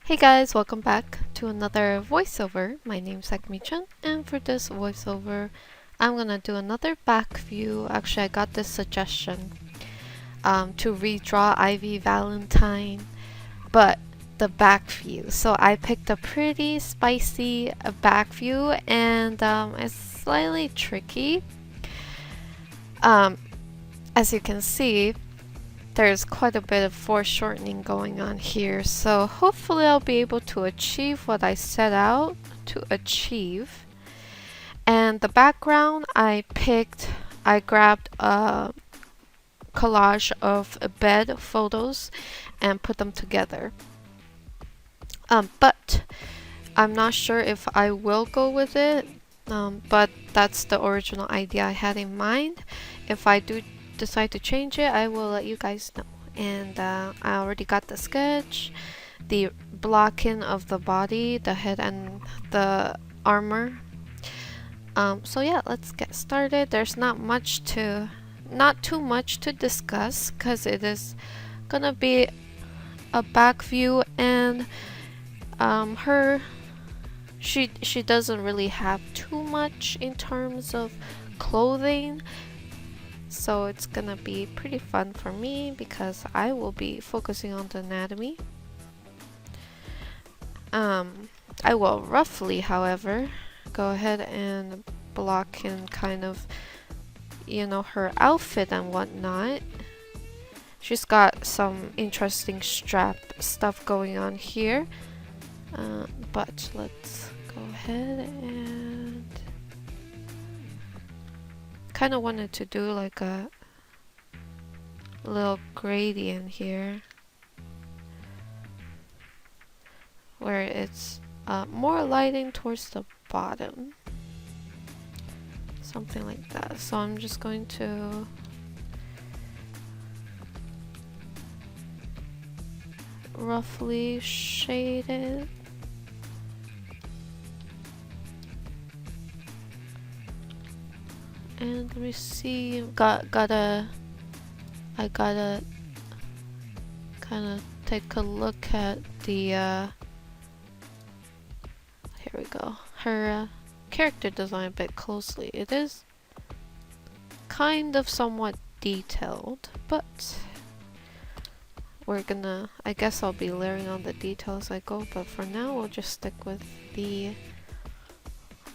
Hey guys, welcome back to another voiceover. My name's Akmi-chan, and for this voiceover, I'm gonna do another back view. Actually, I got this suggestion to redraw Ivy Valentine, but the back view. So I picked a pretty spicy back view, and it's slightly tricky. As you can see, there's quite a bit of foreshortening going on here, so hopefully I'll be able to achieve what I set out to achieve. And the background I grabbed a collage of bed photos and put them together. But I'm not sure if I will go with it, but that's the original idea I had in mind. If I do decide to change it, I will let you guys know. And I already got the sketch, the blocking of the body, the head, and the armor. So yeah, let's get started. There's not too much to discuss because it is gonna be a back view, and she doesn't really have too much in terms of clothing. So it's gonna be pretty fun for me because I will be focusing on the anatomy. I will roughly, however, go ahead and block in kind of, her outfit and whatnot. She's got some interesting strap stuff going on here. But let's go ahead and kind of wanted to do like a little gradient here where it's more lighting towards the bottom, something like that. So I'm just going to roughly shade it. And let me see, I gotta kind of take a look at the, here we go, her character design a bit closely. It is kind of somewhat detailed, but I guess I'll be layering on the details as I go, but for now we'll just stick with the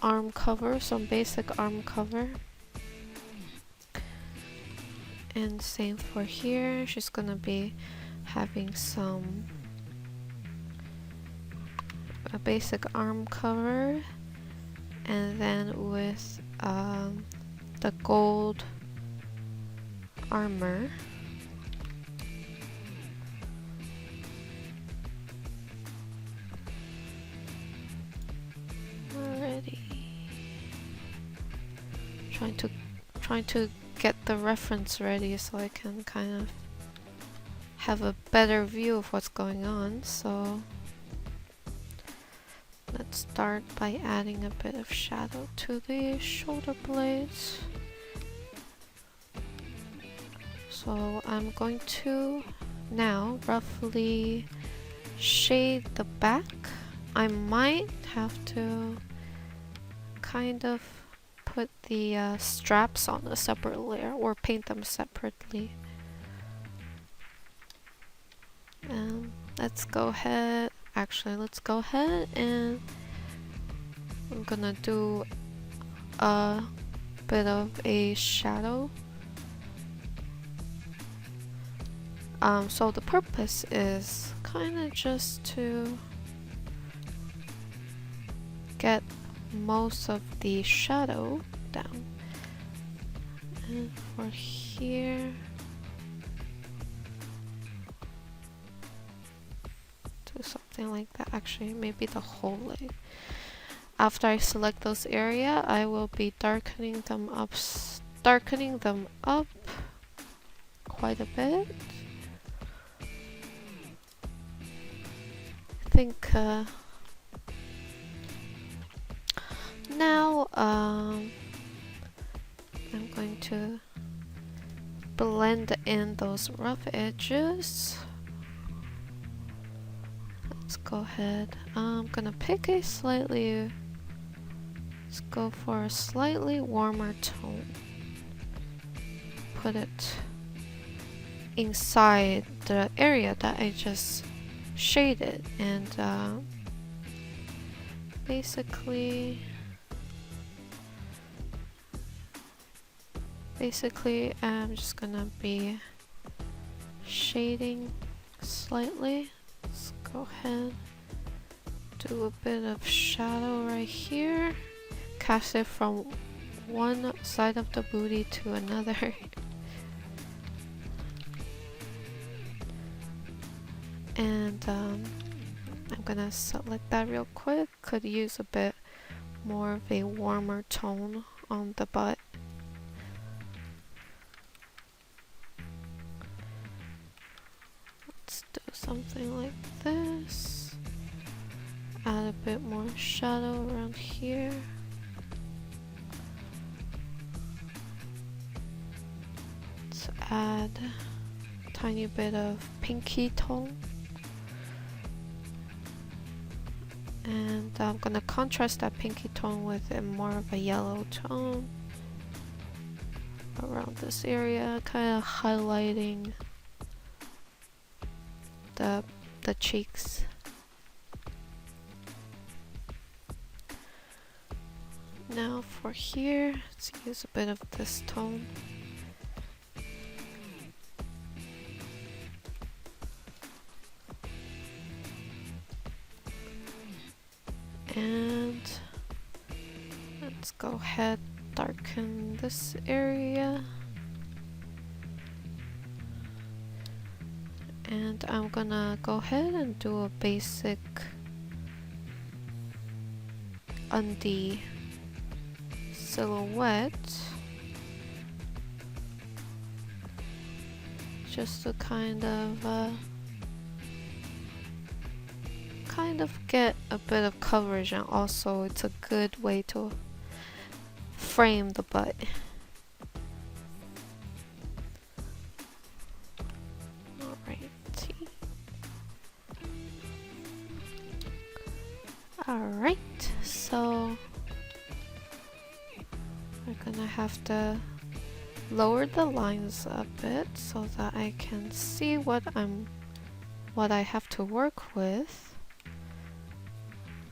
arm cover, some basic arm cover. And same for here, she's gonna be having a basic arm cover, and then with the gold armor. Alrighty. Trying to get the reference ready so I can kind of have a better view of what's going on. So let's start by adding a bit of shadow to the shoulder blades. So I'm going to now roughly shade the back. I might have to kind of put the straps on a separate layer or paint them separately. And let's go ahead and I'm gonna do a bit of a shadow. So the purpose is kind of just to get most of the shadow down. And for here, do something like that. Actually, maybe the whole leg. After I select those areas, I will be darkening them up quite a bit. I think now I'm going to blend in those rough edges. Let's go ahead. I'm gonna pick a slightly, let's go for a slightly warmer tone. Put it inside the area that I just shaded, and basically I'm just gonna be shading slightly. Let's go ahead, do a bit of shadow right here, cast it from one side of the booty to another. And I'm gonna select that real quick. Could use a bit more of a warmer tone on the butt. Let's do something like this. Add a bit more shadow around here. Let's add a tiny bit of pinky tone. And I'm gonna contrast that pinky tone with a more of a yellow tone around this area, kind of highlighting the cheeks. Now for here, let's use a bit of this tone. And let's go ahead, darken this area. And I'm gonna go ahead and do a basic undie silhouette, just to kind of get a bit of coverage, and also it's a good way to frame the butt. Alright, so we're gonna have to lower the lines a bit so that I can see what I have to work with.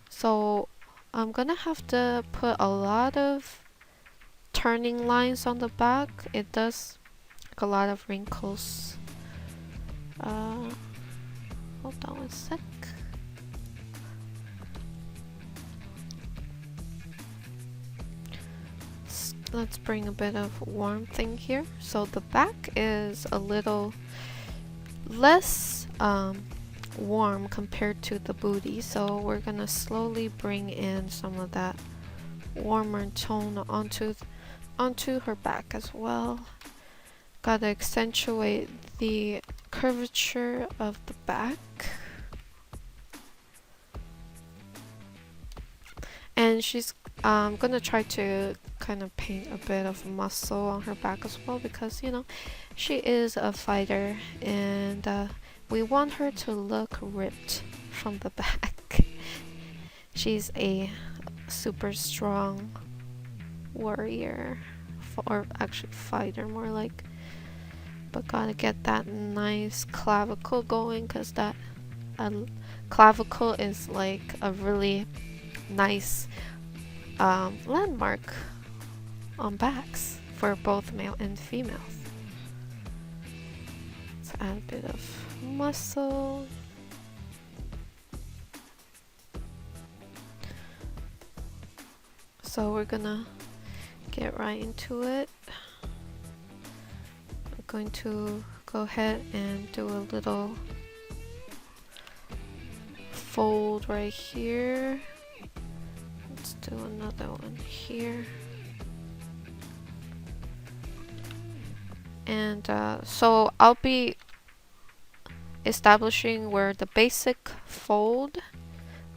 So I'm gonna have to put a lot of turning lines on the back. It does like a lot of wrinkles. Hold on one sec. Let's bring a bit of warmth in here. So the back is a little less warm compared to the booty, so we're gonna slowly bring in some of that warmer tone onto her back as well. Gotta accentuate the curvature of the back. And she's gonna try to kind of paint a bit of muscle on her back as well, because you know she is a fighter, and we want her to look ripped from the back. She's a super strong warrior, or actually fighter more like, but gotta get that nice clavicle going, because that clavicle is like a really nice landmark on backs for both male and females. Let's add a bit of muscle. So we're gonna get right into it. I'm going to go ahead and do a little fold right here. Let's do another one here. And so I'll be establishing where the basic fold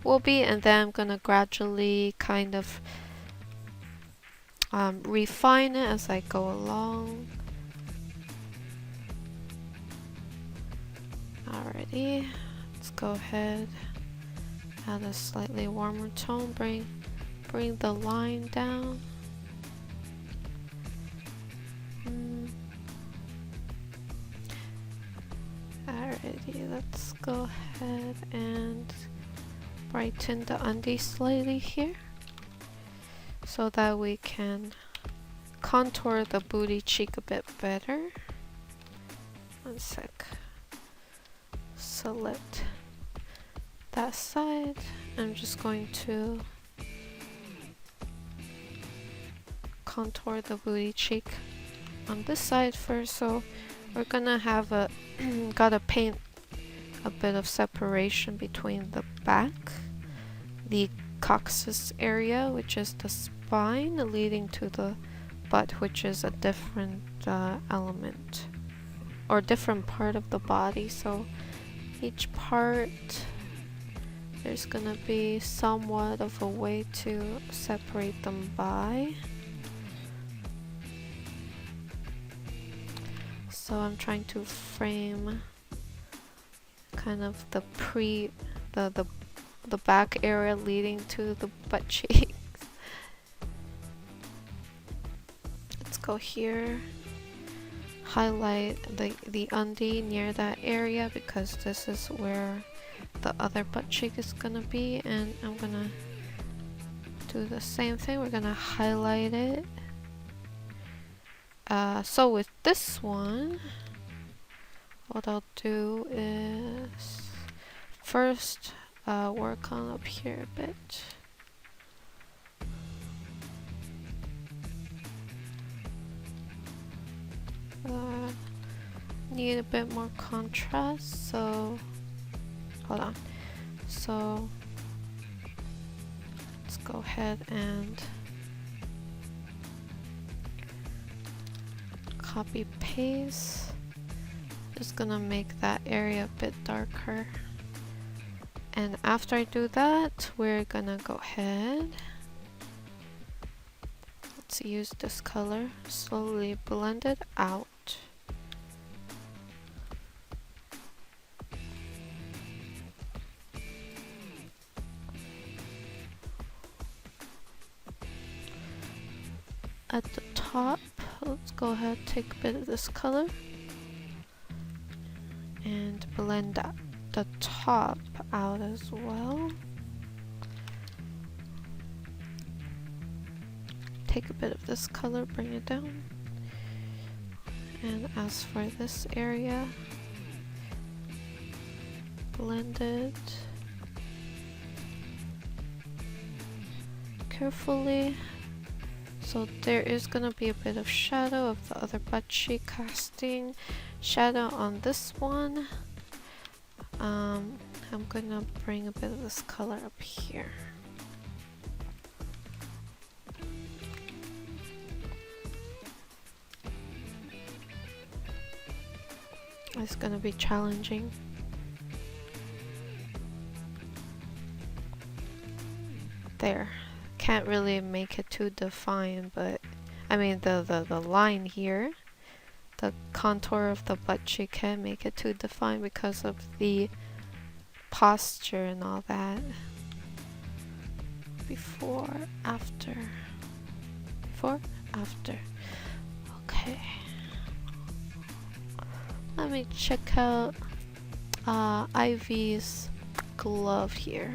will be, and then I'm gonna gradually kind of refine it as I go along. Alrighty, let's go ahead, Add a slightly warmer tone, bring the line down. Alrighty, let's go ahead and brighten the undie slightly here so that we can contour the booty cheek a bit better. One sec. Select that side. I'm just going to contour the booty cheek on this side first. So we're gonna have gotta paint a bit of separation between the back, the coccyx area, which is the spine, leading to the butt, which is a different element or different part of the body. So each part, there's gonna be somewhat of a way to separate them by. So I'm trying to frame kind of the back area leading to the butt cheeks. Let's go here. Highlight the undie near that area because this is where the other butt cheek is gonna be, and I'm gonna do the same thing. We're gonna highlight it. So with this one, what I'll do is first work on up here a bit. Need a bit more contrast, so hold on. So let's go ahead and copy paste. Just gonna make that area a bit darker, and after I do that, we're gonna go ahead, let's use this color, slowly blend it out. At the top, let's go ahead, take a bit of this color and blend the top out as well. Take a bit of this color, bring it down. And as for this area, blend it carefully. So there is gonna be a bit of shadow of the other butt cheek, casting shadow on this one. I'm gonna bring a bit of this color up here. It's gonna be challenging. There. Can't really make it too defined, but I mean the line here, the contour of the butt cheek, can't make it too defined because of the posture and all that. Before, after. Before, after. Okay. Let me check out Ivy's glove here.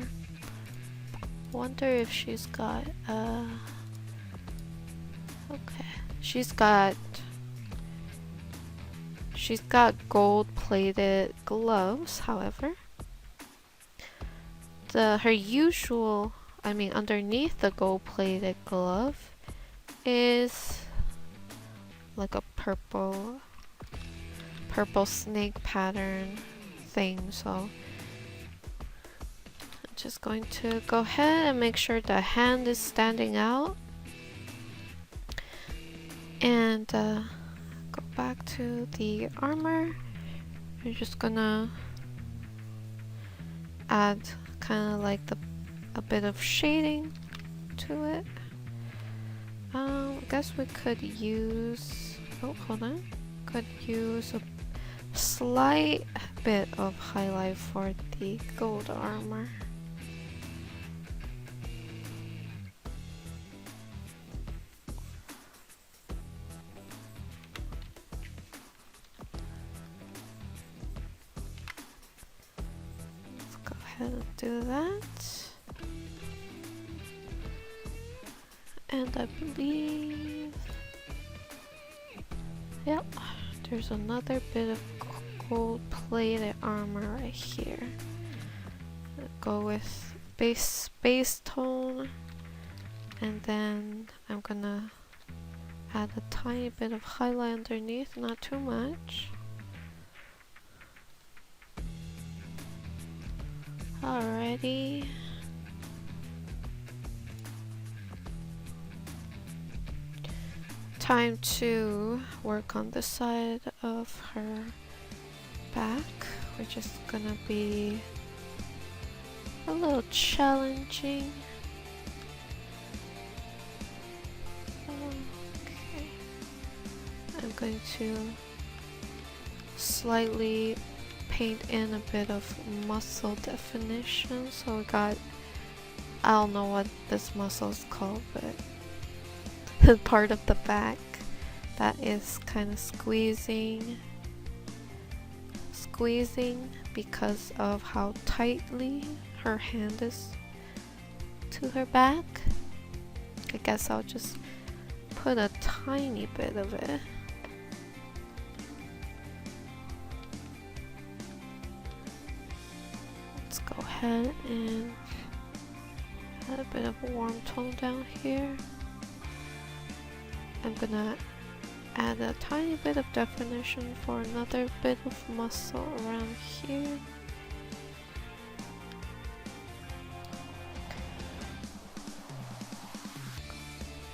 Wonder if she's got okay. She's got gold-plated gloves, however. Her usual, I mean underneath the gold-plated glove is like a purple snake pattern thing, so I'm just going to go ahead and make sure the hand is standing out, and go back to the armor. We're just gonna add kind of like a bit of shading to it. I guess we could use, oh hold on, could use a slight bit of highlight for the gold armor. ahead and do that. And I believe, yep, there's another bit of gold plated armor right here. I'll go with base tone, and then I'm gonna add a tiny bit of highlight underneath, not too much. Alrighty. Time to work on the side of her back, which is gonna be a little challenging. Okay. I'm going to slightly paint in a bit of muscle definition. So we got, I don't know what this muscle is called, but the part of the back that is kind of squeezing because of how tightly her hand is to her back. I guess I'll just put a tiny bit of it. Let's go ahead and add a bit of a warm tone down here. I'm gonna add a tiny bit of definition for another bit of muscle around here.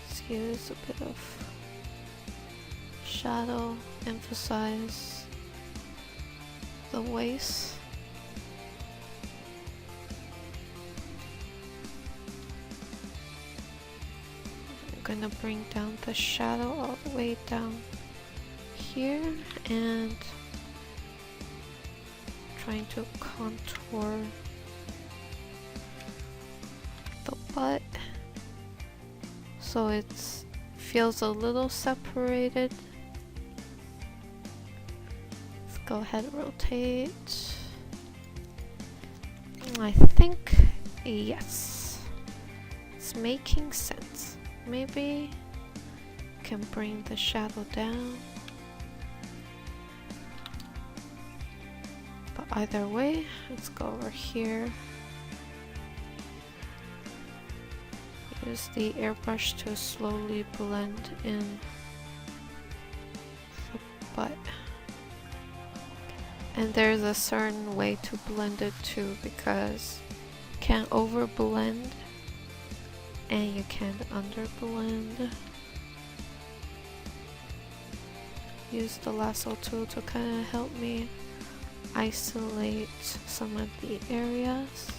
Let's use a bit of shadow, emphasize the waist. Gonna bring down the shadow all the way down here and trying to contour the butt so it feels a little separated. Let's go ahead and rotate. I think, yes, it's making sense. Maybe can bring the shadow down, but either way, let's go over here. Use the airbrush to slowly blend in the butt. And there's a certain way to blend it too, because you can't over blend and you can't underblend. Use the lasso tool to kind of help me isolate some of the areas.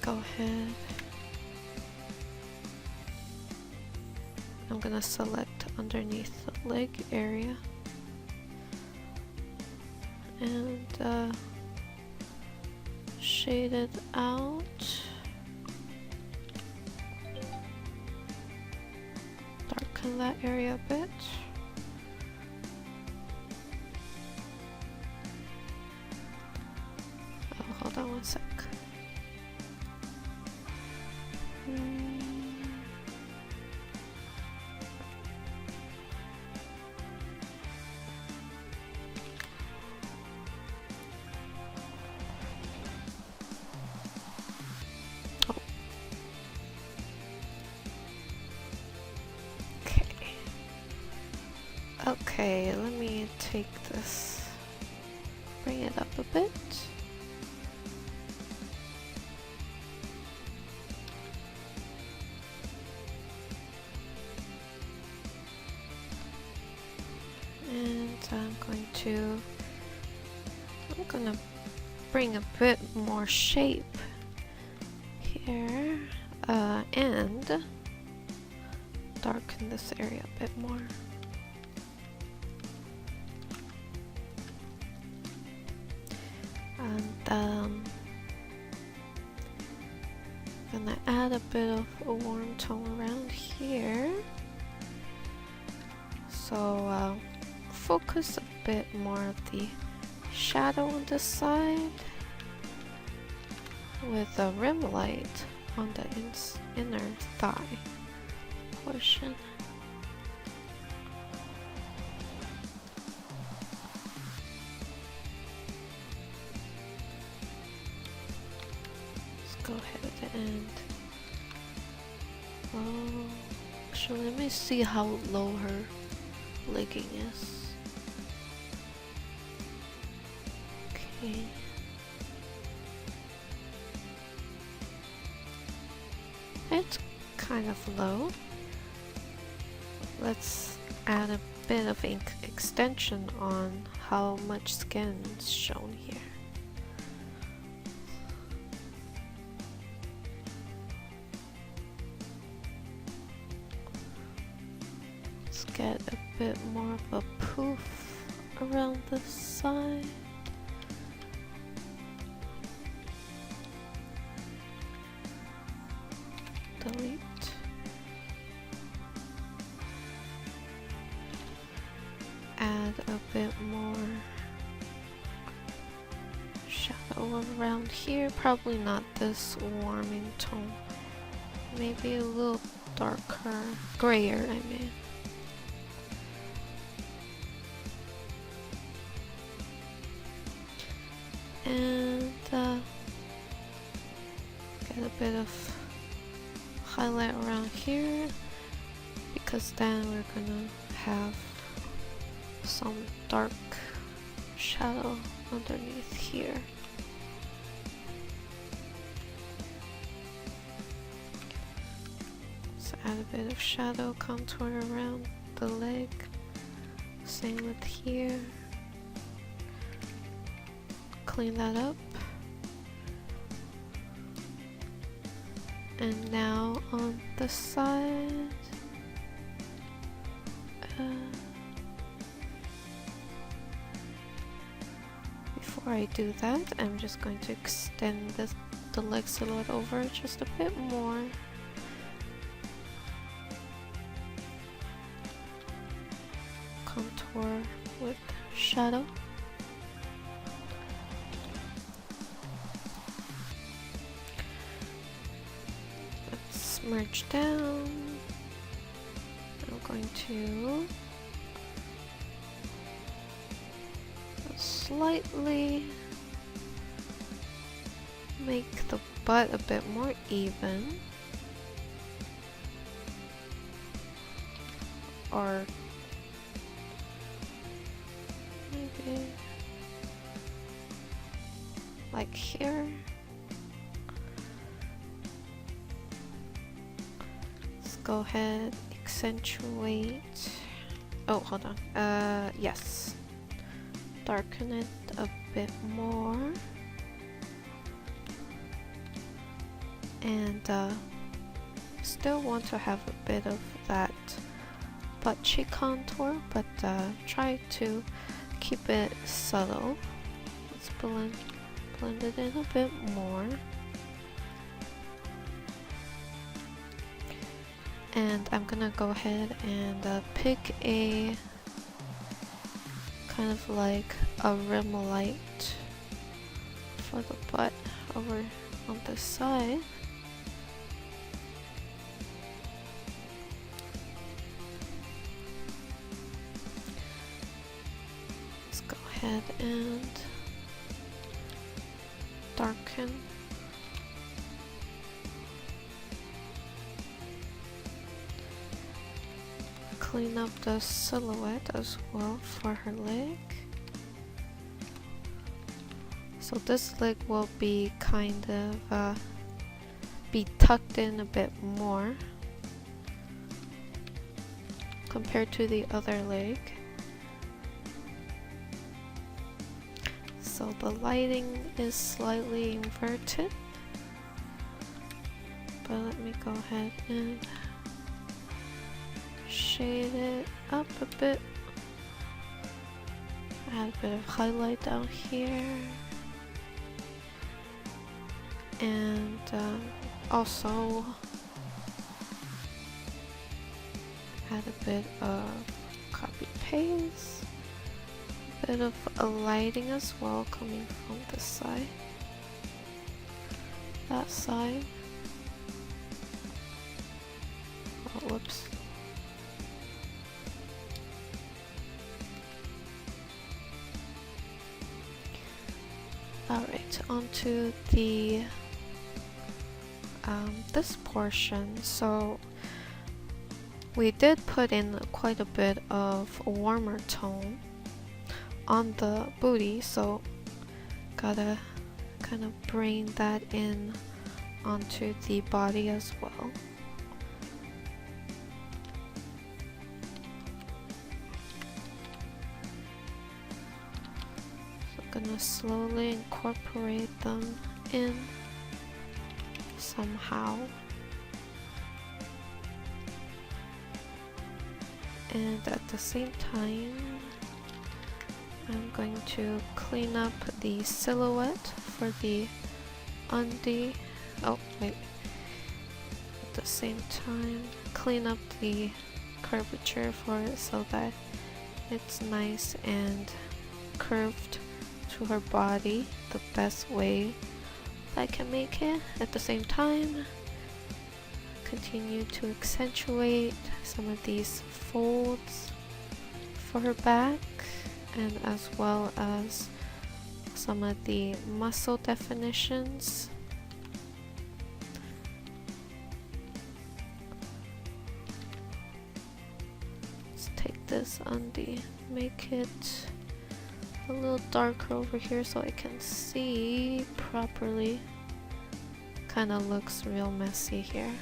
Go ahead. I'm gonna select underneath the leg area and shade it out. Darken that area a bit. Oh, hold on one sec. Okay, let me take this, bring it up a bit. And I'm gonna bring a bit more shape here, and darken this area a bit more. And gonna add a bit of a warm tone around here. So focus a bit more of the shadow on this side with a rim light on the inner thigh portion. Let's go ahead and actually let me see how low her legging is. Okay. It's kind of low. Let's add a bit of extension on how much skin is shown here. Let's get a bit more of a poof around the side. Delete. Add a bit more shadow around here. Probably not this warming tone. Maybe a little darker, grayer, I mean. And get a bit of highlight around here, because then we're gonna have some dark shadow underneath here. So add a bit of shadow contour around the leg. Same with here. Clean that up. And now on the side, before I do that, I'm just going to extend the leg silhouette over just a bit more. Contour with shadow. Merge down. I'm going to slightly make the butt a bit more even, or maybe like here. Go ahead, accentuate. Oh, hold on. Yes. Darken it a bit more. And still want to have a bit of that butt cheek contour, but try to keep it subtle. Let's blend it in a bit more. And I'm gonna go ahead and pick a kind of like a rim light for the butt over on this side. Let's go ahead and darken. Clean up the silhouette as well for her leg. So this leg will be kind of be tucked in a bit more compared to the other leg. So the lighting is slightly inverted, but let me go ahead and shade it up a bit. Add a bit of highlight down here, and also add a bit of color. be paste. A bit of a lighting as well coming from this side. That side. Oh, whoops. Alright, onto the this portion. So we did put in quite a bit of a warmer tone on the booty, so gotta kind of bring that in onto the body as well. So gonna slowly incorporate them in somehow. And at the same time, I'm going to clean up the silhouette for the undie. Oh, wait. At the same time, clean up the curvature for it so that it's nice and curved to her body the best way I can make it. At the same time, continue to accentuate some of these folds for her back, and as well as some of the muscle definitions. Let's take this undie, make it a little darker over here so I can see properly. Kind of looks real messy here.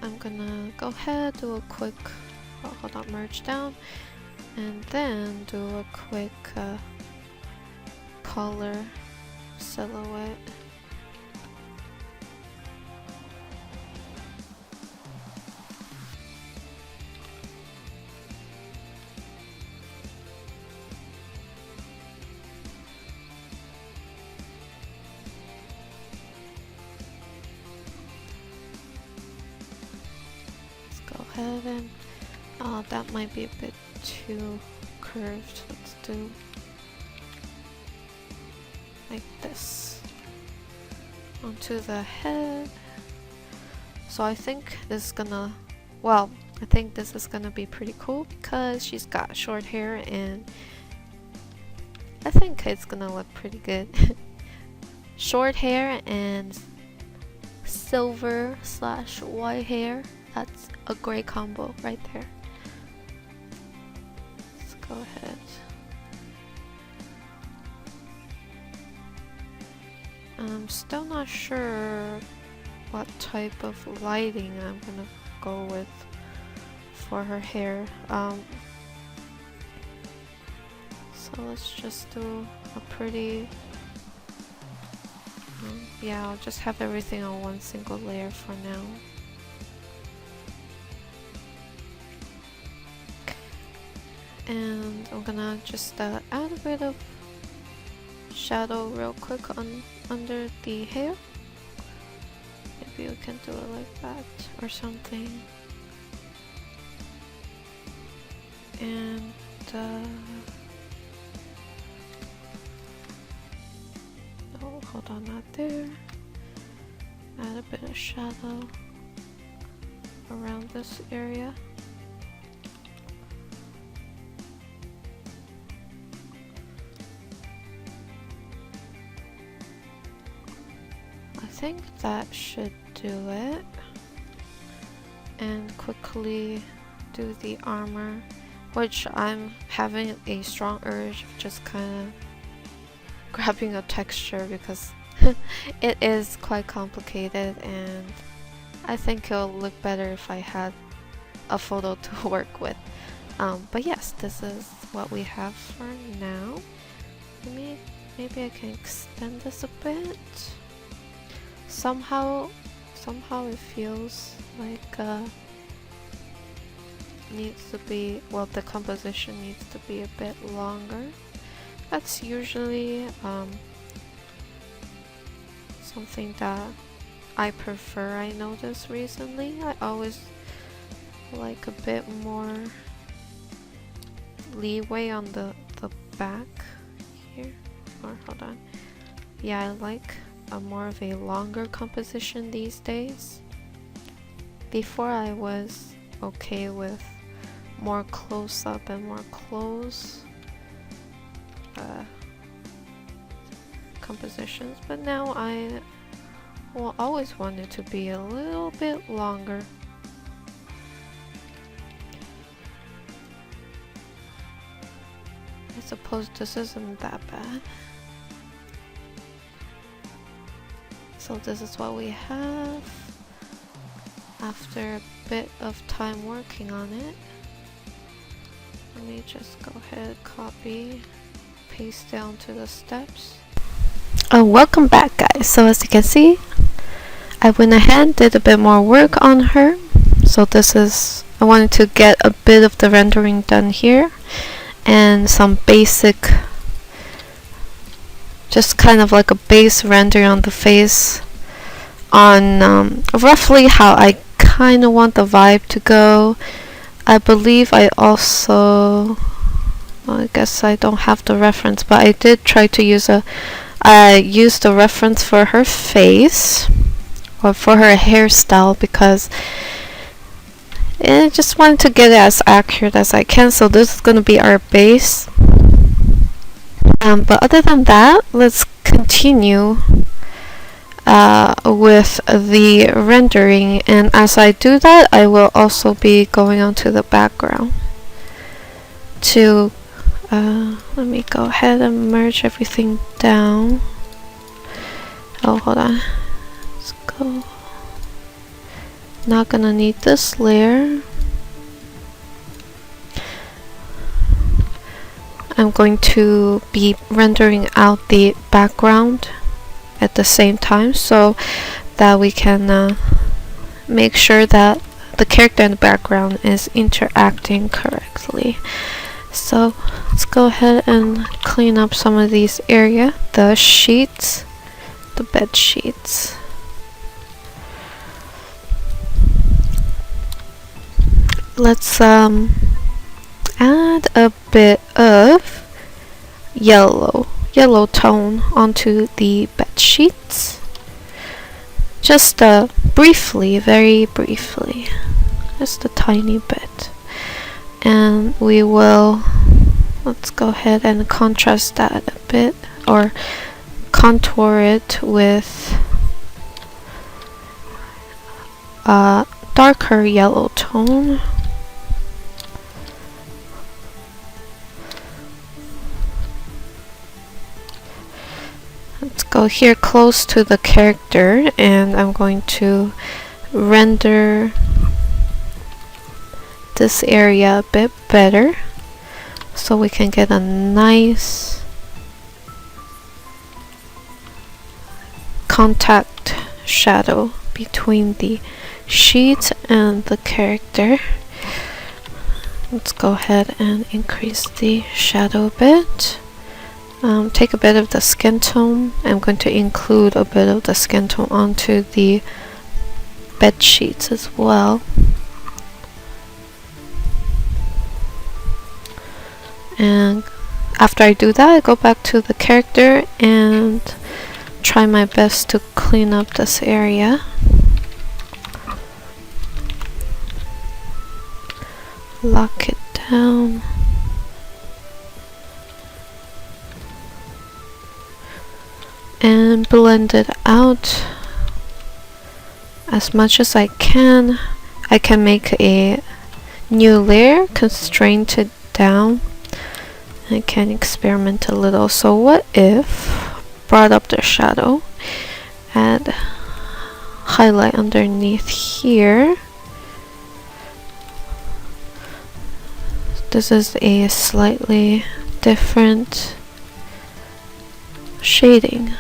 I'm gonna go ahead, do a quick, hold on, merge down, and then do a quick color silhouette. And that might be a bit too curved. Let's do like this onto the head. So I think this is gonna, well, I think this is gonna be pretty cool because she's got short hair, and I think it's gonna look pretty good. Short hair and silver / white hair. That's a great combo right there. Let's go ahead. I'm still not sure what type of lighting I'm gonna go with for her hair. So let's just do a pretty, yeah, I'll just have everything on one single layer for now. And I'm gonna just add a bit of shadow real quick on under the hair. Maybe we can do it like that or something. And oh, hold on, not there. Add a bit of shadow around this area. I think that should do it. And quickly do the armor, which I'm having a strong urge of just kind of grabbing a texture because it is quite complicated, and I think it'll look better if I had a photo to work with. But yes, this is what we have for now. Maybe I can extend this a bit. Somehow it feels like needs to be, well, the composition needs to be a bit longer. That's usually something that I prefer. I noticed recently I always like a bit more leeway on the back here. Or hold on. Yeah, I like a more of a longer composition these days. Before I was okay with more close up and more close compositions, but now I will always want it to be a little bit longer. I suppose this isn't that bad. So this is what we have after a bit of time working on it. Let me just go ahead, copy, paste down to the steps. Welcome back, guys. So as you can see, I went ahead, did a bit more work on her. So this is, I wanted to get a bit of the rendering done here and some basic, just kind of like a base render on the face on roughly how I kind of want the vibe to go. I believe I also, well, I guess I don't have the reference, but I did try to I used the reference for her face or for her hairstyle because I just wanted to get it as accurate as I can. So this is going to be our base. But other than that, let's continue with the rendering, and as I do that, I will also be going on to the background to let me go ahead and merge everything down. Oh, hold on. Let's go. Not gonna need this layer. I'm going to be rendering out the background at the same time so that we can make sure that the character in the background is interacting correctly. So let's go ahead and clean up some of these areas, the sheets, the bed sheets. Let's add a bit of yellow tone onto the bed sheets. Just briefly, very briefly, just a tiny bit. And we will, let's go ahead and contrast that a bit, or contour it with a darker yellow tone. Let's go here close to the character, and I'm going to render this area a bit better so we can get a nice contact shadow between the sheet and the character. Let's go ahead and increase the shadow a bit. Take a bit of the skin tone. I'm going to include a bit of the skin tone onto the bed sheets as well. And after I do that, I go back to the character and try my best to clean up this area. Lock it down. And blend it out as much as I can. I can make a new layer, constrain it down. I can experiment a little. So what if brought up the shadow, add highlight underneath here. This is a slightly different shading.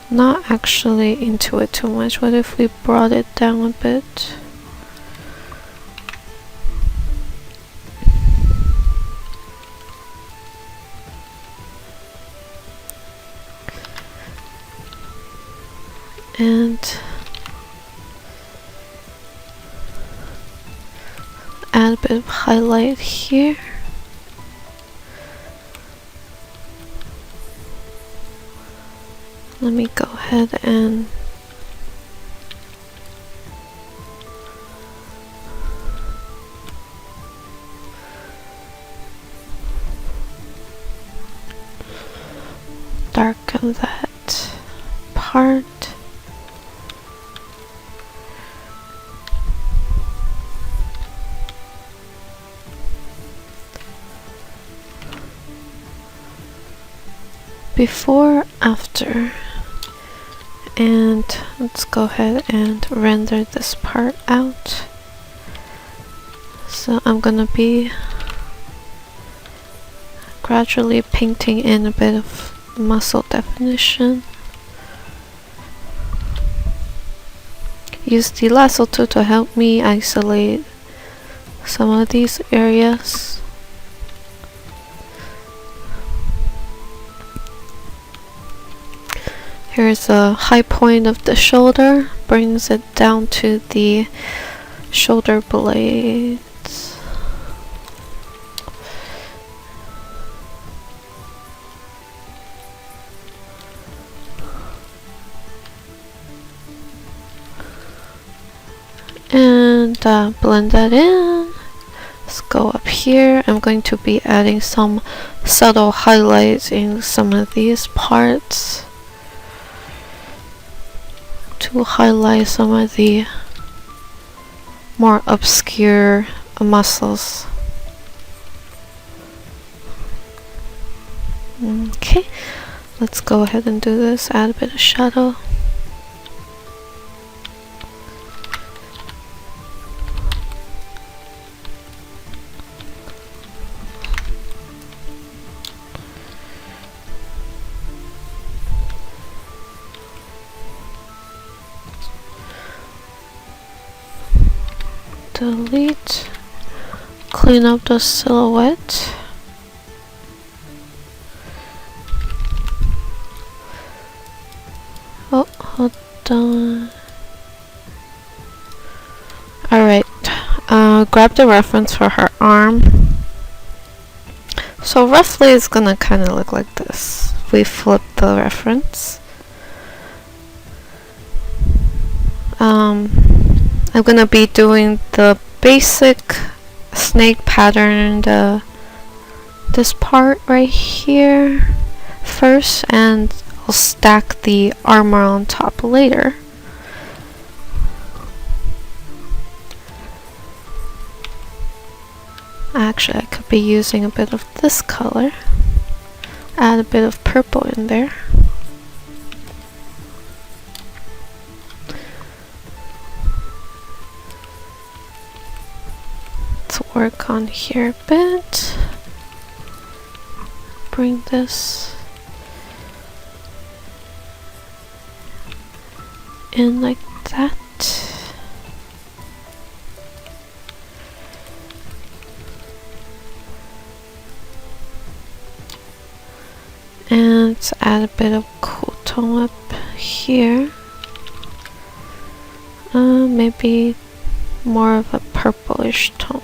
Not actually into it too much. What if we brought it down a bit? And bit of highlight here. Let me go ahead and darken that part. Before, after. And let's go ahead and render this part out. So I'm gonna be gradually painting in a bit of muscle definition. Use the lasso tool to help me isolate some of these areas. Here's a high point of the shoulder, brings it down to the shoulder blades. And blend that in. Let's go up here. I'm going to be adding some subtle highlights in some of these parts to highlight some of the more obscure muscles. Okay, let's go ahead and do this. Add a bit of shadow. Delete, clean up the silhouette. Oh, hold on. Alright, grab the reference for her arm. So roughly it's gonna kind of look like this. We flip the reference. I'm gonna be doing the basic snake pattern, this part right here first, and I'll stack the armor on top later. Actually, I could be using a bit of this color. Add a bit of purple in there. Work on here a bit. Bring this in like that. And let's add a bit of cool tone up here. Maybe more of a purplish tone.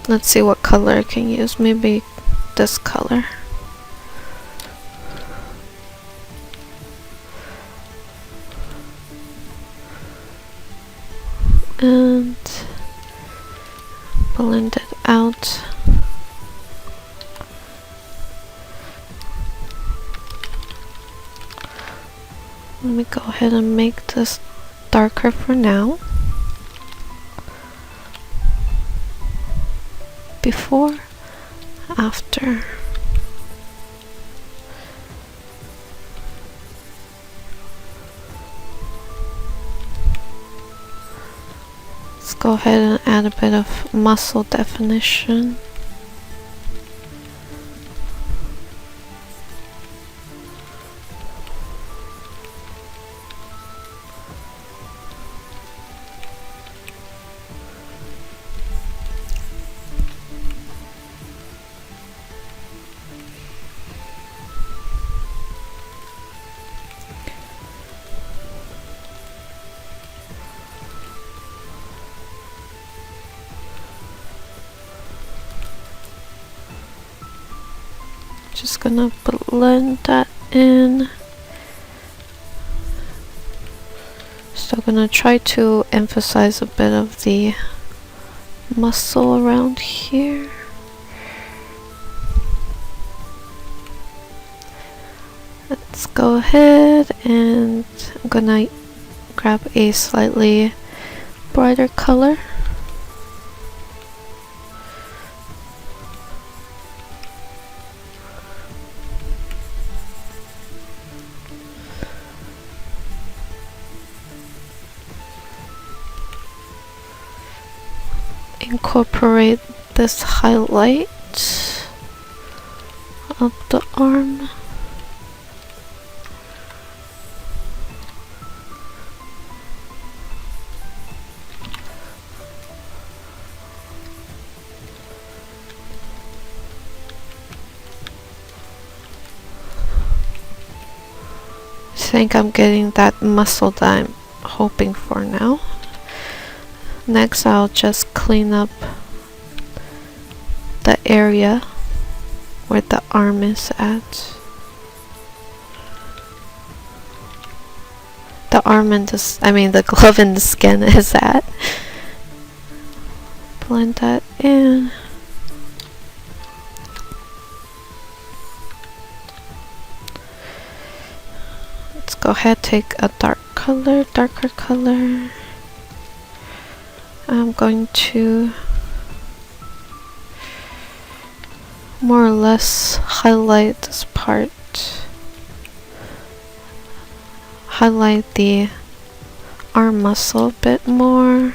Let's see what color I can use. Maybe this color. And blend it out. Let me go ahead and make this darker for now. Before, after. Let's go ahead and add a bit of muscle definition. Just gonna blend that in. Still gonna try to emphasize a bit of the muscle around here. Let's go ahead and I'm gonna grab a slightly brighter color. Incorporate this highlight of the arm. I think I'm getting that muscle that I'm hoping for now. Next, I'll just clean up the area where the arm is at. The arm and the glove and the skin is at. Blend that in. Let's go ahead, take a darker color. I'm going to more or less highlight this part. Highlight the arm muscle a bit more.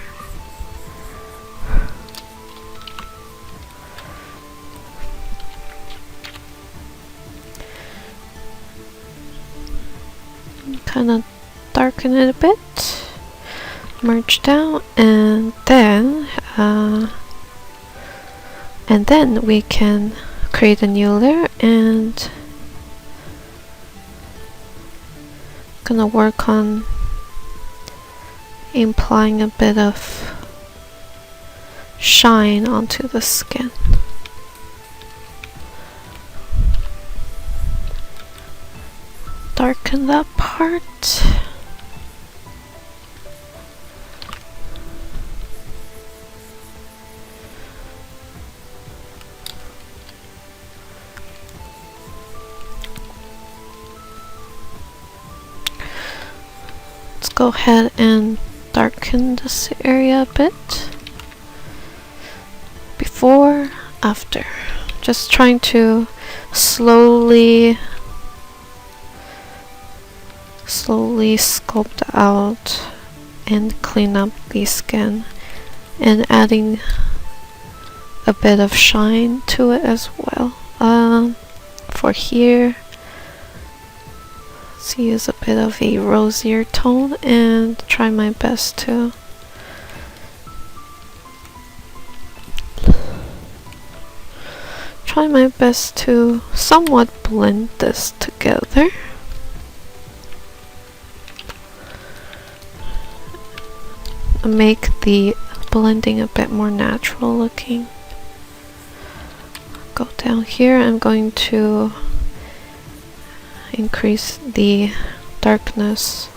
Kind of darken it a bit. Merge down, and then we can create a new layer, and gonna work on applying a bit of shine onto the skin. Darken that part. Go ahead and darken this area a bit. Before, after. Just trying to slowly sculpt out and clean up the skin, and adding a bit of shine to it as well. For here, let's use a bit of a rosier tone and try my best to somewhat blend this together. Make the blending a bit more natural looking. Go down here, I'm going to increase the darkness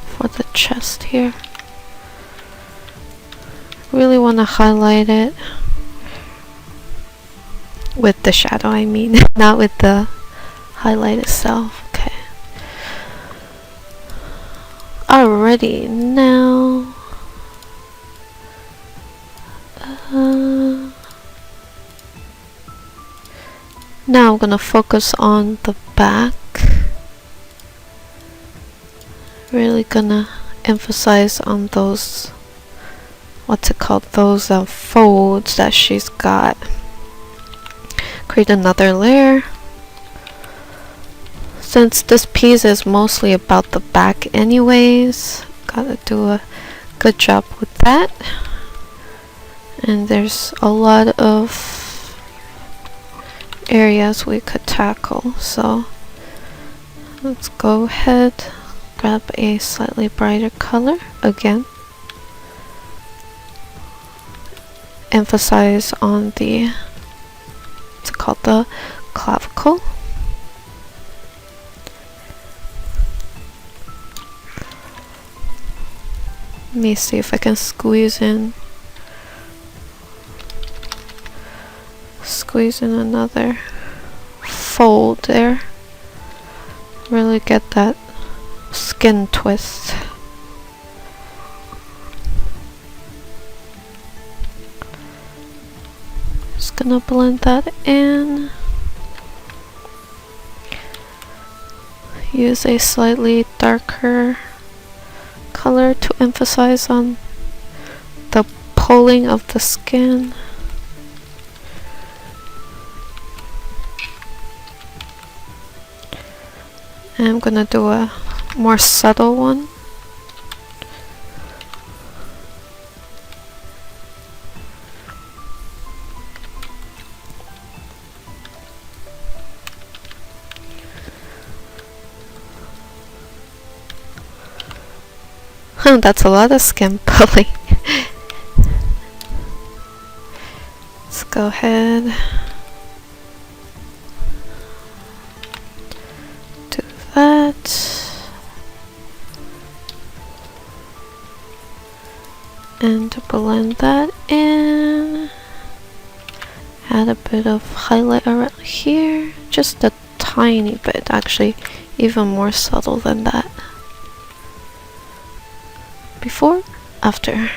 for the chest here. Really want to highlight it with the shadow, I mean, not with the highlight itself. Okay. Alrighty, now I'm gonna focus on the back. Really gonna emphasize on those, those folds that she's got. Create another layer. Since this piece is mostly about the back anyways, gotta do a good job with that. And there's a lot of areas we could tackle, so let's go ahead, grab a slightly brighter color again, emphasize on the what's it called, the clavicle. Let me see if I can squeeze in another fold there. Really get that skin twist. Just gonna blend that in. Use a slightly darker color to emphasize on the pulling of the skin. And I'm gonna do a more subtle one. That's a lot of skin pulling. Let's go ahead. Do that. And blend that in. Add a bit of highlight around here. Just a tiny bit, actually, even more subtle than that. Before, after.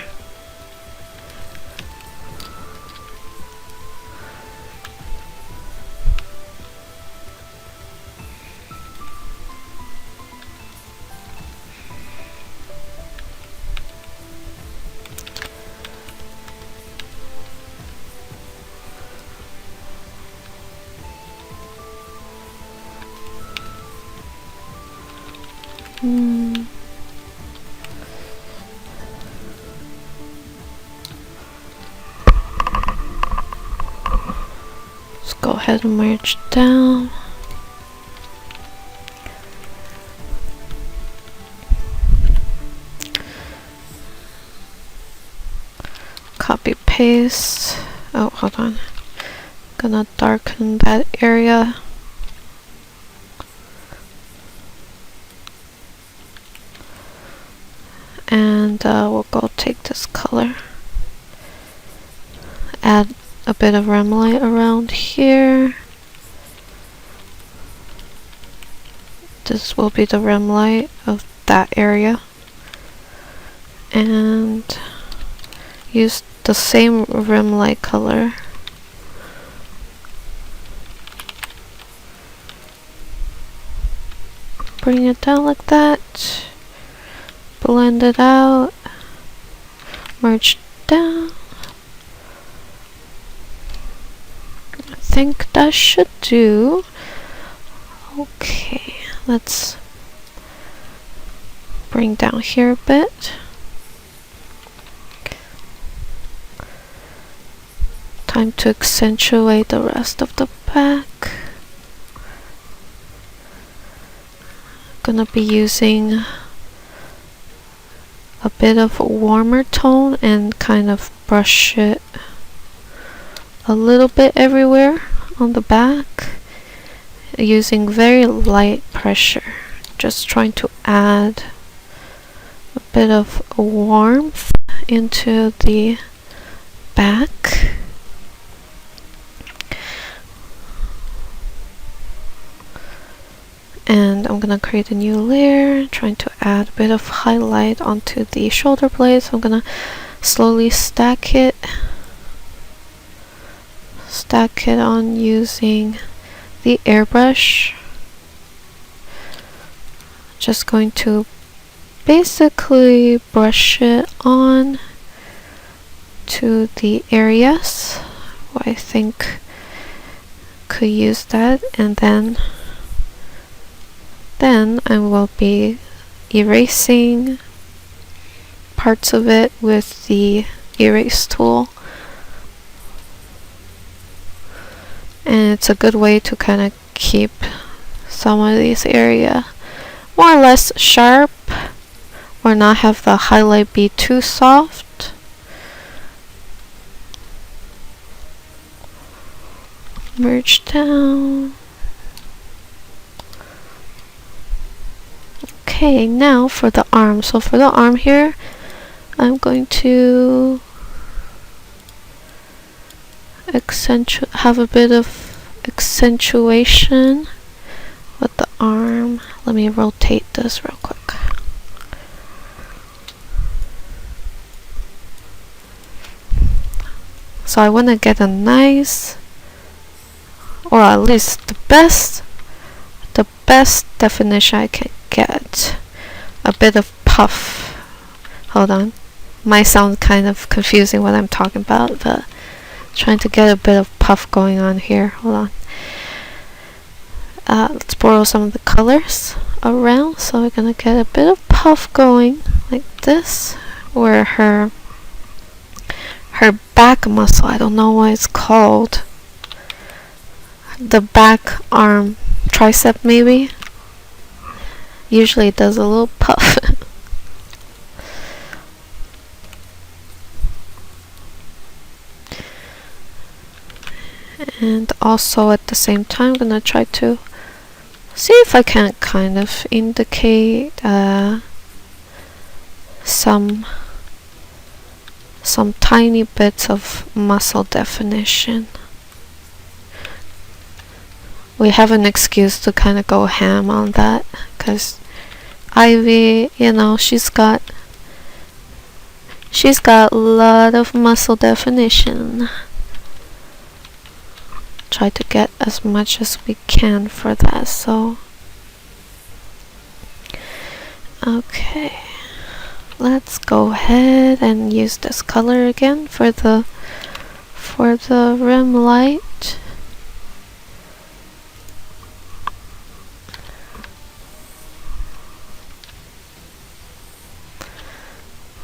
Go ahead and merge down. Copy paste. Oh, hold on. Gonna darken that area. And we'll go take this color. Add a bit of rim light around here. This will be the rim light of that area. And use the same rim light color. Bring it down like that. Blend it out. Merge down. I think that should do. Okay, let's bring down here a bit. Time to accentuate the rest of the back. Gonna be using a bit of a warmer tone and kind of brush it a little bit everywhere on the back, using very light pressure, just trying to add a bit of warmth into the back. And I'm gonna create a new layer, trying to add a bit of highlight onto the shoulder blades. I'm gonna slowly stack it on using the airbrush. Just going to basically brush it on to the areas where I think could use that, and then I will be erasing parts of it with the erase tool. And it's a good way to kind of keep some of these area more or less sharp, or not have the highlight be too soft. Merge down. Okay, now for the arm. So for the arm here, I'm going to have a bit of accentuation with the arm. Let me rotate this real quick. So I want to get a nice, or at least the best definition I can get. A bit of puff. Hold on. Might sound kind of confusing what I'm talking about, but trying to get a bit of puff going on here. Hold on. Let's borrow some of the colors around. So we're gonna get a bit of puff going like this, where her back muscle, I don't know what it's called, the back arm, tricep maybe, usually it does a little puff. And also at the same time I'm gonna try to see if I can kind of indicate some tiny bits of muscle definition. We have an excuse to kind of go ham on that, because Ivy, you know, she's got a lot of muscle definition. Try to get as much as we can for that. So okay, let's go ahead and use this color again for the rim light.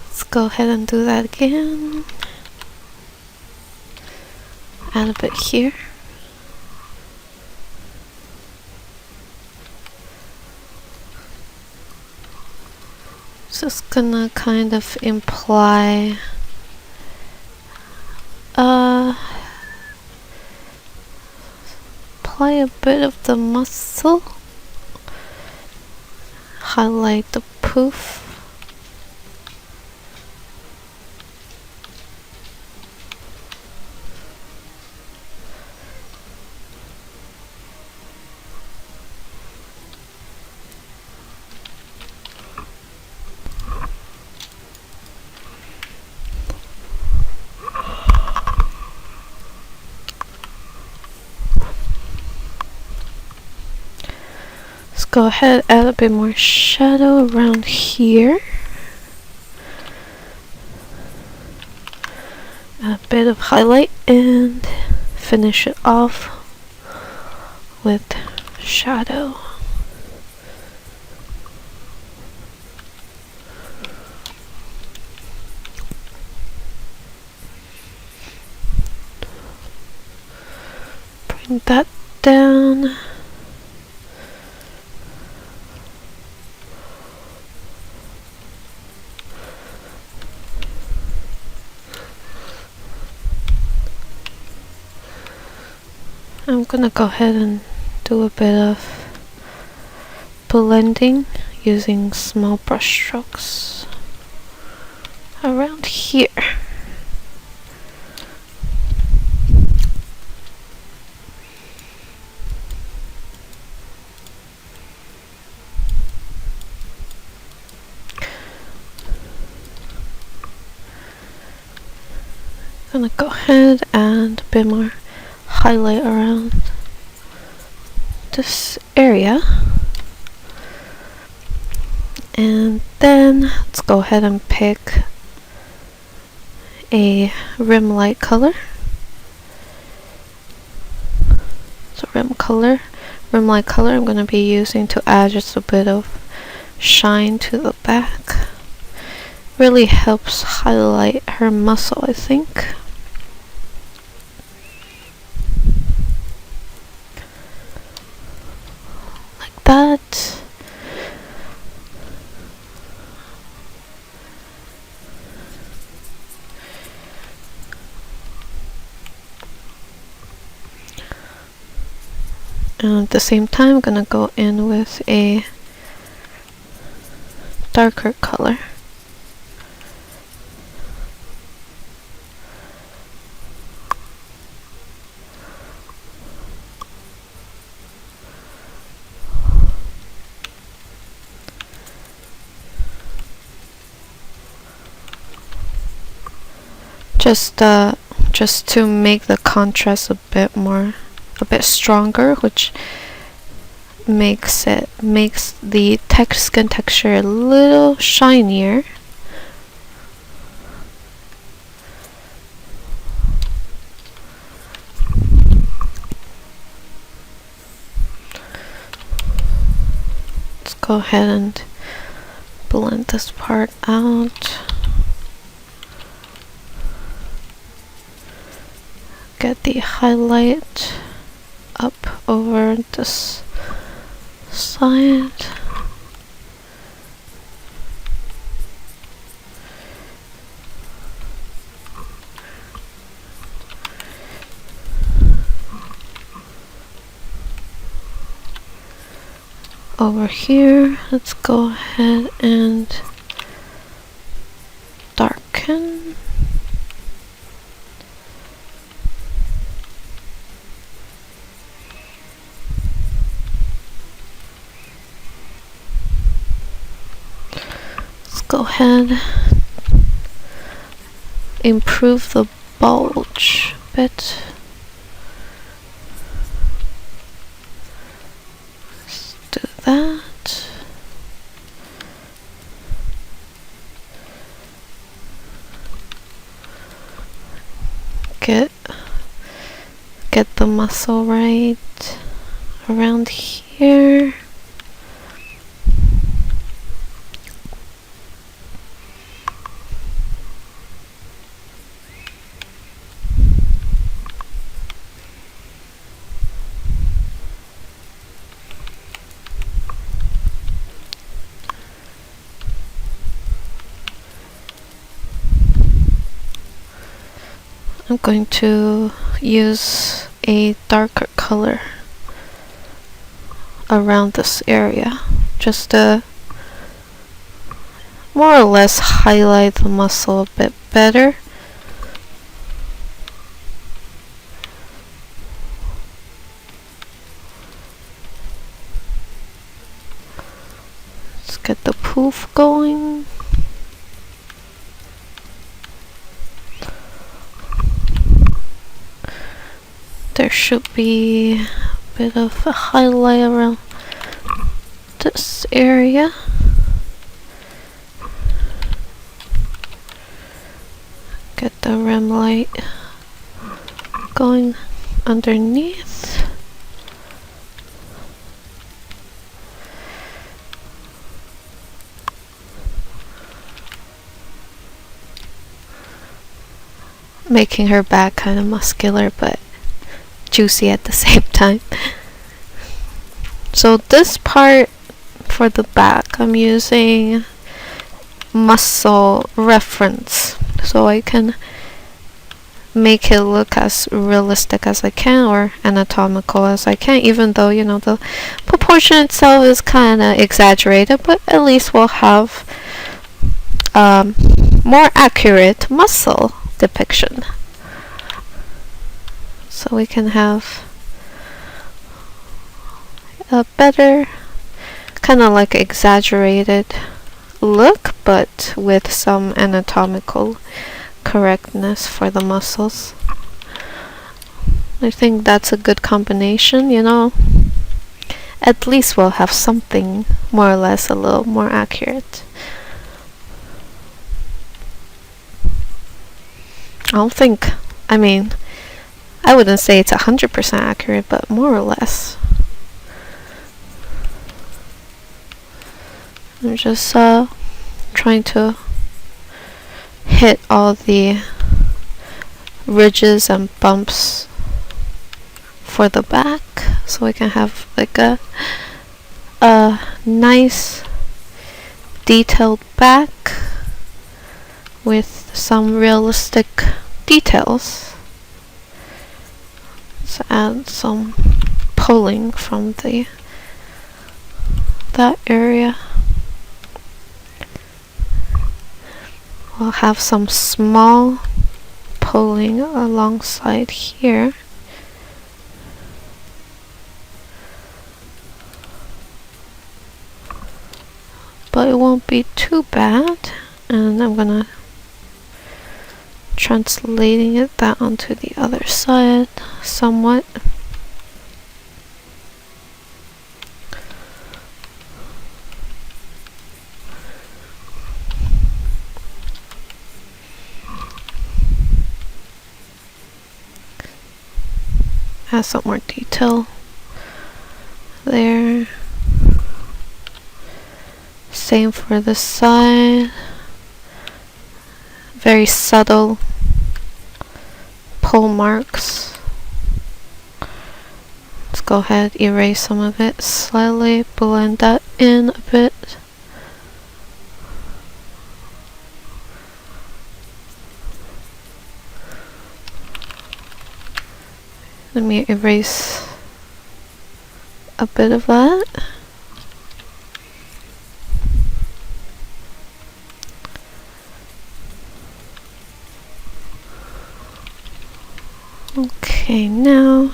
Let's go ahead and do that again. Add a bit here. Just gonna kind of imply apply a bit of the muscle, highlight the poof. Go ahead, add a bit more shadow around here. A bit of highlight and finish it off with shadow. Bring that down. I'm gonna go ahead and do a bit of blending using small brush strokes around here. I'm gonna go ahead and a bit more highlight around this area, and then let's go ahead and pick a rim light color. So rim light color I'm going to be using to add just a bit of shine to the back. Really helps highlight her muscle, I think. That. And at the same time, I'm gonna go in with a darker color. Just to make the contrast a bit stronger, which makes the skin texture a little shinier. Let's go ahead and blend this part out. Get the highlight up over this side. Over here, let's go ahead and darken. Go ahead, improve the bulge a bit. Let's do that. Get the muscle right around here. I'm going to use a darker color around this area, just to more or less highlight the muscle a bit better. Let's get the poof going. There should be a bit of a highlight around this area. Get the rim light going underneath. Making her back kind of muscular, but juicy at the same time. So this part for the back, I'm using muscle reference, so I can make it look as realistic as I can, or anatomical as I can, even though, you know, the proportion itself is kind of exaggerated, but at least we'll have more accurate muscle depiction. So we can have a better, kind of like exaggerated look, but with some anatomical correctness for the muscles. I think that's a good combination, you know. At least we'll have something more or less a little more accurate. I wouldn't say it's 100% accurate, but more or less. I'm just trying to hit all the ridges and bumps for the back, so we can have like a nice detailed back with some realistic details. Let's add some pulling from that area. We'll have some small pulling alongside here. But it won't be too bad. And I'm gonna translating it that onto the other side somewhat. Add some more detail there. Same for the side. Very subtle pull marks. Let's go ahead, erase some of it slightly, blend that in a bit. Let me erase a bit of that. Okay, now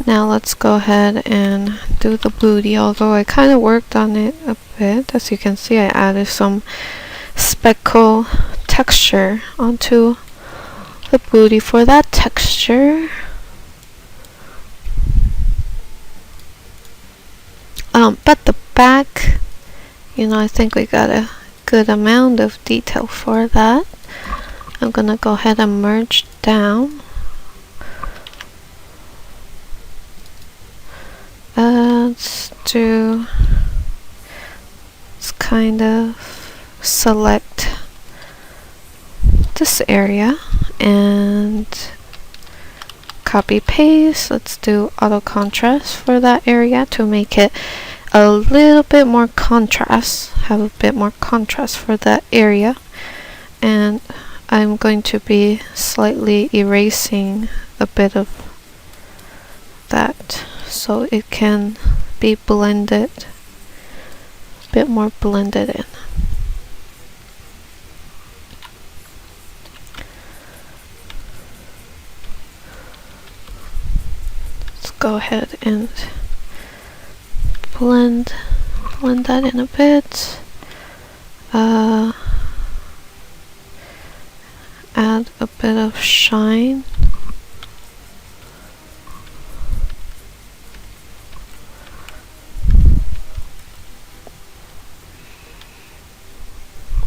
let's go ahead and do the booty, although I kind of worked on it a bit. As you can see, I added some speckle texture onto the booty for that texture. But the back, I think we got a good amount of detail for that. I'm gonna go ahead and merge down. Let's kind of select this area and copy paste. Let's do auto contrast for that area to make it a little bit more contrast, have a bit more contrast for that area. And I'm going to be slightly erasing a bit of that so it can be blended, a bit more blended in. Let's go ahead and blend that in a bit. Add a bit of shine.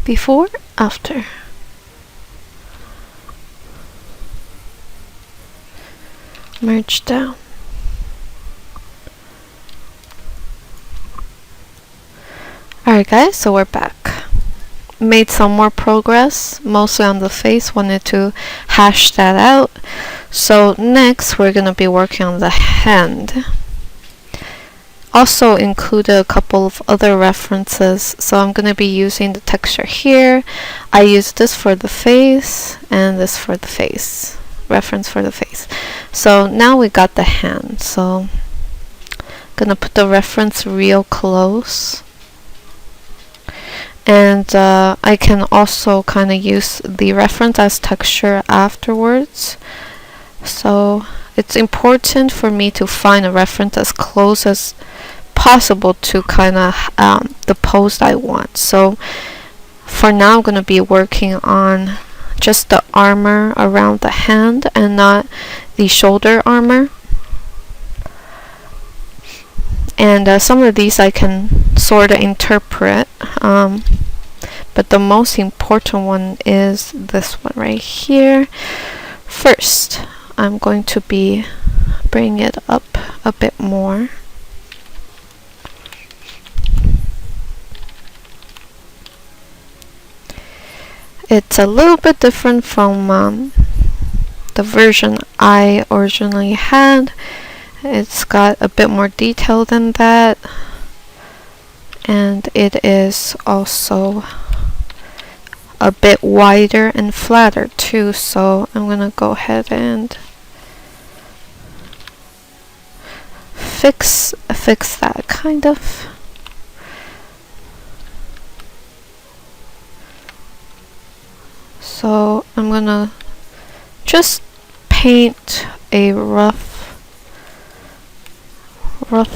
Before, after. Merge down. Alright guys, so we're back. Made some more progress, mostly on the face, wanted to hash that out. So next we're going to be working on the hand. Also included a couple of other references, so I'm going to be using the texture here. I use this for the face and this for the face, reference for the face. So now we got the hand, so I'm going to put the reference real close. And I can also kind of use the reference as texture afterwards. So it's important for me to find a reference as close as possible to kind of the pose I want. So for now I'm going to be working on just the armor around the hand and not the shoulder armor. And some of these I can sort of interpret, but the most important one is this one right here. First, I'm going to be bringing it up a bit more. It's a little bit different from the version I originally had. It's got a bit more detail than that, and it is also a bit wider and flatter too, so I'm gonna go ahead and fix that kind of. So I'm gonna just paint a rough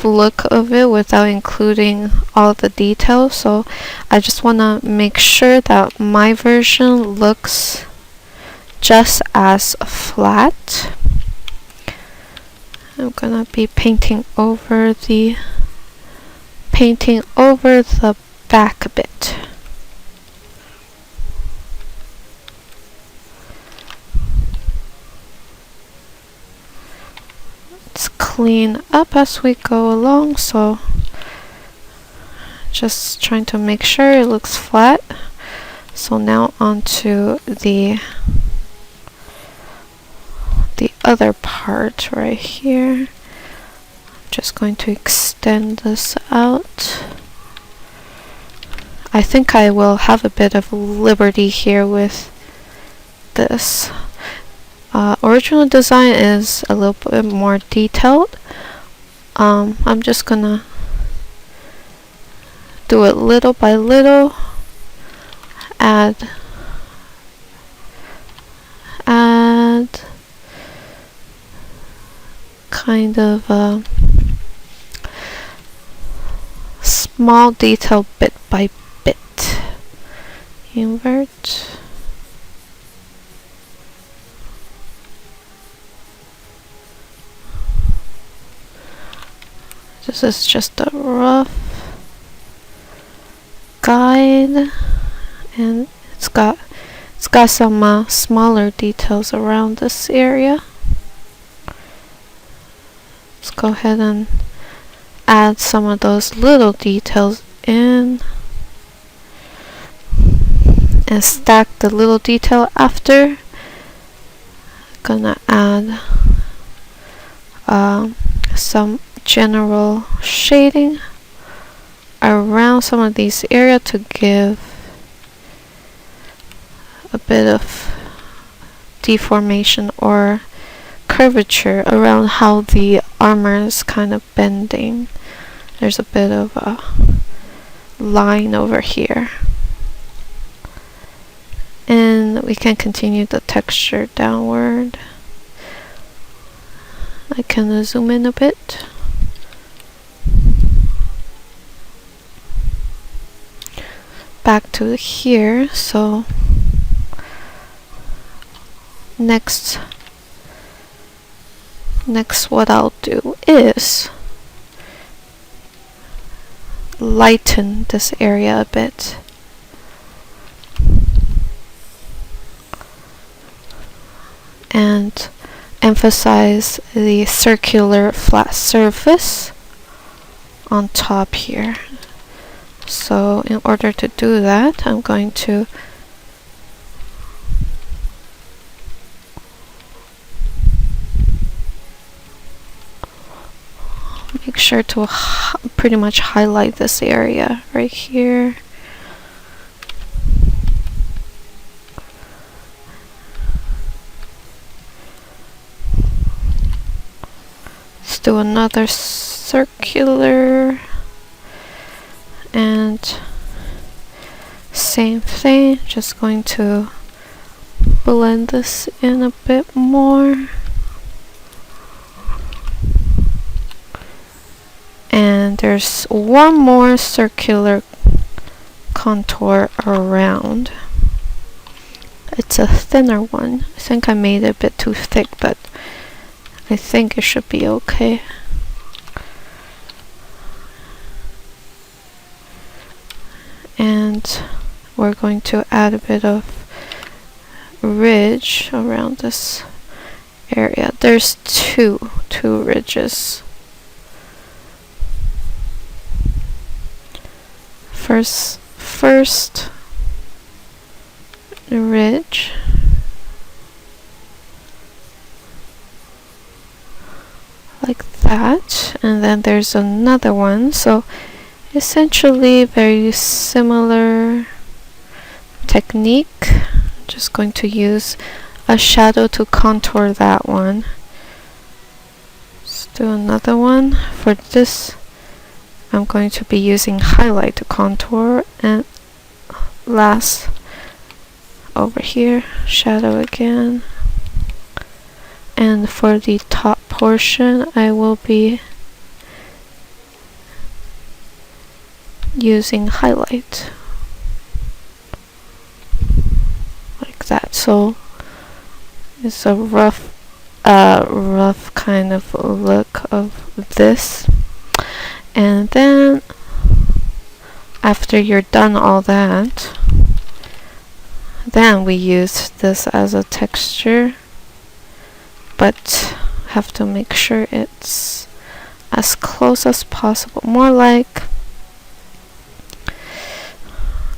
look of it without including all the details. So I just want to make sure that my version looks just as flat. I'm gonna be painting over the back a bit. Let's clean up as we go along, so just trying to make sure it looks flat. So now onto the other part right here. Just going to extend this out. I think I will have a bit of liberty here with this. Original design is a little bit more detailed. I'm just gonna do it little by little, add kind of a small detail bit by bit. Invert. This is just a rough guide, and it's got some smaller details around this area. Let's go ahead and add some of those little details in and stack the little detail after. Gonna add some general shading around some of these areas to give a bit of deformation or curvature around how the armor is kind of bending. There's a bit of a line over here. And we can continue the texture downward. I can zoom in a bit. Back to here, so next what I'll do is lighten this area a bit. And emphasize the circular flat surface on top here. So in order to do that, I'm going to make sure to pretty much highlight this area right here. Let's do another circular, and same thing, just going to blend this in a bit more. And there's one more circular contour around. It's a thinner one. I think I made it a bit too thick, but I think it should be okay. And we're going to add a bit of ridge around this area. There's two ridges. First ridge, like that, and then there's another one. So essentially very similar technique. I'm just going to use a shadow to contour that one. Let's do another one. For this, I'm going to be using highlight to contour, and last over here, shadow again. And for the top portion, I will be using highlight like that. So it's a rough kind of look of this. And then after you're done all that, then we use this as a texture, but have to make sure it's as close as possible. More like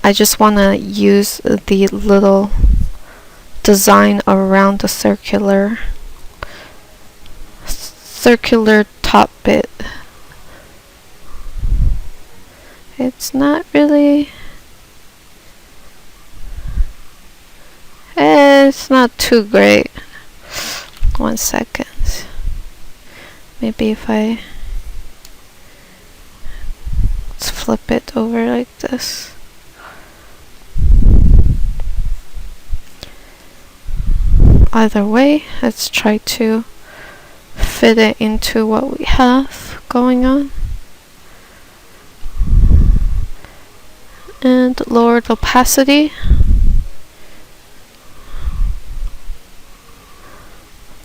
I just want to use the little design around the circular top bit. It's not really, it's not too great. 1 second. Maybe if let's flip it over like this. Either way, let's try to fit it into what we have going on. And lower the opacity.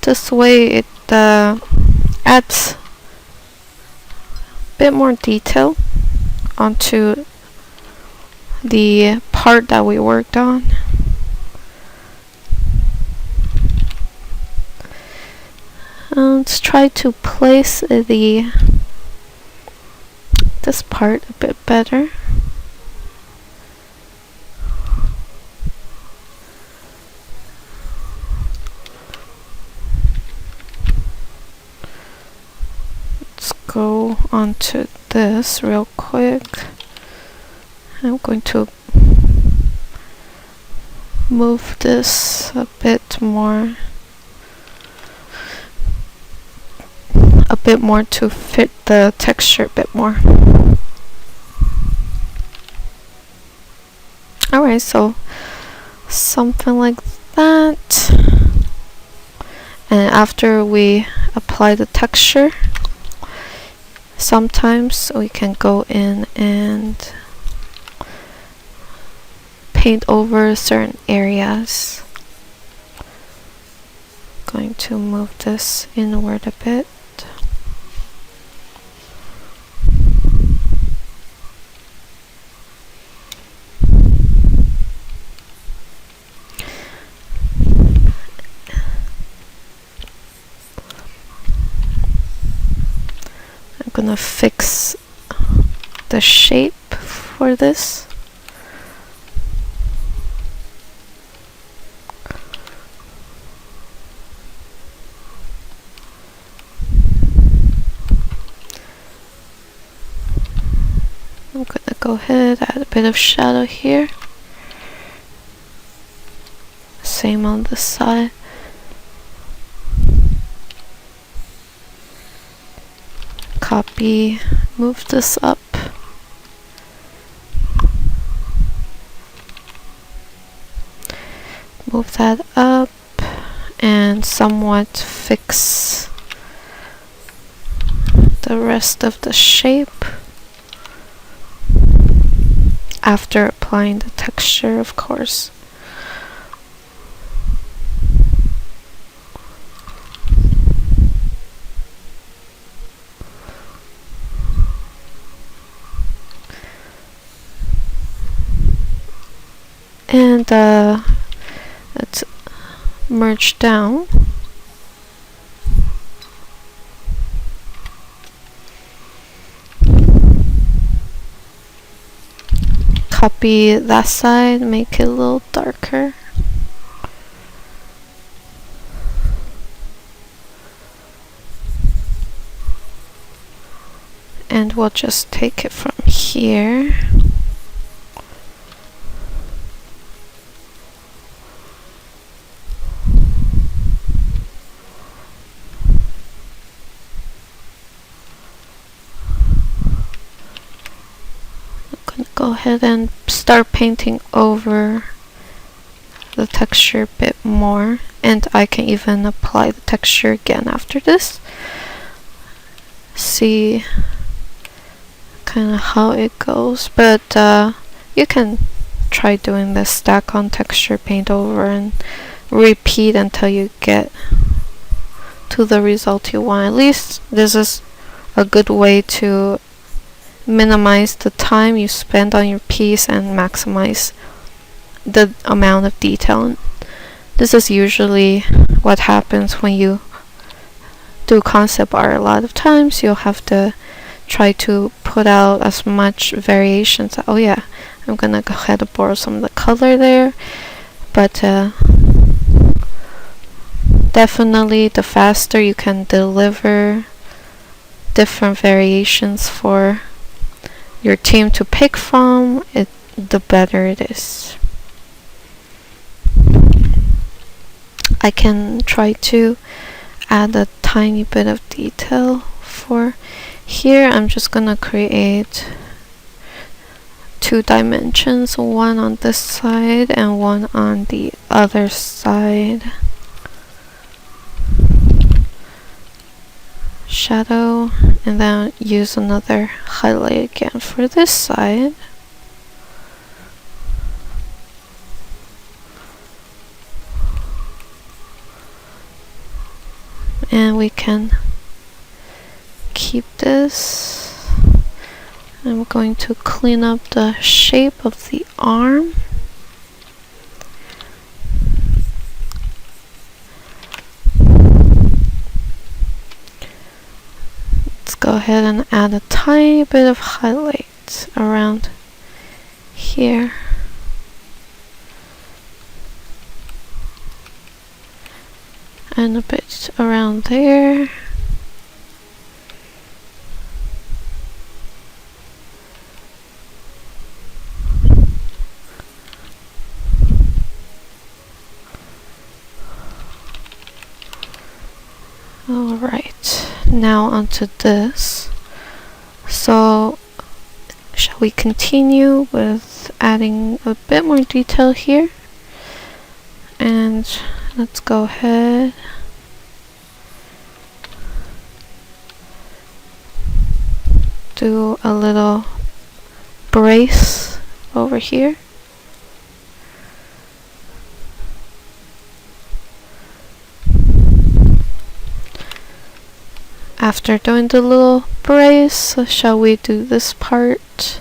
This way it adds a bit more detail onto the part that we worked on. Let's try to place this part a bit better. Let's go onto this real quick. I'm going to move this a bit more to fit the texture a bit more. Alright, so something like that. And after we apply the texture, sometimes we can go in and paint over certain areas. Going to move this inward a bit. I'm gonna fix the shape for this. I'm gonna go ahead, add a bit of shadow here. Same on this side. Copy, move this up. Move that up and somewhat fix the rest of the shape after applying the texture, of course. And let's merge down. Copy that side, make it a little darker. And we'll just take it from here. go ahead and start painting over the texture a bit more, and I can even apply the texture again after this. See kind of how it goes, but you can try doing this stack on texture, paint over, and repeat until you get to the result you want. At least this is a good way to minimize the time you spend on your piece and maximize the amount of detail. This is usually what happens when you do concept art. A lot of times you'll have to try to put out as much variations. Oh yeah, I'm gonna go ahead and borrow some of the color there, but definitely the faster you can deliver different variations for your team to pick from, the better it is. I can try to add a tiny bit of detail for here. I'm just gonna create 2 dimensions, one on this side and one on the other side. Shadow, and then use another highlight again for this side. And we can keep this. I'm going to clean up the shape of the arm. Let's go ahead and add a tiny bit of highlight around here. And a bit around there. Alright, now onto this. So, shall we continue with adding a bit more detail here? And let's go ahead. Do a little brace over here. After doing the little brace, shall we do this part?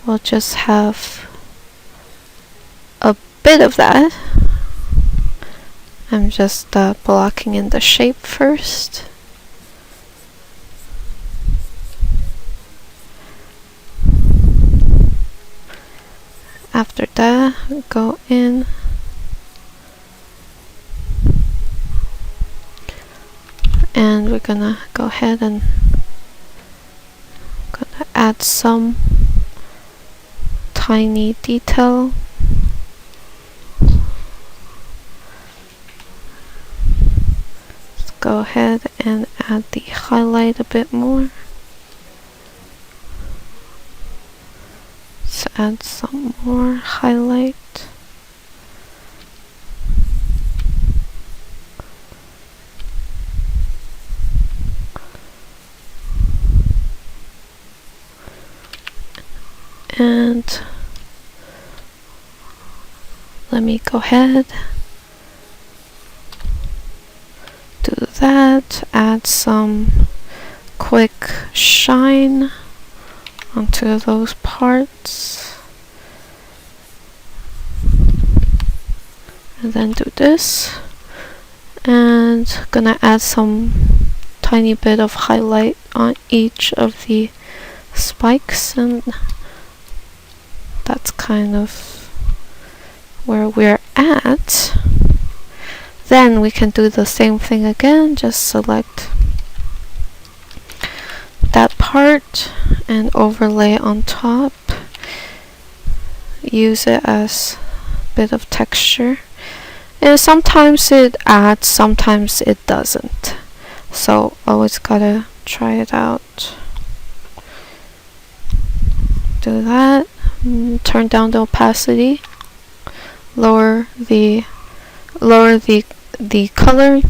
We'll just have a bit of that. I'm just blocking in the shape first. After that, go in and we're gonna go ahead and add some tiny detail. Let's go ahead and add the highlight a bit more. Let's add some more highlight. And let me go ahead, do that, add some quick shine onto those parts, and then do this, and gonna add some tiny bit of highlight on each of the spikes, and that's kind of where we're at. Then we can do the same thing again, just select that part and overlay on top. Use it as a bit of texture. And sometimes it adds, sometimes it doesn't. So always gotta try it out. do that. Turn down the opacity. Lower the color.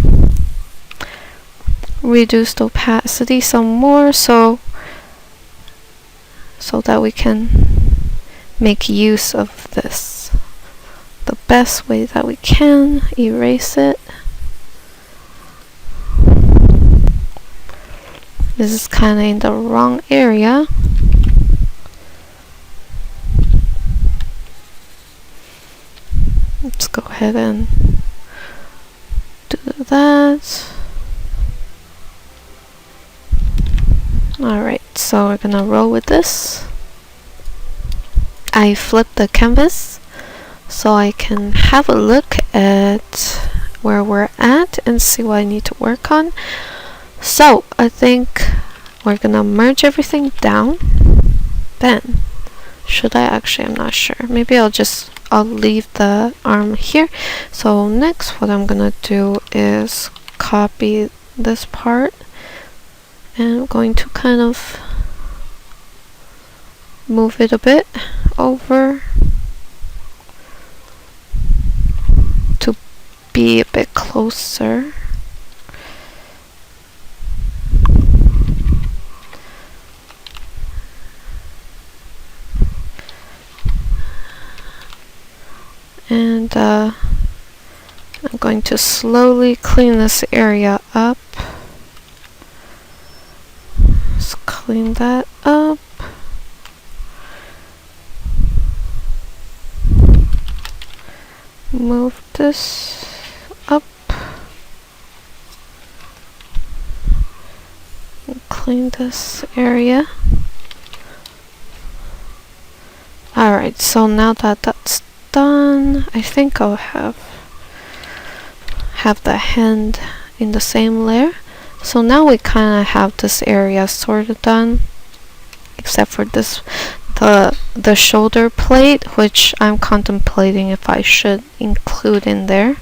Reduce the opacity some more so that we can make use of this the best way that we can. Erase it. This is kind of in the wrong area. Let's go ahead and do that. Alright, so we're gonna roll with this. I flipped the canvas so I can have a look at where we're at and see what I need to work on. So I think we're gonna merge everything down. Then should I actually, I'm not sure. Maybe I'll leave the arm here. So next what I'm gonna do is copy this part, and I'm going to kind of move it a bit over to be a bit closer. And I'm going to slowly clean this area up. Let's clean that up. Move this up. And clean this area. Alright, so now that that's done, I think I'll have the hand in the same layer. So now we kind of have this area sort of done, except for this, the shoulder plate, which I'm contemplating if I should include in there,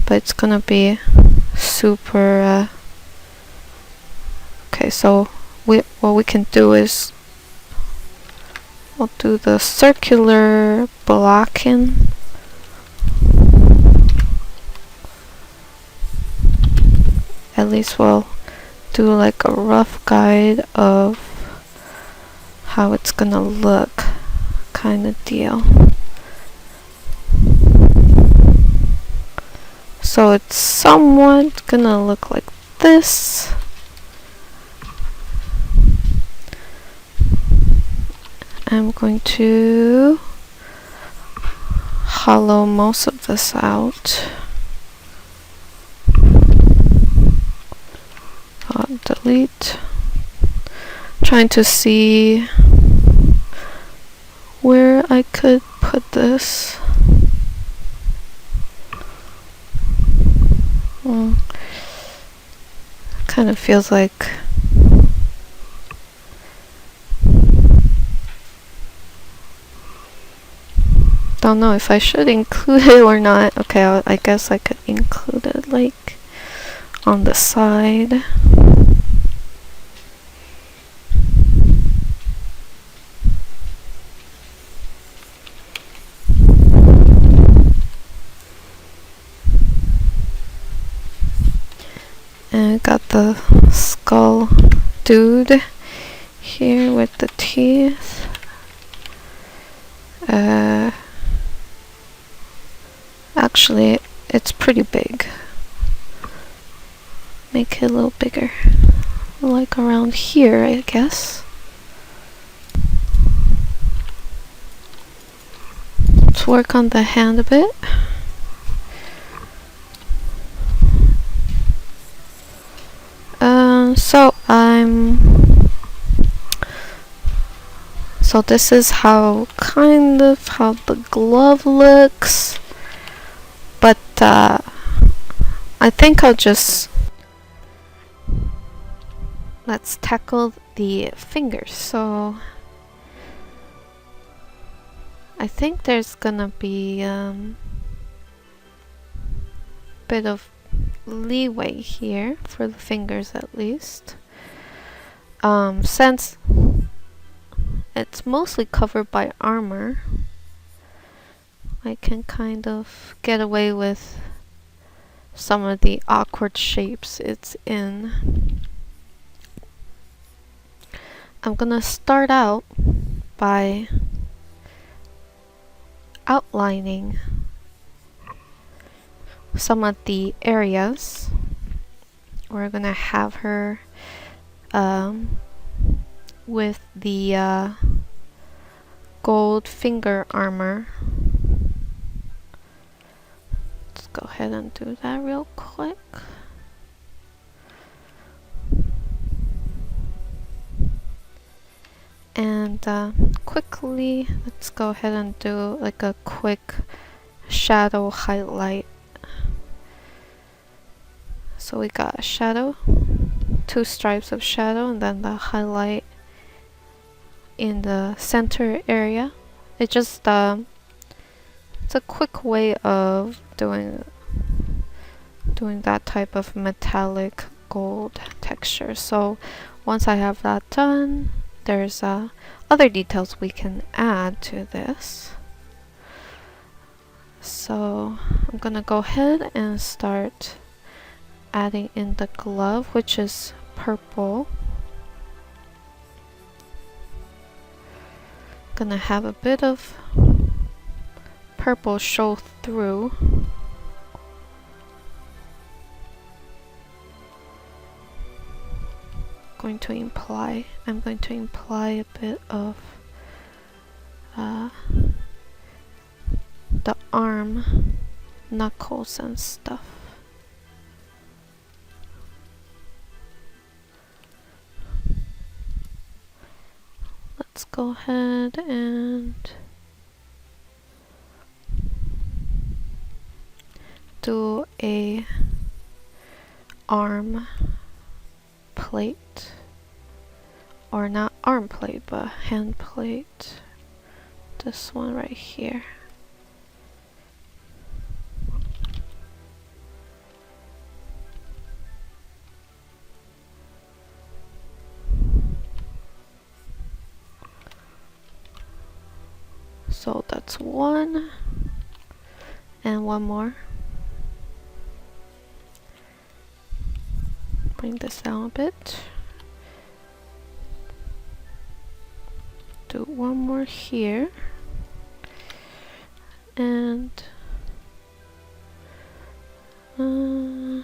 but it's gonna be super okay. So what we can do is we'll do the circular blocking. At least we'll do like a rough guide of how it's gonna look, kind of deal. So it's somewhat gonna look like this. I'm going to hollow most of this out. Delete. Trying to see where I could put this. Kind of feels like don't know if I should include it or not. Okay, I guess I could include it like on the side. And I got the skull dude here with the teeth. Actually, it's pretty big. Make it a little bigger. Like around here, I guess. Let's work on the hand a bit. So this is how the glove looks, but I think let's tackle the fingers. So I think there's gonna be bit of leeway here for the fingers, at least, since it's mostly covered by armor, I can kind of get away with some of the awkward shapes it's in. I'm gonna start out by outlining some of the areas. We're gonna have her with the gold finger armor. Let's go ahead and do that real quick. And quickly, let's go ahead and do like a quick shadow highlight. So we got a shadow, 2 stripes of shadow, and then the highlight in the center area. It just it's a quick way of doing that type of metallic gold texture. So once I have that done, there's other details we can add to this. So I'm gonna go ahead and start adding in the glove, which is purple. Gonna have a bit of purple show through. I'm going to imply a bit of the arm knuckles and stuff. Let's go ahead and do a arm plate, or not arm plate but hand plate. This one right here. So that's one, and one more. Bring this down a bit. Do one more here. And I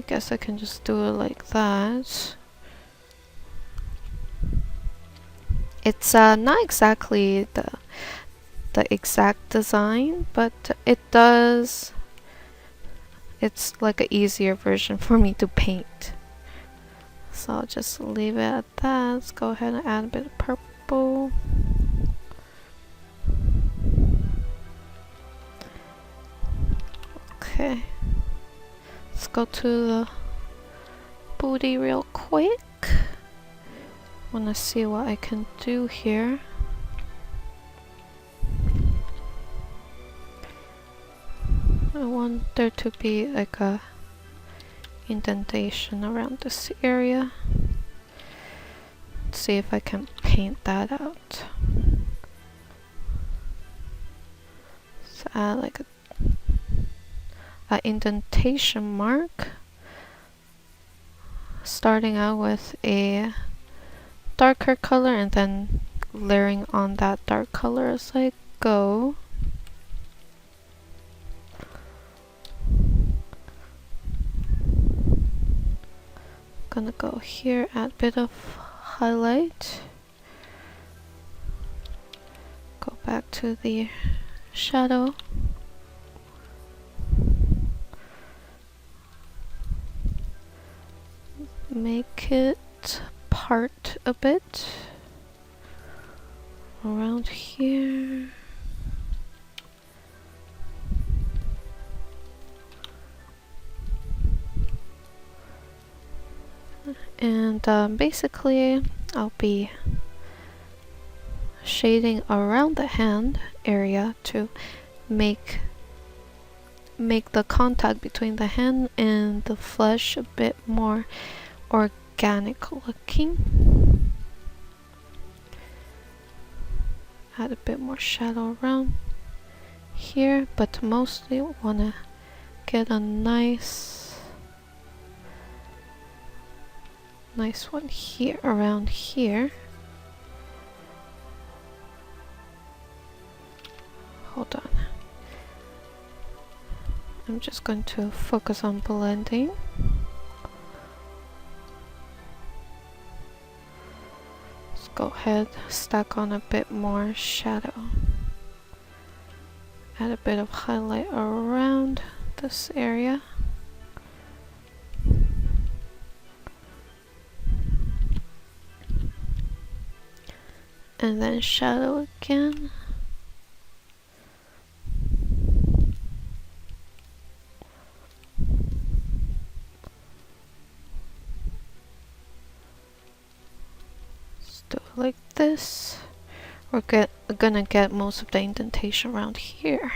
guess I can just do it like that. It's not exactly the exact design, but it's like an easier version for me to paint. So I'll just leave it at that. Let's go ahead and add a bit of purple. Okay. Let's go to the booty real quick. Wanna see what I can do here. I want there to be like a indentation around this area. Let's see if I can paint that out. So add like a indentation mark, starting out with a darker color and then layering on that dark color as I go. Gonna go here, add a bit of highlight. Go back to the shadow. Make it part a bit around here. And basically I'll be shading around the hand area to make the contact between the hand and the flesh a bit more organic looking. add a bit more shadow around here, but mostly want to get a nice one here, around here. Hold on. I'm just going to focus on blending. Let's go ahead, stack on a bit more shadow. Add a bit of highlight around this area. And then shadow again. Let's do it like this. We're gonna get most of the indentation around here.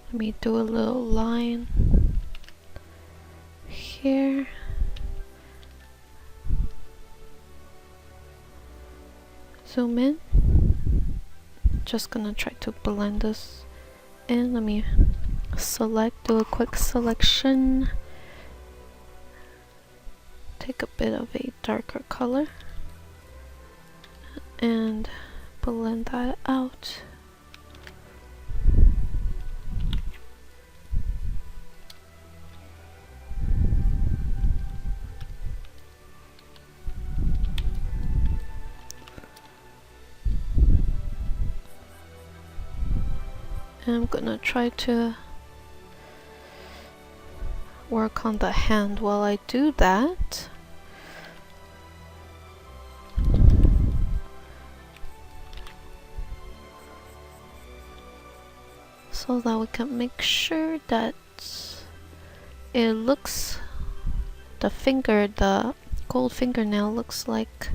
Let me do a little line here. Zoom in. Just gonna try to blend this in. Let me do a quick selection. Take a bit of a darker color and blend that out. I'm gonna try to work on the hand while I do that. So that we can make sure that it looks, the gold fingernail looks like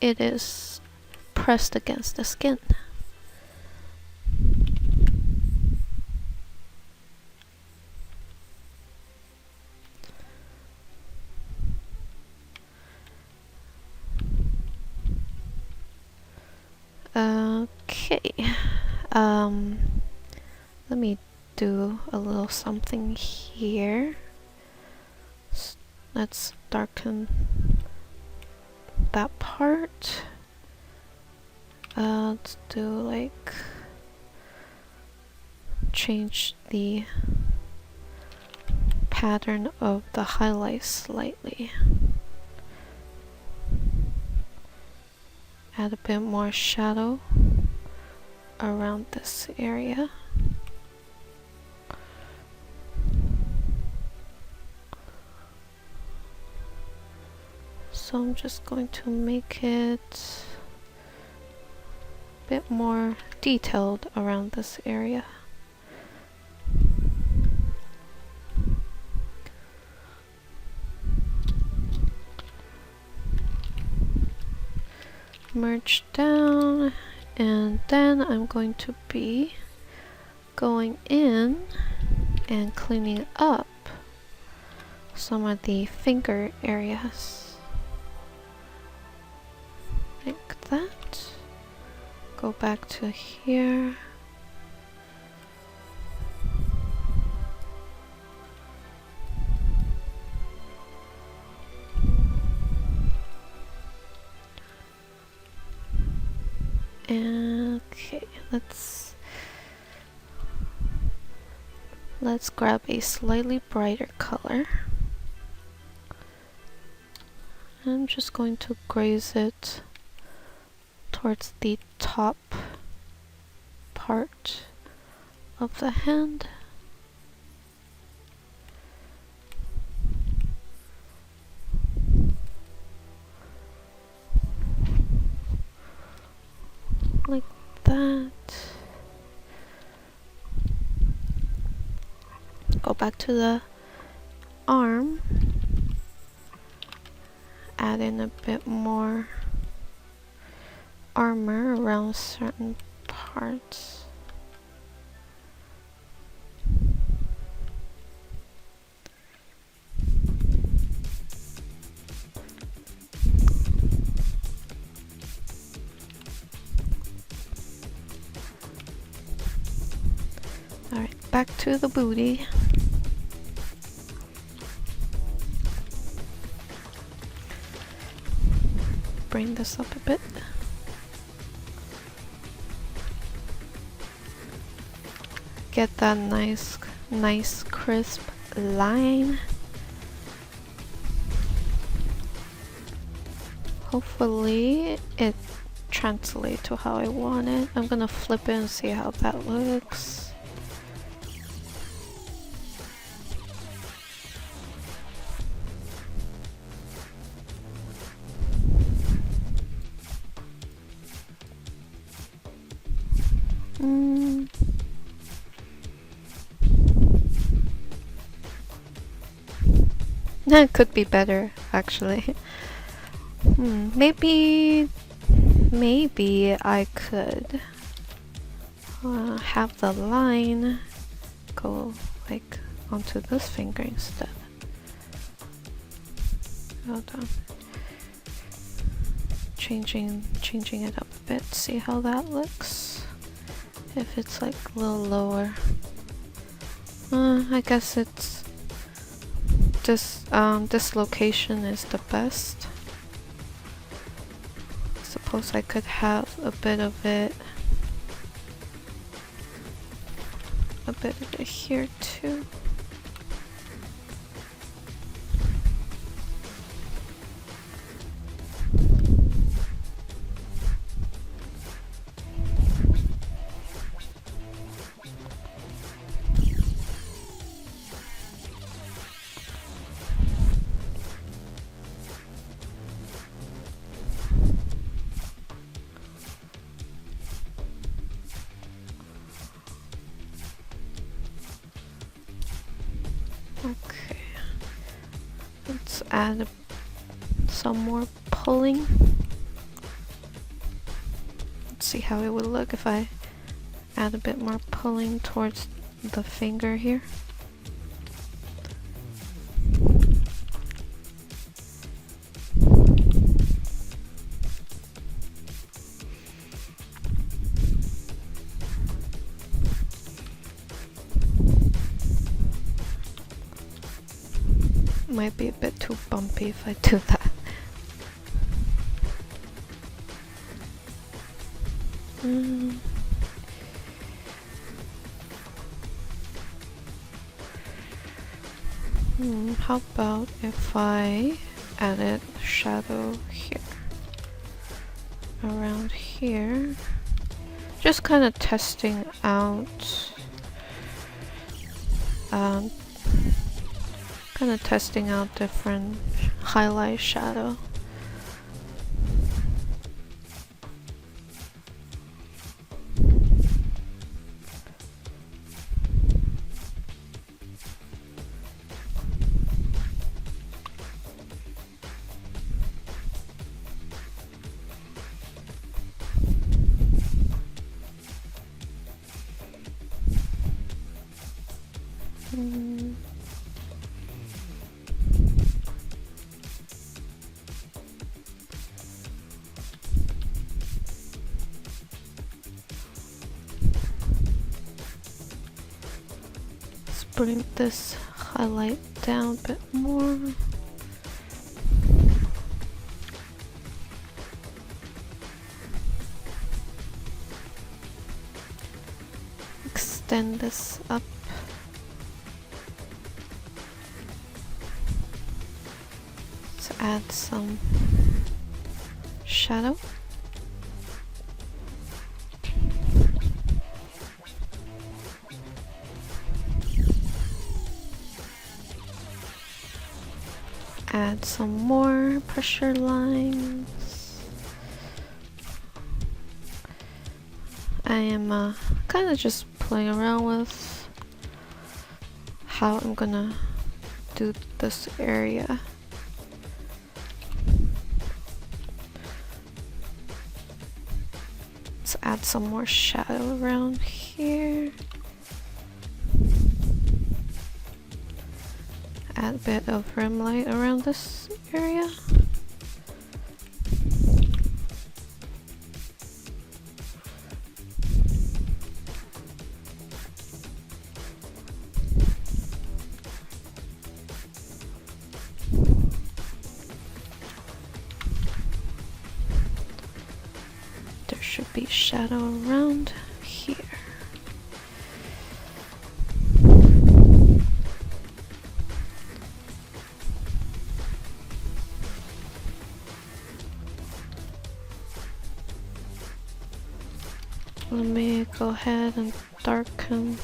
it is pressed against the skin. Okay, let me do a little something here. Let's darken that part. Let's do like change the pattern of the highlight slightly. Add a bit more shadow around this area. So I'm just going to make it a bit more detailed around this area. Merge down, and then I'm going to be going in and cleaning up some of the finger areas like that. Go back to here. Okay, let's grab a slightly brighter color. I'm just going to graze it towards the top part of the hand. Like that. Go back to the arm, add in a bit more armor around certain parts. Alright, back to the booty. Bring this up a bit. Get that nice crisp line. Hopefully it translates to how I want it. I'm gonna flip it and see how that looks. That could be better, actually. Maybe I could have the line go like onto this finger instead. Hold on. Changing it up a bit. See how that looks. If it's like a little lower. I guess it's this location is the best. Suppose I could have a bit of it here too. Okay, let's add some more pulling. Let's see how it would look if I add a bit more pulling towards the finger here. Might be a bit too bumpy if I do that. How about if I added shadow here, around here, just kind of testing out different highlight shadow. Let's bring this highlight down a bit more. Extend this up. Let's add some shadow. Add some more pressure lines. I am kind of just playing around with how I'm gonna do this area. Let's add some more shadow around here. Add a bit of rim light around this area. There should be shadow around here. Let me go ahead and darken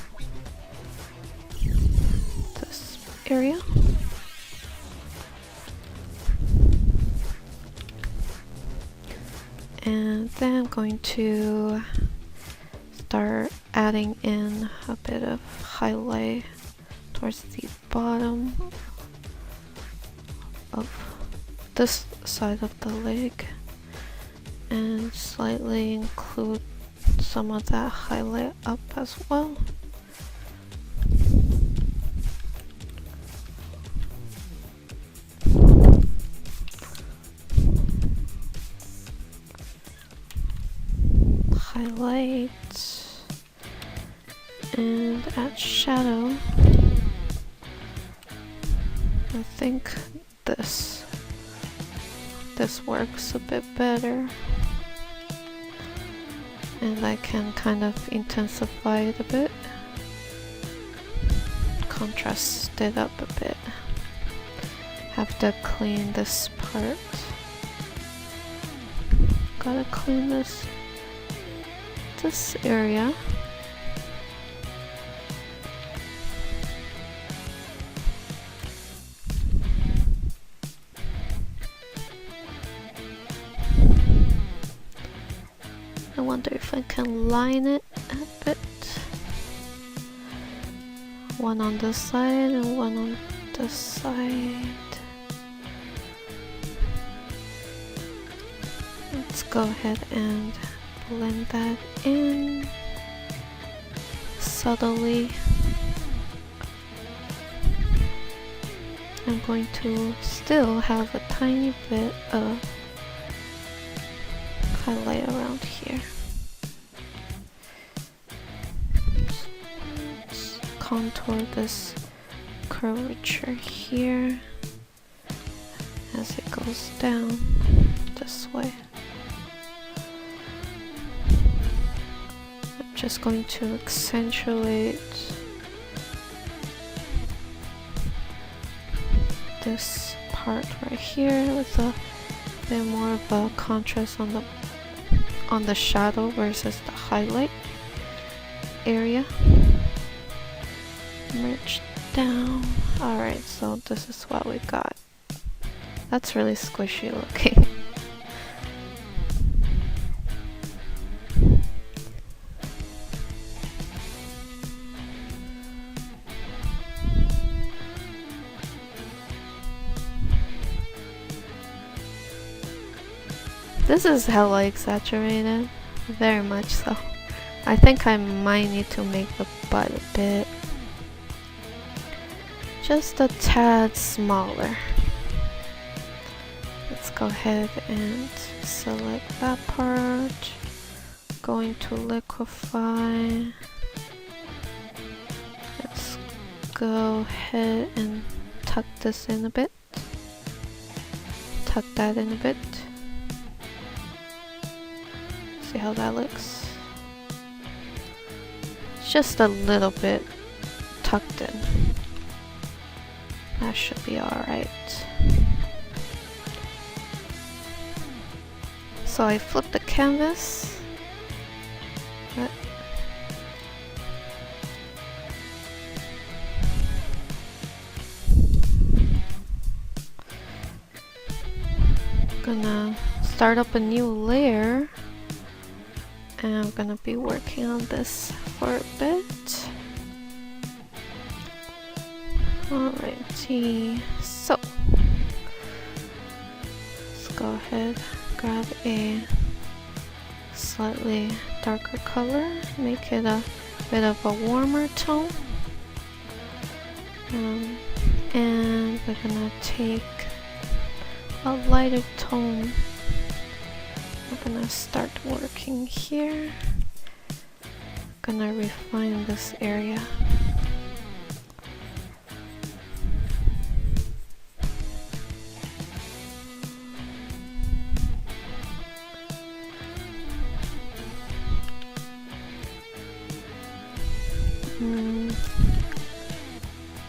this area. And then I'm going to start adding in a bit of highlight towards the bottom of this side of the leg and slightly include some of that highlight up as well. Highlight and add shadow. I think this works a bit better, and I can kind of intensify it a bit, contrast it up a bit. Have to clean this part. Gotta clean this area. I wonder if I can line it a bit. One on this side and one on this side. Let's go ahead and blend that in subtly. I'm going to still have a tiny bit of highlight around here. Let's contour this curvature here as it goes down this way. Just going to accentuate this part right here with a bit more of a contrast on the shadow versus the highlight area. Merge down. Alright, so this is what we got. That's really squishy looking. This is hella exaggerated, very much so. I think I might need to make the butt a bit, just a tad smaller. Let's go ahead and select that part. Going to liquefy. Let's go ahead and tuck this in a bit. Tuck that in a bit. See how that looks? It's just a little bit tucked in. That should be alright. So I flipped the canvas. But gonna start up a new layer. And I'm gonna be working on this for a bit. Alrighty, so let's go ahead, grab a slightly darker color, make it a bit of a warmer tone, and we're gonna take a lighter tone. We're gonna start working here. Gonna refine this area.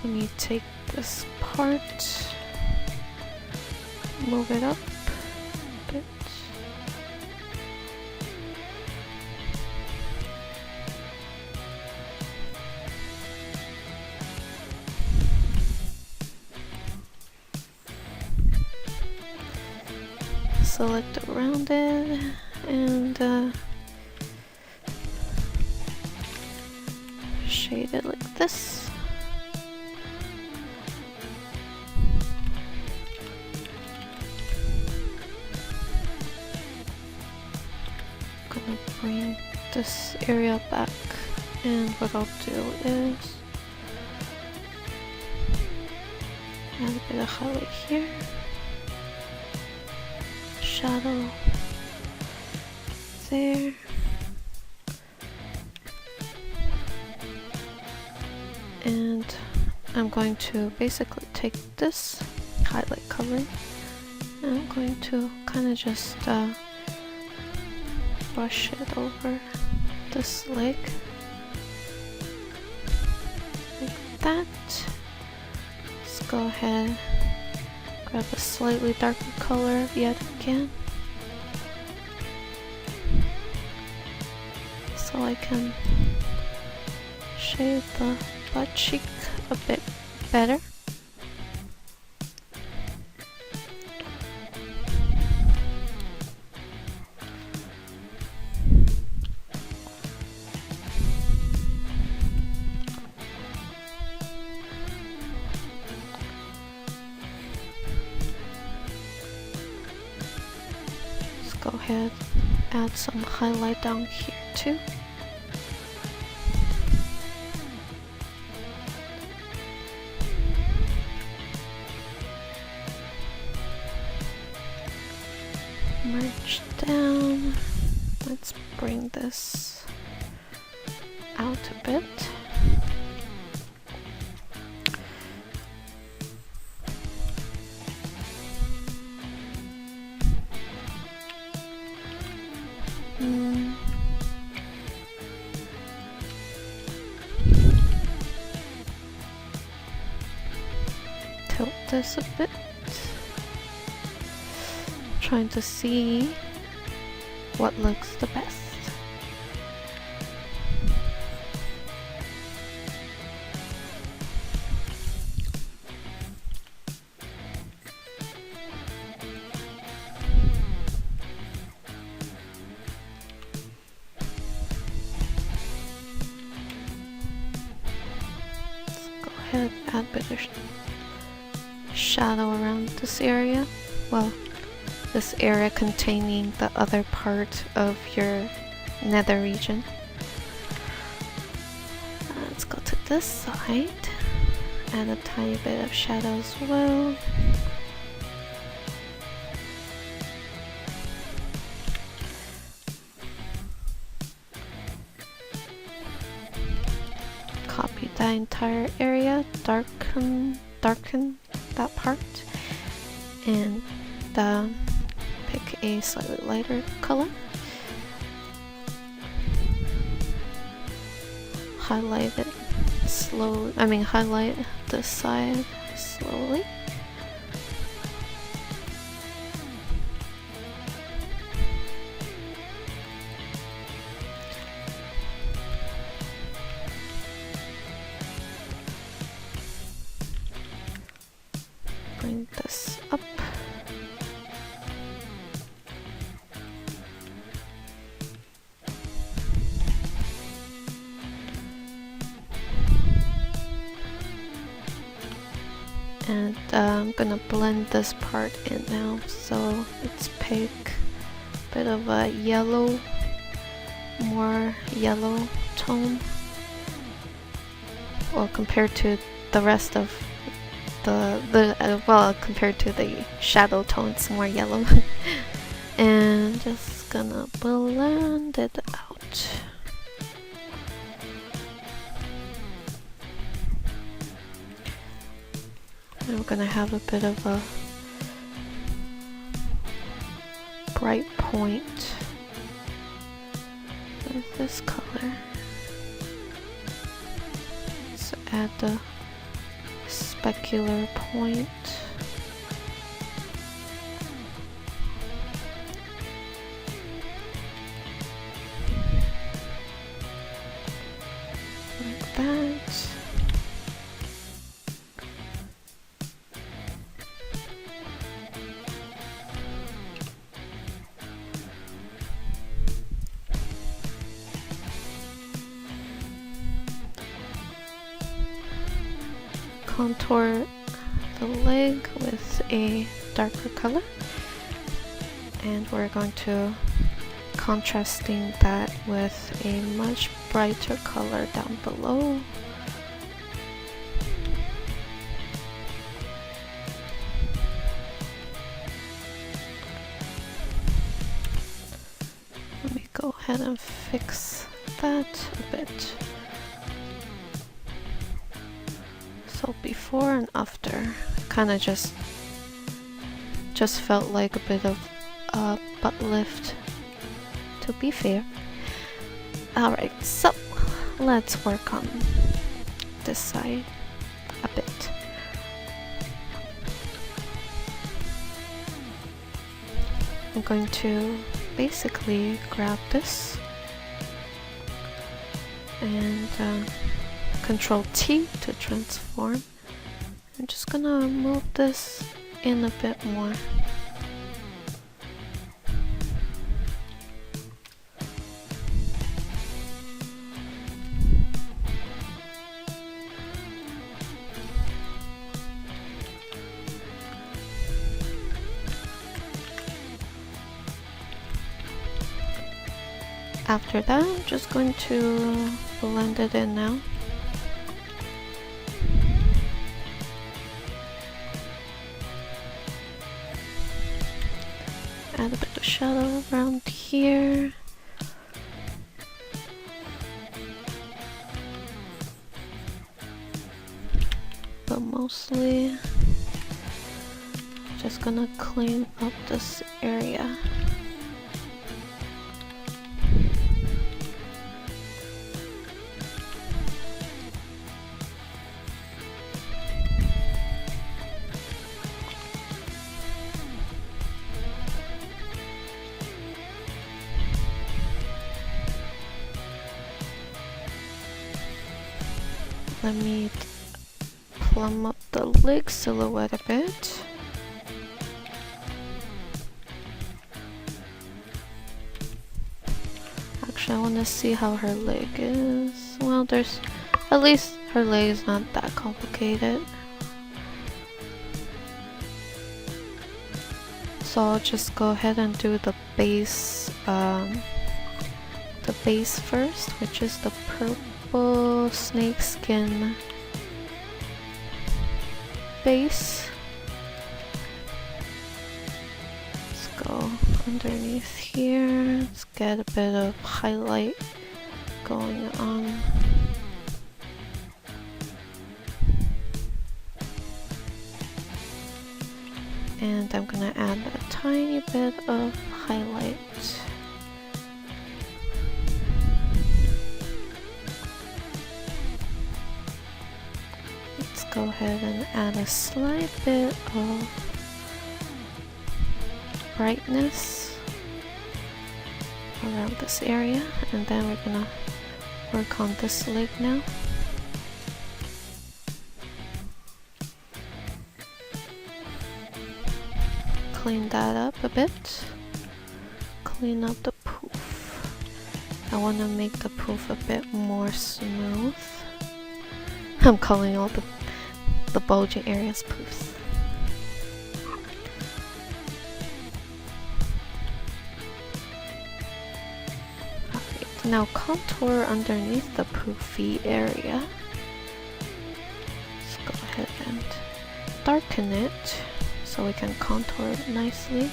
Let me take this part, move it up a bit. Select around it and shade it like this. Gonna bring this area back, and what I'll do is add a bit of highlight here, shadow there, and I'm going to basically take this highlight color and I'm going to kind of just brush it over this leg like that. Let's go ahead, grab a slightly darker color yet again, so I can shade the butt cheek a bit better. Go ahead, add some highlight down here too. Merge down. Let's bring this out a bit. Tilt this a bit. Trying to see what looks the best. Add a bit of shadow around this area. Well, this area containing the other part of your nether region. Let's go to this side. Add a tiny bit of shadow as well. Copy that entire area, darken that part, and pick a slightly lighter color. Highlight it slowly. Highlight this side slowly. Bring this up. And I'm gonna blend this part in now. So let's pick a bit of a yellow, more yellow tone. Well, compared to the rest of well, compared to the shadow tone, it's more yellow. And just gonna blend it out. And we're gonna have a bit of a bright point with this color. So add the specular point. Like that. Contour the leg with a darker color, and we're going to contrasting that with a much brighter color down below. Let me go ahead and fix that a bit. So before and after, kind of just felt like a bit of a butt lift, to be fair. Alright, so let's work on this side a bit. I'm going to basically grab this and Control T to transform. I'm just gonna move this in a bit more. After that, I'm just going to blend it in now. Add a bit of shadow around here. But mostly just gonna clean up this area. Let me plumb up the leg silhouette a bit. Actually, I want to see how her leg is. Well, at least her leg is not that complicated. So I'll just go ahead and do the base first, which is the purple snakeskin base. Let's go underneath here. Let's get a bit of highlight going on. And I'm gonna add a tiny bit of highlight. Let's go ahead and add a slight bit of brightness around this area, and then we're gonna work on this leg now. Clean that up a bit. Clean up the poof. I want to make the poof a bit more smooth. I'm calling all the bulging areas poofs. Alright, now contour underneath the poofy area. Let's go ahead and darken it so we can contour it nicely.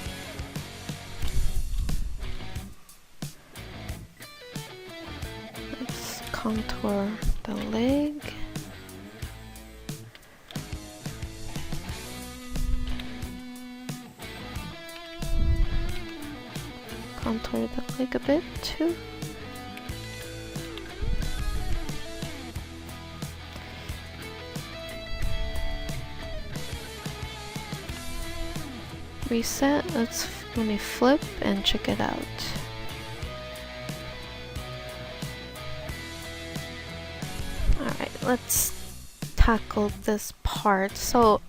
Let's contour the leg. Contour the leg a bit too. Reset. Let me flip and check it out. Alright, let's tackle this part. So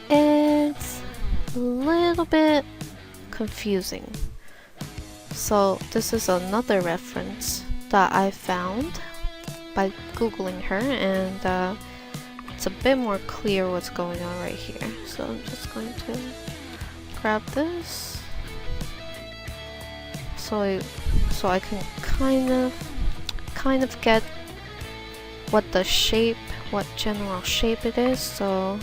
it's a little bit confusing. So this is another reference that I found by googling her, and it's a bit more clear what's going on right here. So I'm just going to grab this so I can kind of get what general shape it is. So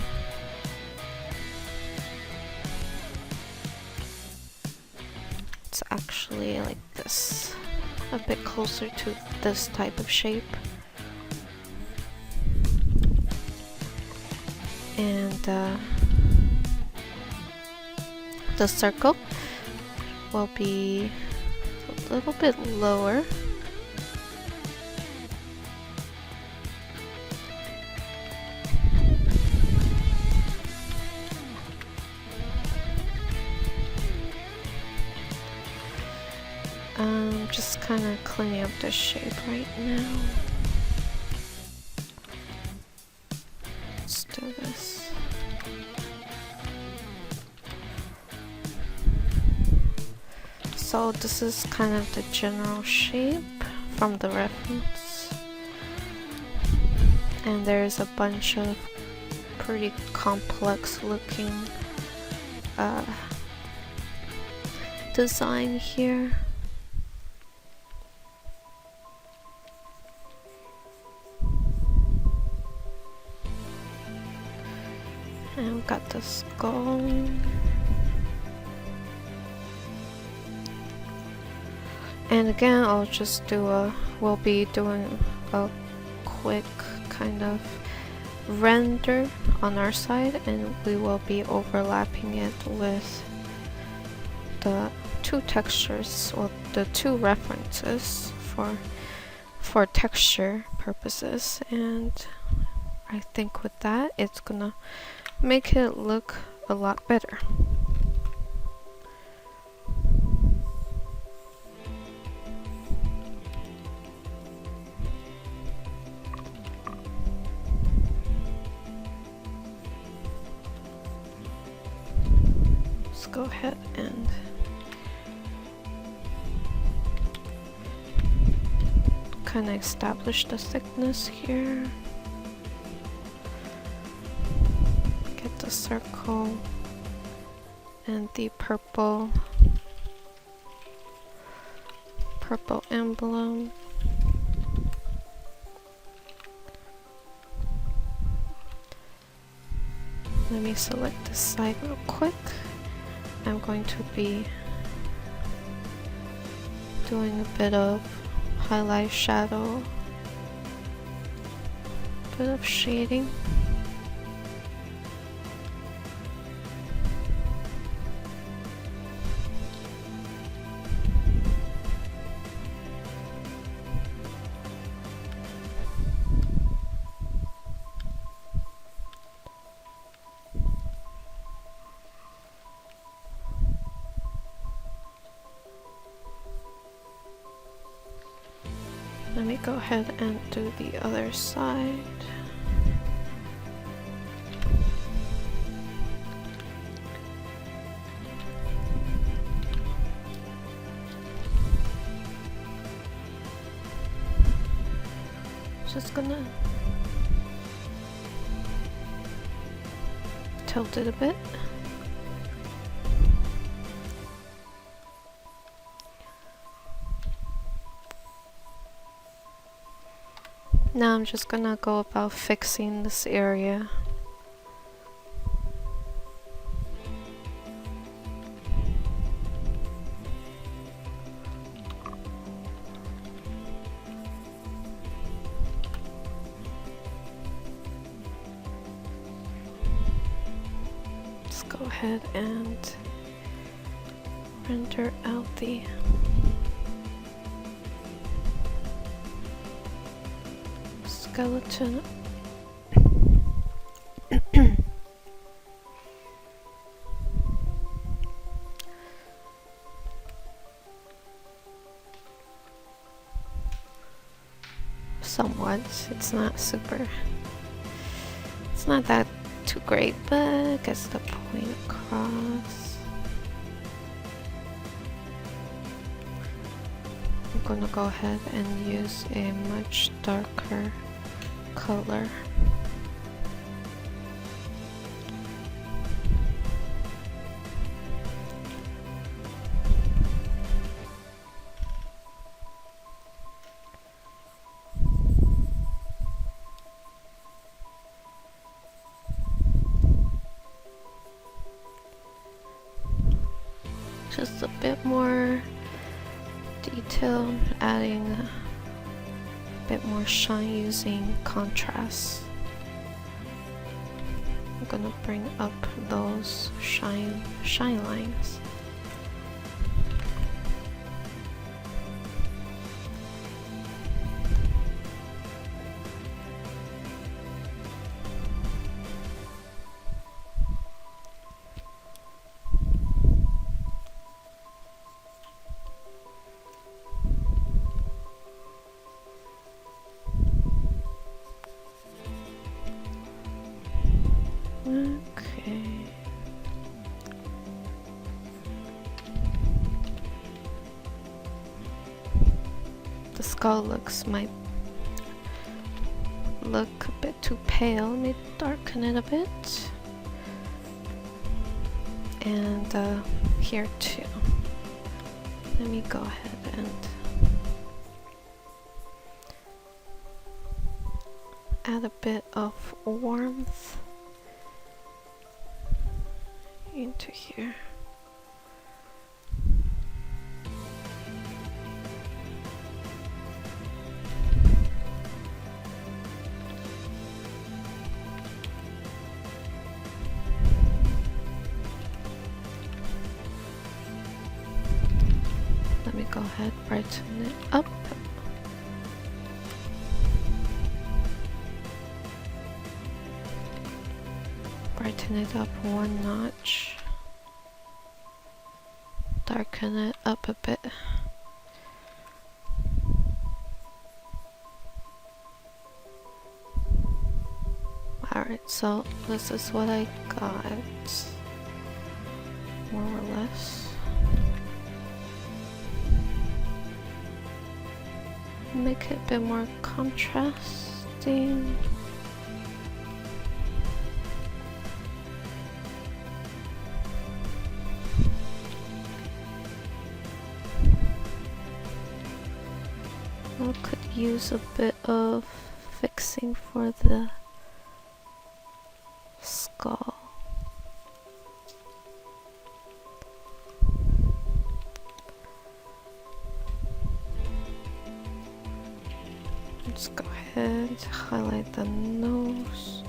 it's actually like this, a bit closer to this type of shape. And the circle will be a little bit lower. I'm just kind of cleaning up the shape right now. Let's do this. So this is kind of the general shape from the reference. And there's a bunch of pretty complex looking design here. And we've got the skull. And again, we'll be doing a quick kind of render on our side, and we will be overlapping it with the two textures, or the two references for texture purposes. And I think with that, it's gonna make it look a lot better. Let's go ahead and kind of establish the thickness here. The circle and the purple emblem. Let me select this side real quick. I'm going to be doing a bit of highlight, shadow, a bit of shading. Let me go ahead and do the other side. Just gonna tilt it a bit. Now I'm just gonna go about fixing this area. Let's go ahead and render out the skeleton. Somewhat. It's not super. It's not that too great, but it gets the point across. I'm gonna go ahead and use a much darker color. Just a bit more detail, adding a bit more shine using contrast. I'm gonna bring up those shine lines. Okay. The skull might look a bit too pale. Let me darken it a bit. And here too. Let me go ahead and add a bit of warmth into here. Let me go ahead, brighten it up. Brighten it up one notch. Darken it up a bit. Alright, so this is what I got, more or less. Make it a bit more contrasting. I could use a bit of fixing for the skull. Let's go ahead, highlight the nose.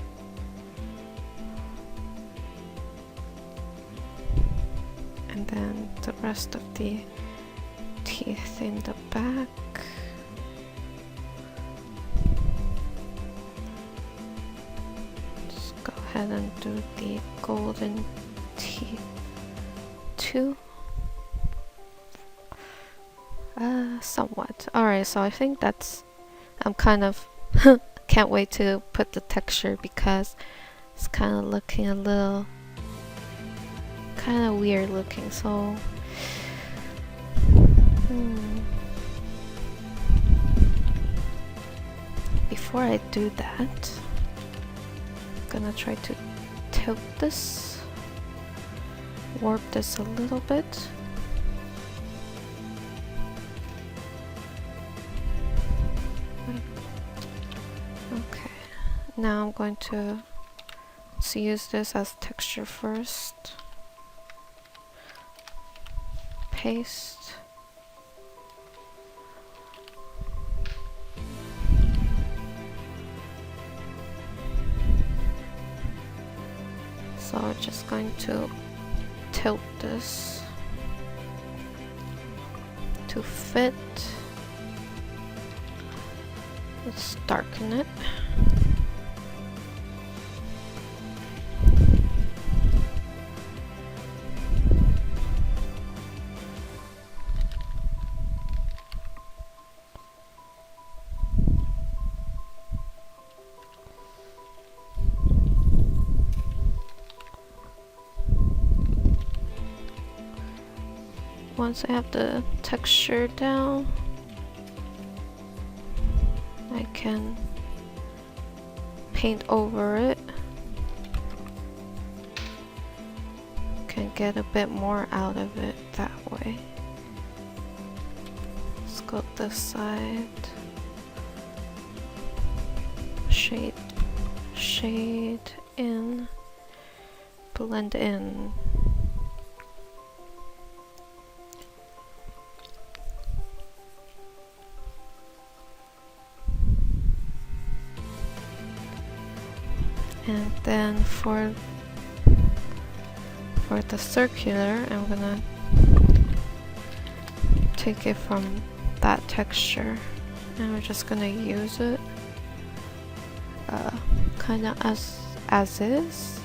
And then the rest of the teeth in the back. And do the golden teeth too. Somewhat. Alright, so I think that's, I'm kind of can't wait to put the texture because it's kind of looking a little kind of weird looking, so before I do that, gonna try to tilt this, warp this a little bit. Okay, now I'm going to use this as texture first. Paste. So we're just going to tilt this to fit. Let's darken it. Once I have the texture down, I can paint over it. Can get a bit more out of it that way. Let's go this side. Shade in, blend in. And then for the circular, I'm gonna take it from that texture and we're just gonna use it kind of as is,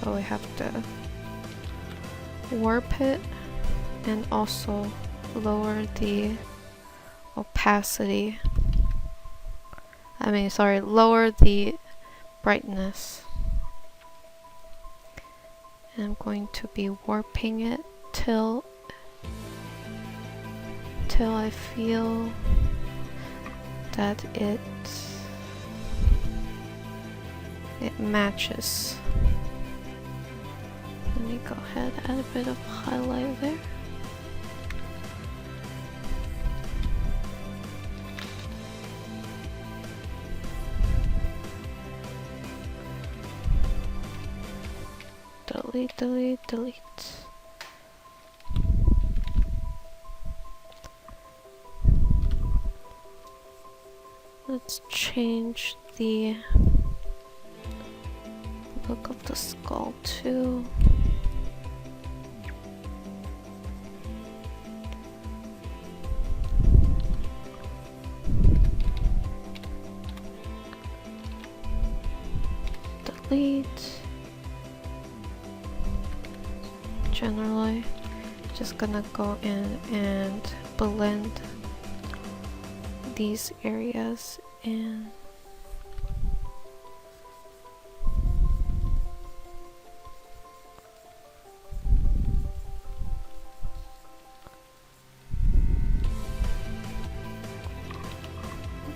but we have to warp it and also lower the opacity. Lower the brightness. And I'm going to be warping it till I feel that it matches. Let me go ahead and add a bit of highlight there. Delete. Let's change the look of the skull too. Delete. Generally, just gonna go in and blend these areas in.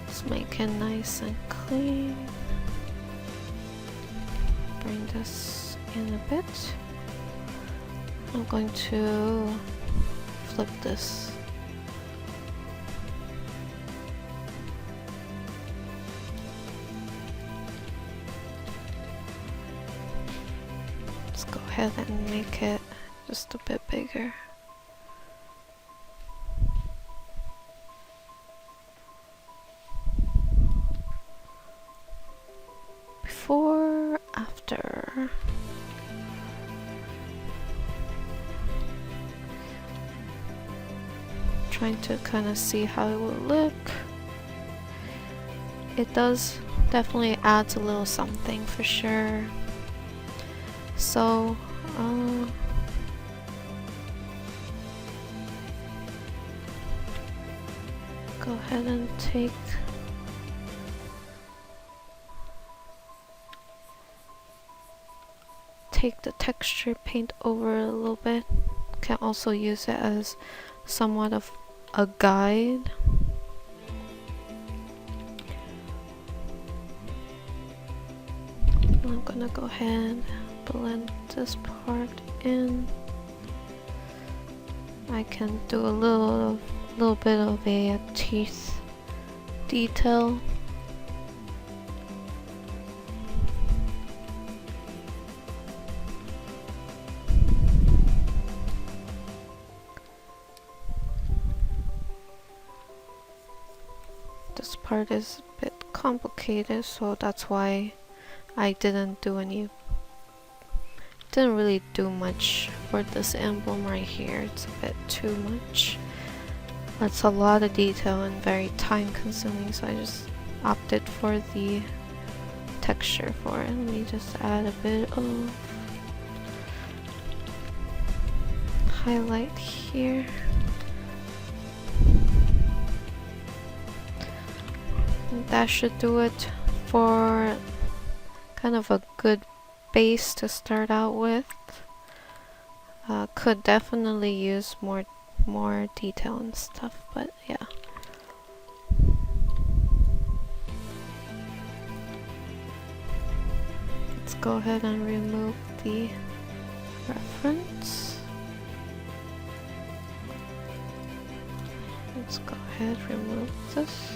Let's make it nice and clean. Bring this in a bit. I'm going to flip this. Let's go ahead and make it just a bit bigger. Before, after. Trying to kind of see how it will look. It does definitely adds a little something for sure. So go ahead and take the texture, paint over a little bit. Can also use it as somewhat of a guide. I'm gonna go ahead, blend this part in. I can do a little bit of a teeth detail. This part is a bit complicated, so that's why I didn't really do much for this emblem right here. It's a bit too much. That's a lot of detail and very time consuming, so I just opted for the texture for it. Let me just add a bit of highlight here. That should do it for kind of a good base to start out with. Could definitely use more detail and stuff, but yeah. Let's go ahead and remove the reference. Let's go ahead, remove this.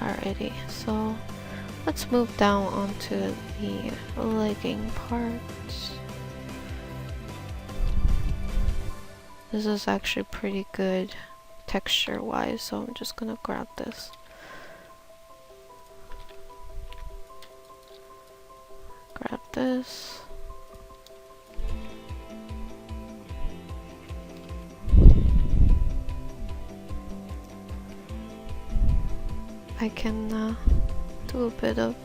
Alrighty, so let's move down onto the legging part. This is actually pretty good texture wise, so I'm just gonna grab this. Grab this. I can do a bit of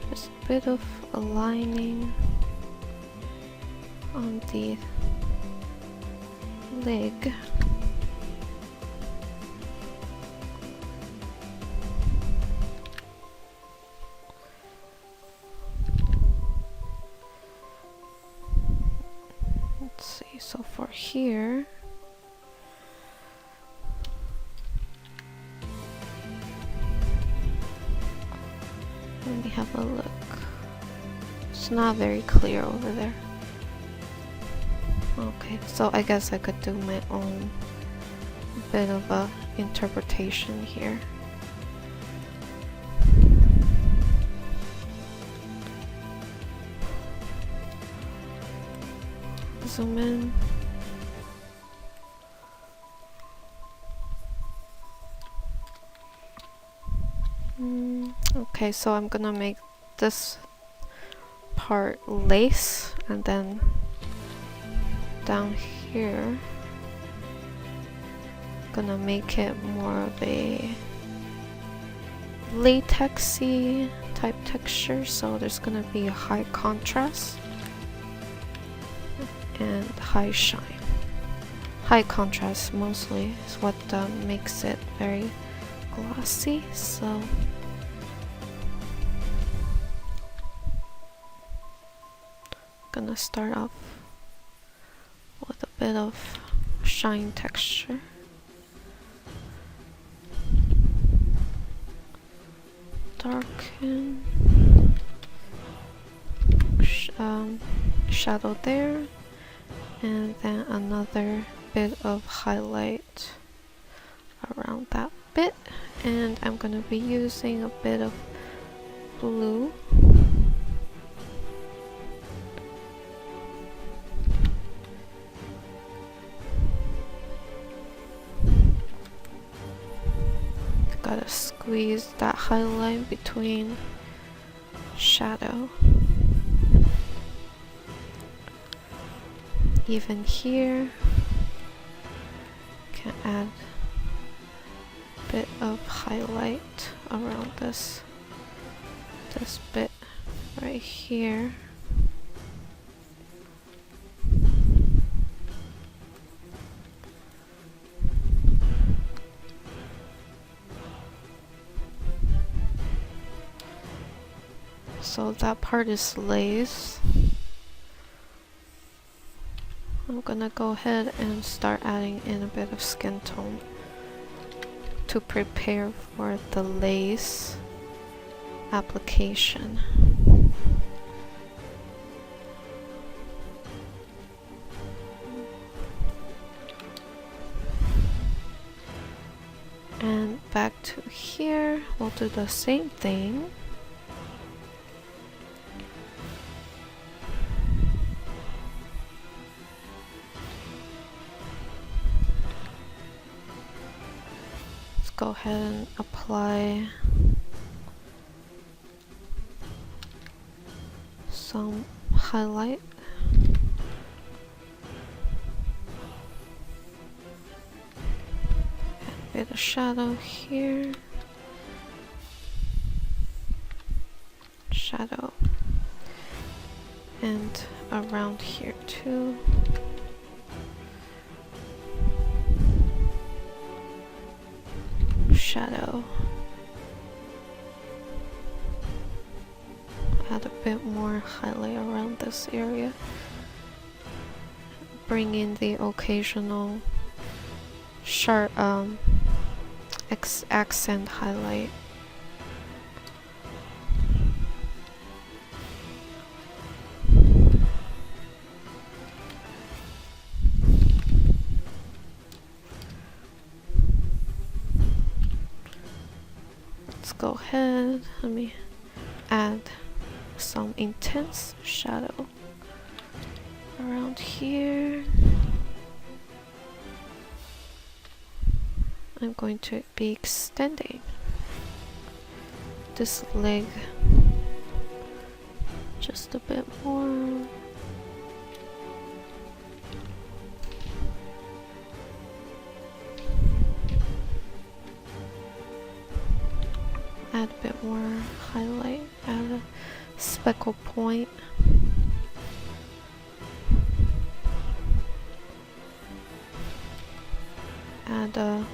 just a bit of aligning on the leg. Let's see, so for here, let me have a look. It's not very clear over there. Okay, so I guess I could do my own bit of a interpretation here. Zoom in. Okay, so I'm gonna make this part lace, and then down here gonna make it more of a latexy type texture, so there's gonna be a high contrast and high shine. High contrast mostly is what makes it very glossy, so gonna start off with a bit of shine texture. Darken, shadow there, and then another bit of highlight around that bit, and I'm gonna be using a bit of blue. Gotta squeeze that highlight between shadow. Even here, can add a bit of highlight around this bit right here. So that part is lace. I'm gonna go ahead and start adding in a bit of skin tone to prepare for the lace application. And back to here, we'll do the same thing. Let's go ahead and apply some highlight. A bit of shadow here. Shadow. And around here too. Shadow. Add a bit more highlight around this area. Bring in the occasional sharp accent highlight. Let's go ahead, let me add some intense shadow around here. I'm going to be extending this leg just a bit more. Add a bit more highlight, add a speckle point. Add a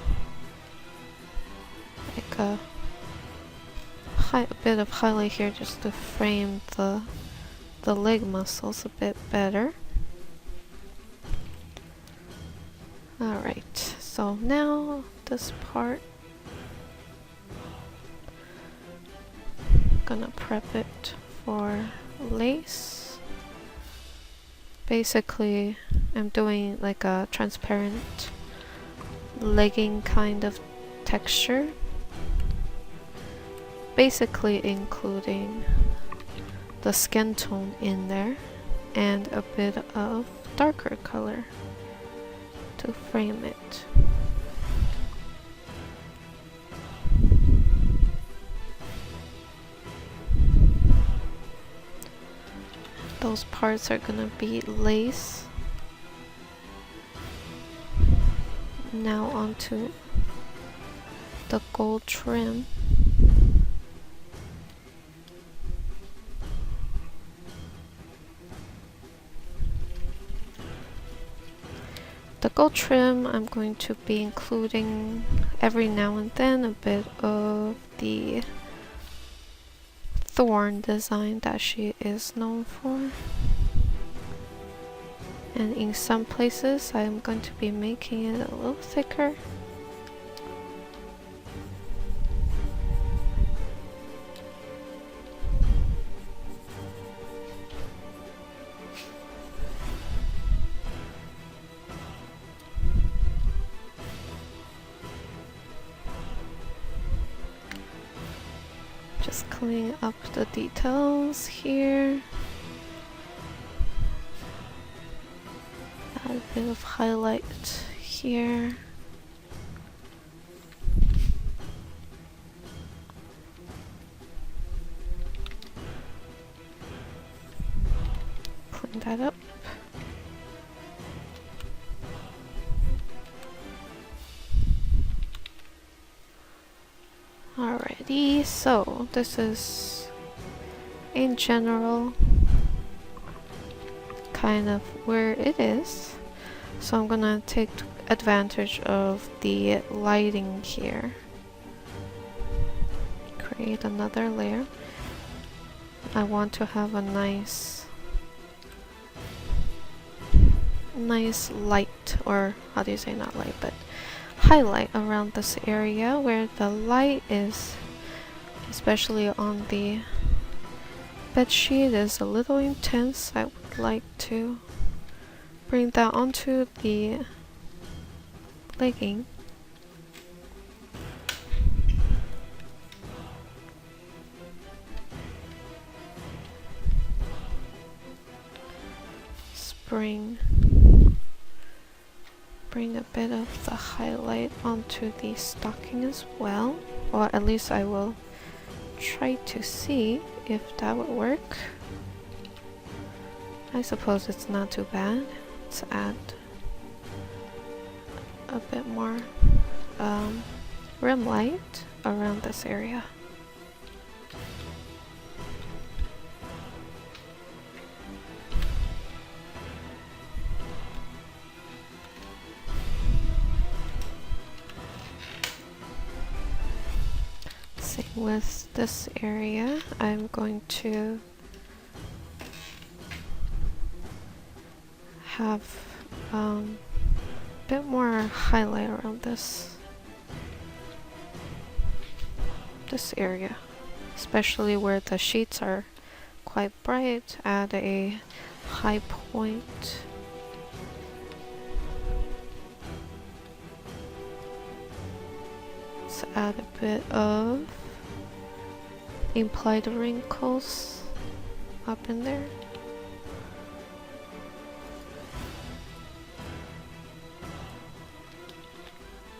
bit of highlight here just to frame the leg muscles a bit better. Alright, so now this part, gonna prep it for lace. Basically, I'm doing like a transparent legging kind of texture, basically including the skin tone in there and a bit of darker color to frame it. Those parts are gonna be lace. Now onto the gold trim. The gold trim, I'm going to be including every now and then a bit of the thorn design that she is known for. And in some places I'm going to be making it a little thicker. Just cleaning up the details here. Add a bit of highlight here. Clean that up. Alrighty, so this is in general kind of where it is. So I'm gonna take advantage of the lighting here. Create another layer. I want to have a nice light, or how do you say, not light, but highlight around this area where the light is especially on the bed sheet, is a little intense. I would like to bring that onto the legging. Bring a bit of the highlight onto the stocking as well, or at least I will try to see if that would work. I suppose it's not too bad. Let's add a bit more rim light around this area. Same with this area. I'm going to have a bit more highlight around this area, especially where the sheets are quite bright. Add a high point. Let's add a bit of implied wrinkles up in there.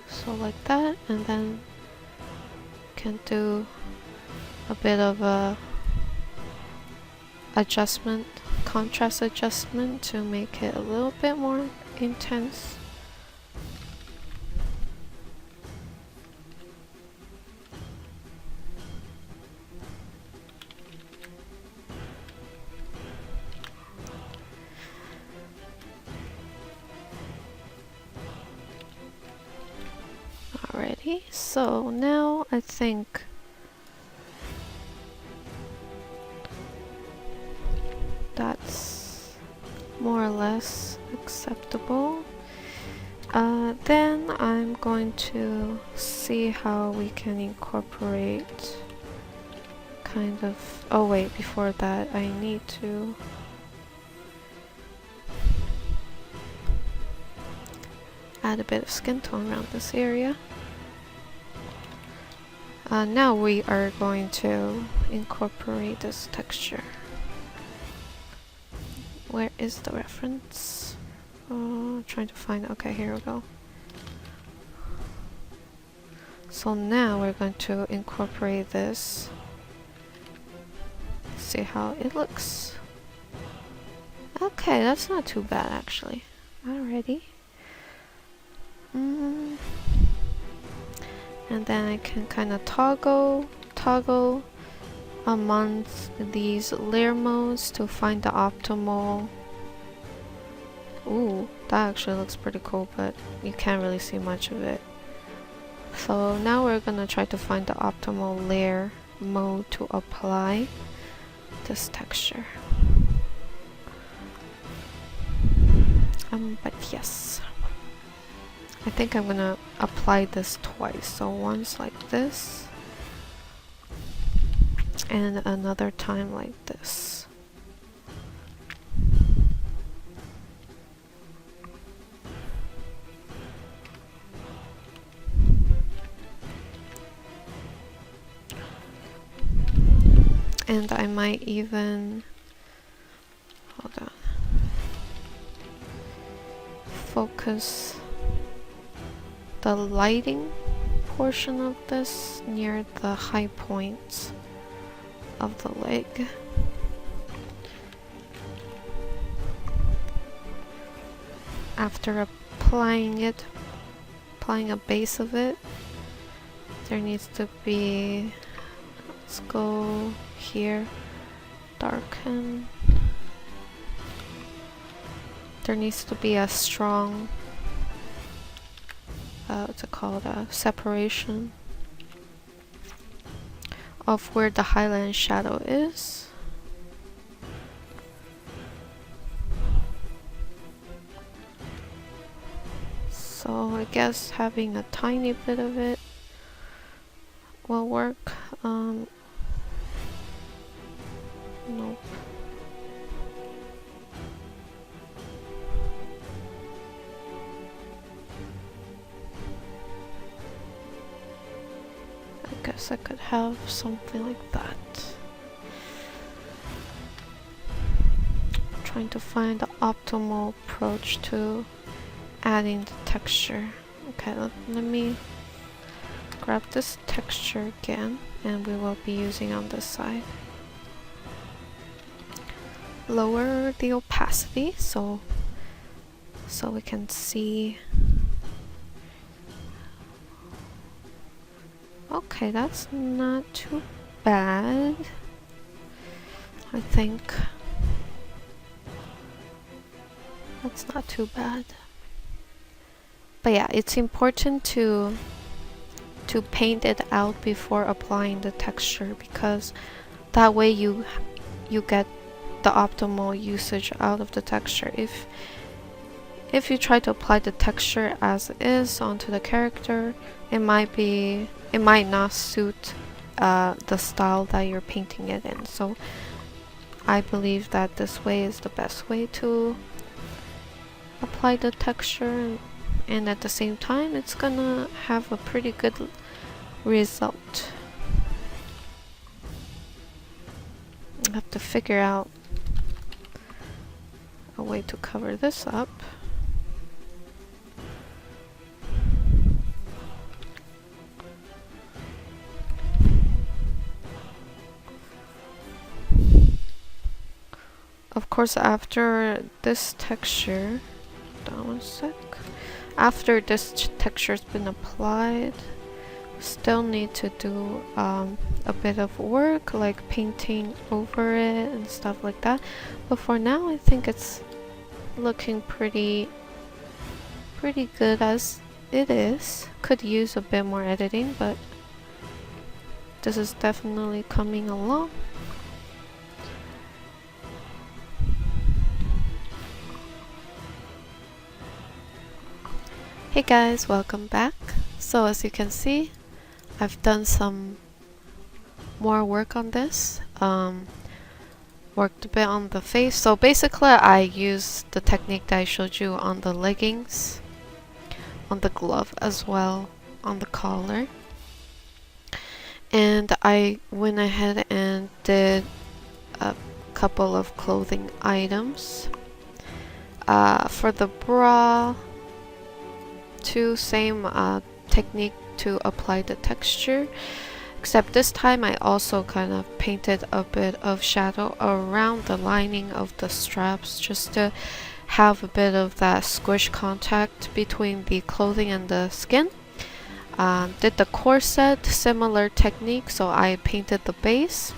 So like that, and then can do a bit of a contrast adjustment to make it a little bit more intense. Alrighty, so now I think that's more or less acceptable. Then I'm going to see how we can incorporate kind of... Oh wait, before that I need to add a bit of skin tone around this area. Now we are going to incorporate this texture. Where is the reference? Trying to find... Okay, here we go. So now we're going to incorporate this. See how it looks. Okay, that's not too bad actually. Alrighty. And then I can kind of toggle amongst these layer modes to find the optimal... Ooh, that actually looks pretty cool, but you can't really see much of it. So now we're gonna try to find the optimal layer mode to apply this texture. But yes, I think I'm gonna apply this twice. So once like this, and another time like this. And I might even... Hold on. Focus the lighting portion of this near the high points of the leg. After applying a base of it, there needs to be... Let's go here, darken. There needs to be a strong, what's it called, separation of where the highlight and shadow is. So I guess having a tiny bit of it will work. Nope. I guess I could have something like that. I'm trying to find the optimal approach to adding the texture. Okay, let me grab this texture again, and we will be using on this side. Lower the opacity so we can see. Okay, that's not too bad, I think. That's not too bad. But yeah, it's important to paint it out before applying the texture, because that way you get the optimal usage out of the texture. If you try to apply the texture as is onto the character, it might not suit the style that you're painting it in. So I believe that this way is the best way to apply the texture, and at the same time it's gonna have a pretty good result. I have to figure out a way to cover this up. Of course, after this texture, hold on one sec. After this texture's been applied, still need to do a bit of work, like painting over it and stuff like that. But for now, I think it's looking pretty good as it is. Could use a bit more editing, but this is definitely coming along. Hey guys, welcome back. So as you can see, I've done some more work on this. Worked a bit on the face. So basically I used the technique that I showed you on the leggings, on the glove as well, on the collar. And I went ahead and did a couple of clothing items. For the bra, same technique to apply the texture, except this time I also kind of painted a bit of shadow around the lining of the straps, just to have a bit of that squish contact between the clothing and the skin. Did the corset, similar technique, so I painted the base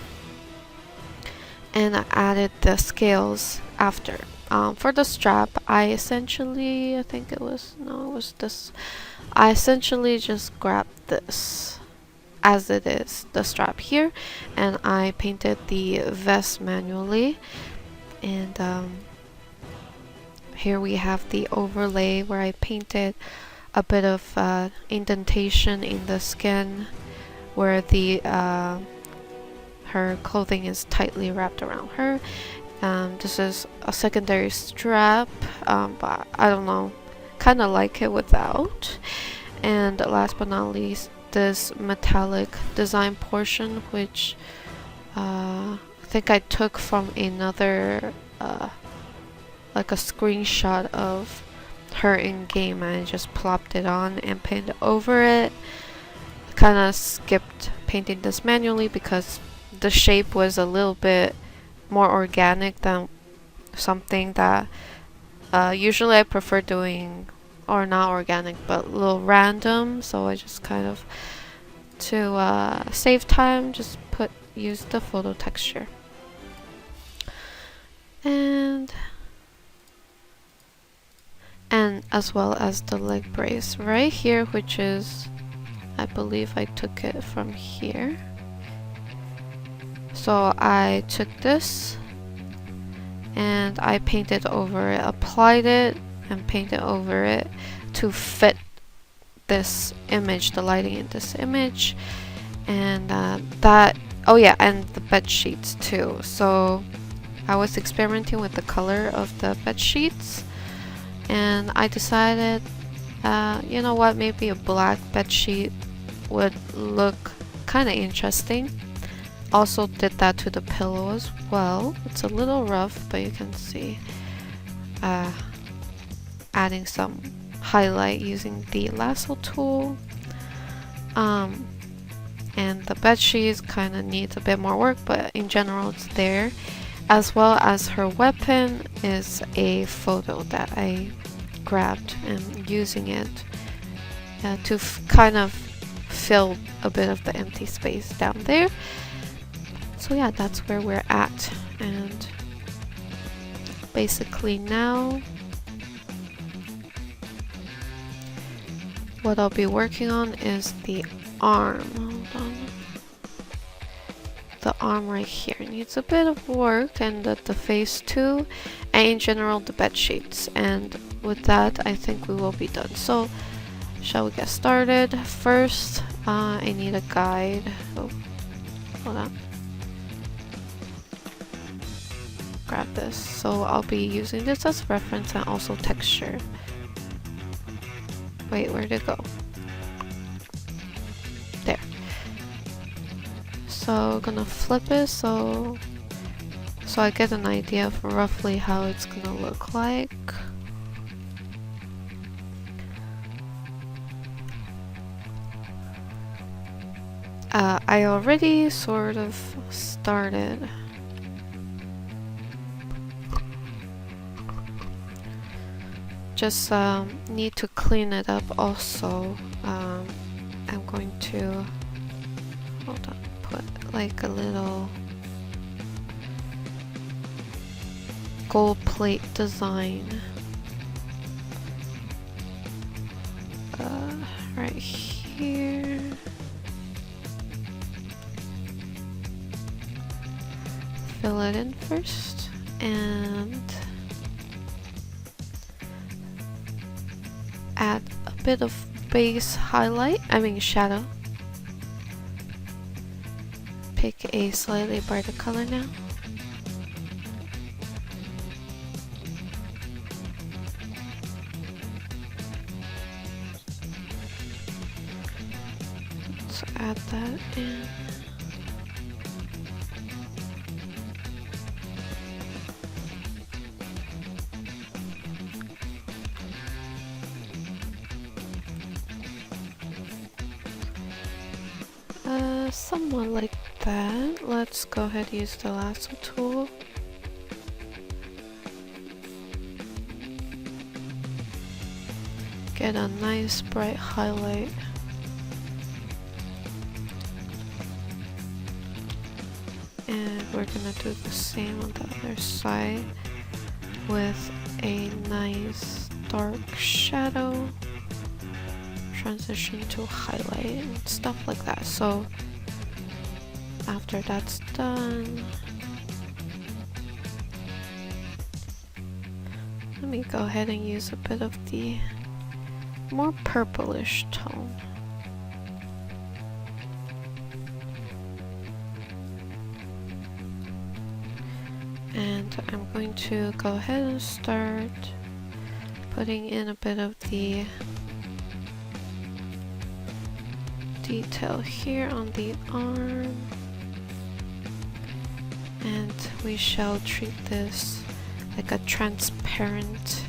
and I added the scales after. For the strap, I essentially, I essentially just grabbed this as it is, the strap here, and I painted the vest manually. And here we have the overlay where I painted a bit of indentation in the skin where the her clothing is tightly wrapped around her. This is a secondary strap, but I don't know, kind of like it without. And last but not least, this metallic design portion, which I think I took from another, like a screenshot of her in game, and I just plopped it on and painted over it. Kind of skipped painting this manually because the shape was a little bit more organic than something that usually I prefer doing, or not organic, but a little random. So I just kind of, to save time, just use the photo texture. And as well as the leg brace right here, which is, I believe I took it from here. So I took this and I painted over it, applied it and painted over it to fit this image, the lighting in this image. And that Oh yeah, and the bed sheets too. So I was experimenting with the color of the bed sheets, and I decided, you know what, maybe a black bed sheet would look kind of interesting. Also did that to the pillow as well. It's a little rough, but you can see adding some highlight using the lasso tool. And the bed sheets kind of needs a bit more work, but in general it's there. As well as her weapon is a photo that I grabbed and using it to kind of fill a bit of the empty space down there. So yeah, that's where we're at. And basically now what I'll be working on is the arm. Hold on. The arm right here needs a bit of work, and the face too, and in general the bed sheets. And with that, I think we will be done. So shall we get started? First, I need a guide. Oh, hold on. Grab this. So I'll be using this as reference and also texture. Wait, where'd it go? There. So gonna flip it so I get an idea of roughly how it's gonna look like. I already sort of started. Just need to clean it up also. I'm going to, hold on, put like a little gold plate design right here. Fill it in first and add a bit of base highlight, shadow. Pick a slightly brighter color now. So add that in. Somewhat like that. Let's go ahead and use the lasso tool. Get a nice bright highlight. And we're gonna do the same on the other side with a nice dark shadow, transition to highlight and stuff like that. So after that's done, let me go ahead and use a bit of the more purplish tone. And I'm going to go ahead and start putting in a bit of the detail here on the arm. And we shall treat this like a transparent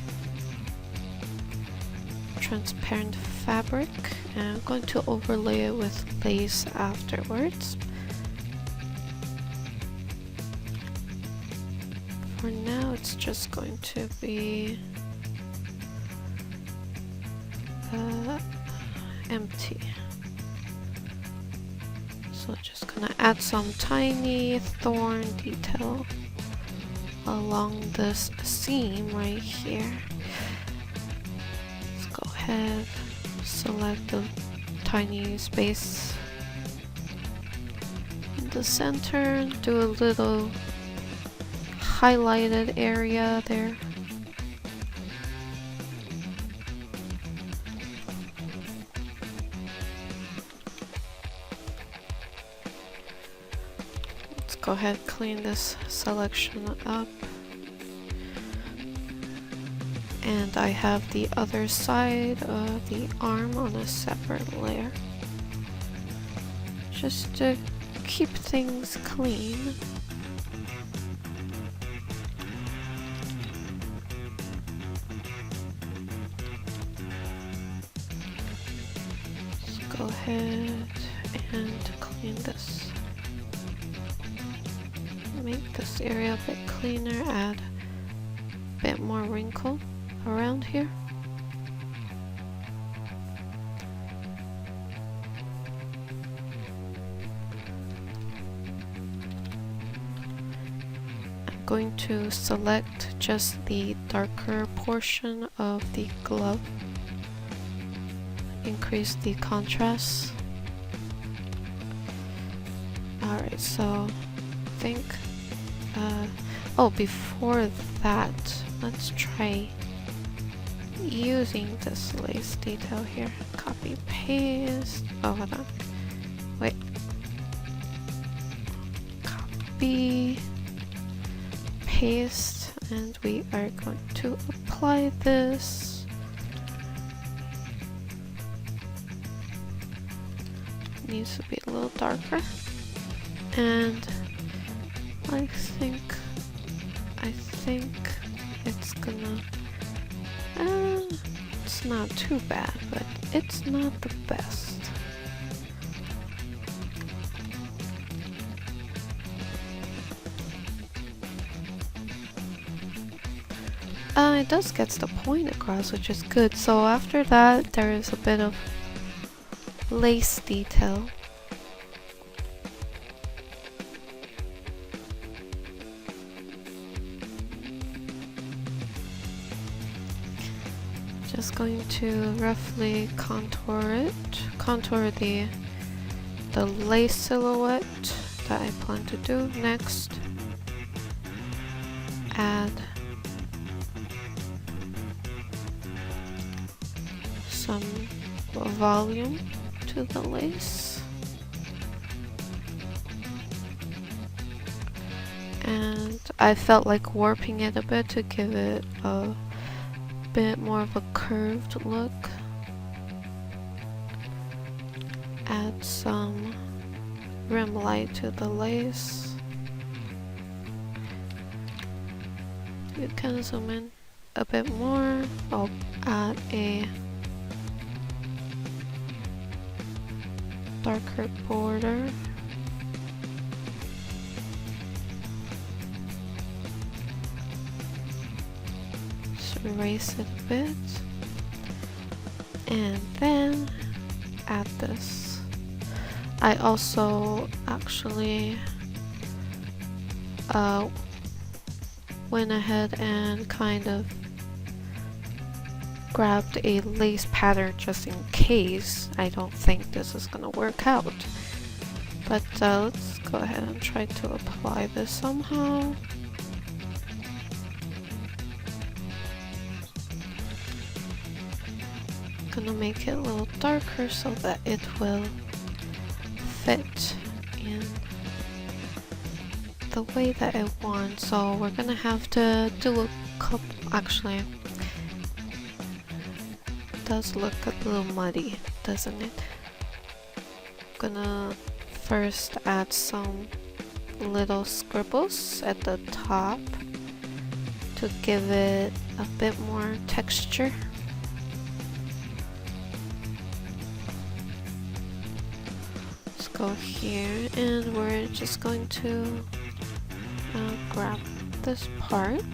fabric. And I'm going to overlay it with lace afterwards. For now, it's just going to be empty. So just gonna add some tiny thorn detail along this seam right here. Let's go ahead, select the tiny space in the center, do a little highlighted area there. go ahead, clean this selection up. And I have the other side of the arm on a separate layer, just to keep things clean. Let's go ahead and clean this. Make this area a bit cleaner, add a bit more wrinkle around here. I'm going to select just the darker portion of the glove, increase the contrast. Alright, so I think oh, before that, let's try using this lace detail here. Copy, paste. Oh, hold on. Wait. Copy, paste, and we are going to apply this. Needs to be a little darker. And I think it's gonna, it's not too bad, but it's not the best. It does get the point across, which is good. So after that, there is a bit of lace detail. Just going to roughly contour the lace silhouette that I plan to do next. Add some volume to the lace. And I felt like warping it a bit to give it a bit more of a curved look. Add some rim light to the lace. You can zoom in a bit more. I'll add a darker border. Erase it a bit, and then add this. I also actually went ahead and kind of grabbed a lace pattern just in case. I don't think this is gonna work out, but let's go ahead and try to apply this somehow. Gonna make it a little darker so that it will fit in the way that I want. So we're gonna have to do a couple, actually, it does look a little muddy, doesn't it? Gonna first add some little scribbles at the top to give it a bit more texture. Go here, and we're just going to grab this part.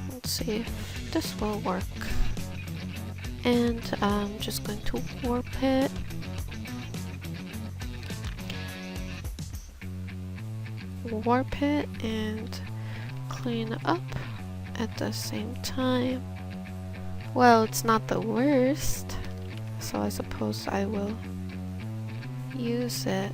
Let's see if this will work. And I'm just going to warp it. Warp it and clean up at the same time. Well, it's not the worst, so I suppose I will use it.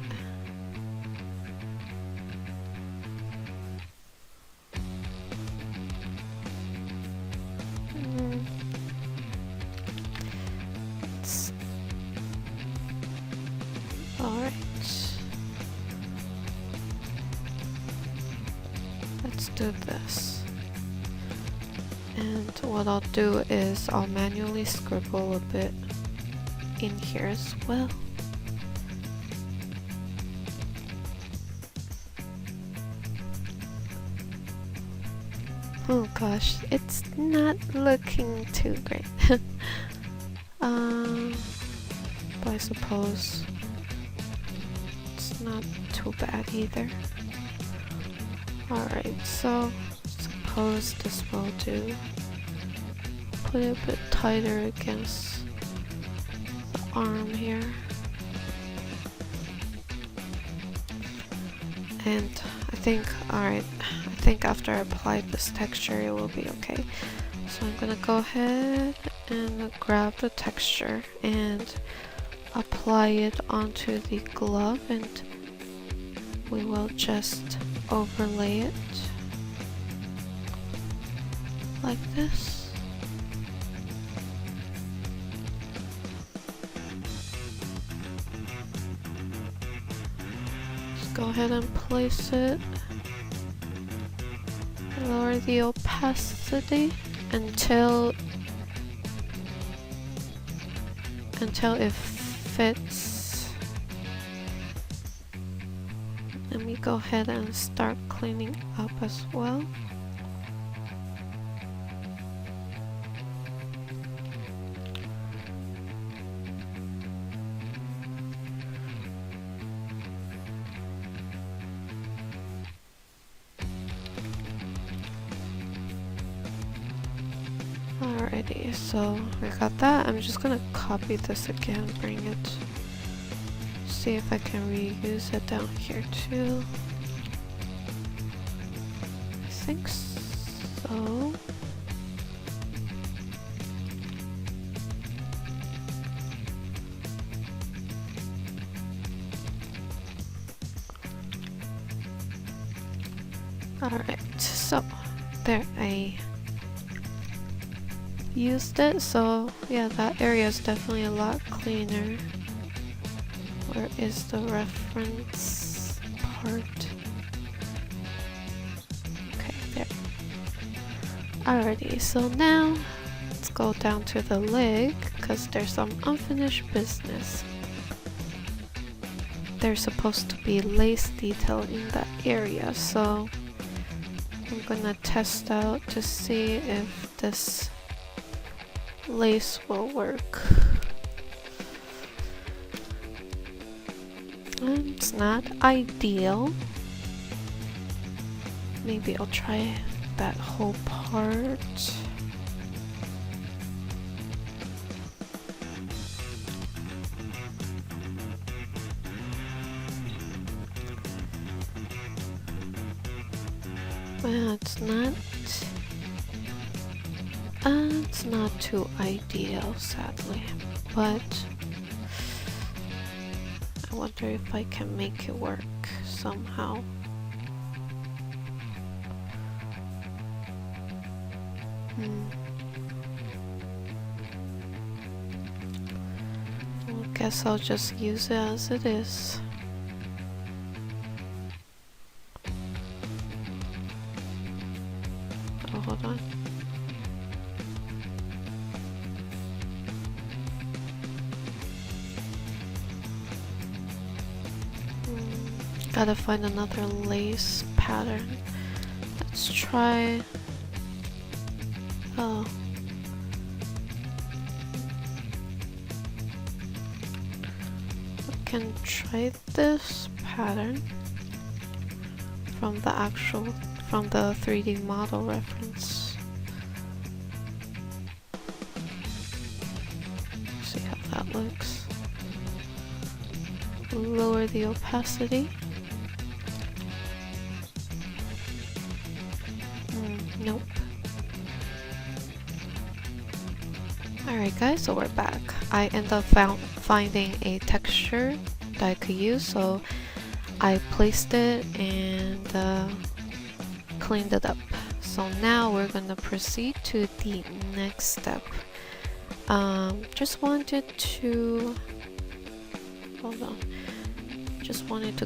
Alright. do this. And what I'll do is I'll manually scribble a bit in here as well. Oh gosh, it's not looking too great. But I suppose it's not too bad either. Alright, so suppose this will do. Put it a bit tighter against the arm here. And I think after I apply this texture it will be okay. So I'm gonna go ahead and grab the texture and apply it onto the glove, and we will just overlay it like this. Just go ahead and place it. Lower the opacity until it fits. Let me go ahead and start cleaning up as well. Alrighty, so we got that. I'm just gonna copy this again, bring it, see if I can reuse it down here too. I think so. Alright, so there, I used it, so yeah, that area is definitely a lot cleaner. Where is the reference part? Okay, there. Alrighty, so now let's go down to the leg because there's some unfinished business. There's supposed to be lace detail in that area, so I'm gonna test out to see if this lace will work. It's not ideal. Maybe I'll try that whole part. Well, it's not too ideal, sadly, but I wonder if I can make it work somehow. I guess I'll just use it as it is. Oh, hold on. Gotta find another lace pattern. Let's try. Oh. We can try this pattern from the 3D model reference. See how that looks. Lower the opacity. Nope. Alright guys, so we're back. I ended up finding a texture that I could use, so I placed it and cleaned it up. So now we're gonna proceed to the next step. Just wanted to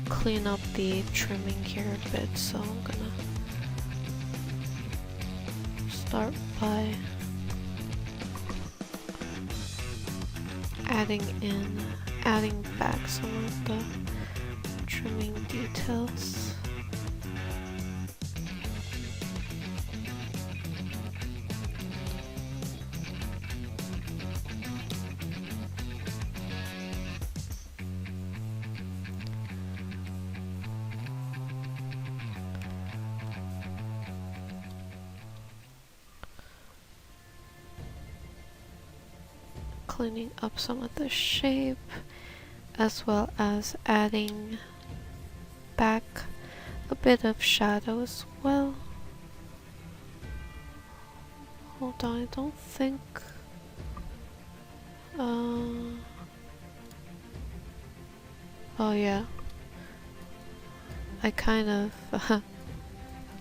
clean up the trimming here a bit, so I'm gonna start by adding back some of the trimming details. Cleaning up some of the shape, as well as adding back a bit of shadow as well. Hold on, I don't think... oh yeah. I kind of...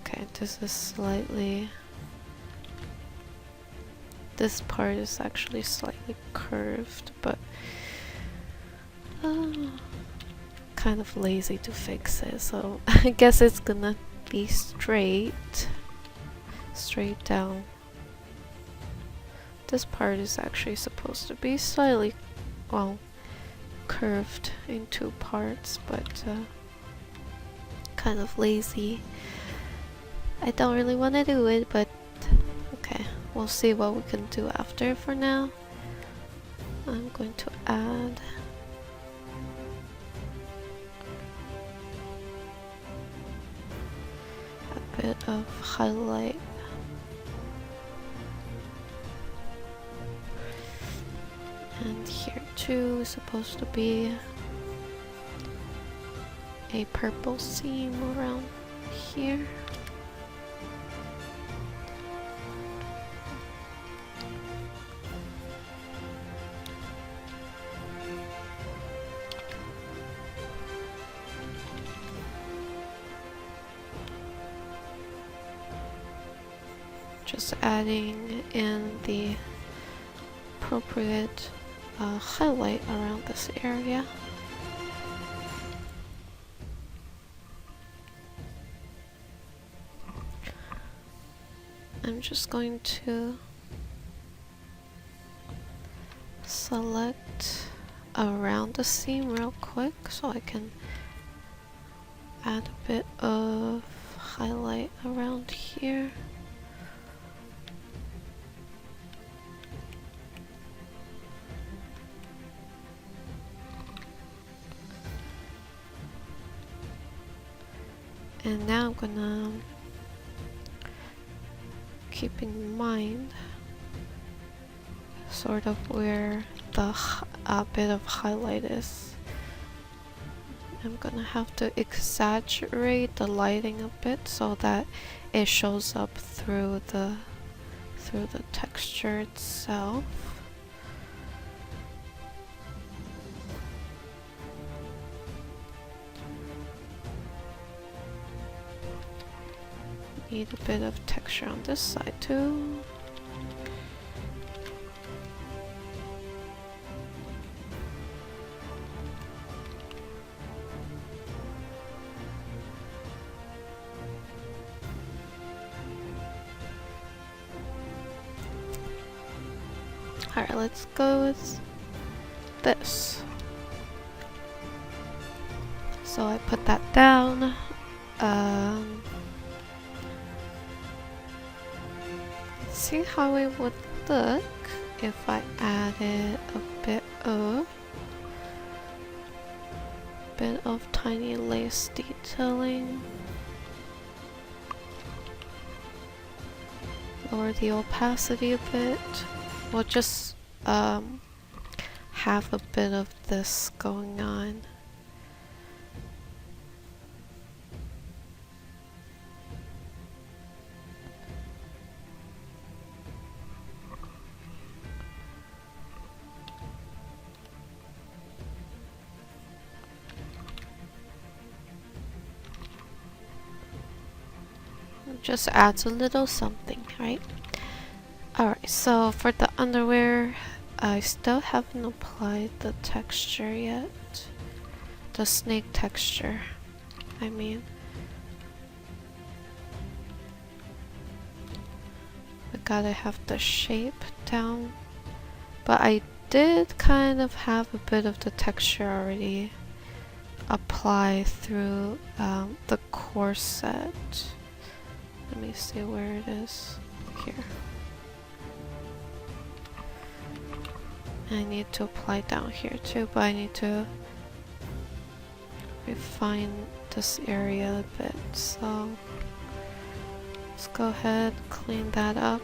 okay, this is slightly... this part is actually slightly curved, but kind of lazy to fix it, so I guess it's gonna be straight down. This part is actually supposed to be slightly, well, curved in two parts, but kind of lazy. I don't really want to do it, but okay, we'll see what we can do after. For now, I'm going to add a bit of highlight. And here too is supposed to be a purple seam around here. Just adding in the appropriate highlight around this area. I'm just going to select around the seam real quick so I can add a bit of highlight around here. And now I'm gonna keep in mind sort of where the bit of highlight is. I'm gonna have to exaggerate the lighting a bit so that it shows up through the texture itself. Need a bit of texture on this side too. Alright, let's go with this. So I put that down. See how it would look if I added a bit of tiny lace detailing. Lower the opacity a bit. We'll just have a bit of this going on. Just adds a little something, right? Alright, so for the underwear, I still haven't applied the texture yet. The snake texture, I mean. gotta have the shape down. But I did kind of have a bit of the texture already apply through the corset. Let me see where it is. Here. I need to apply down here too, but I need to refine this area a bit. So let's go ahead, clean that up.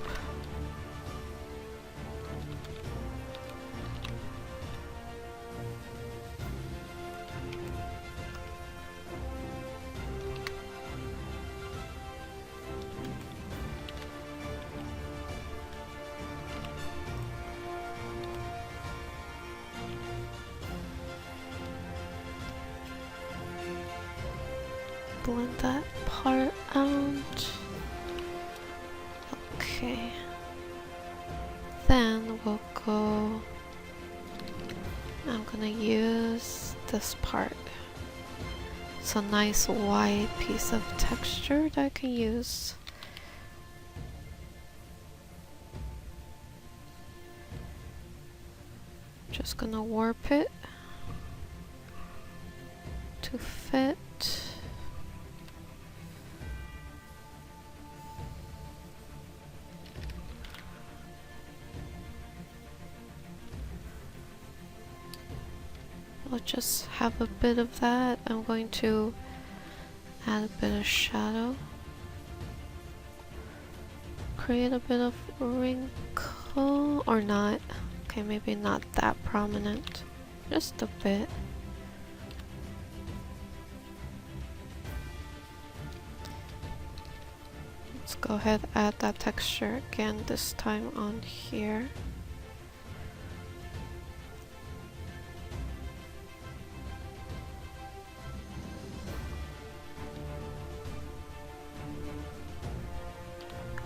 Blend that part out. Okay. Then we'll go. I'm gonna use this part. It's a nice wide piece of texture that I can use. Just gonna warp it to fit. I'll just have a bit of that. I'm going to add a bit of shadow. Create a bit of wrinkle, or not. Okay, maybe not that prominent. Just a bit. Let's go ahead and add that texture again, this time on here.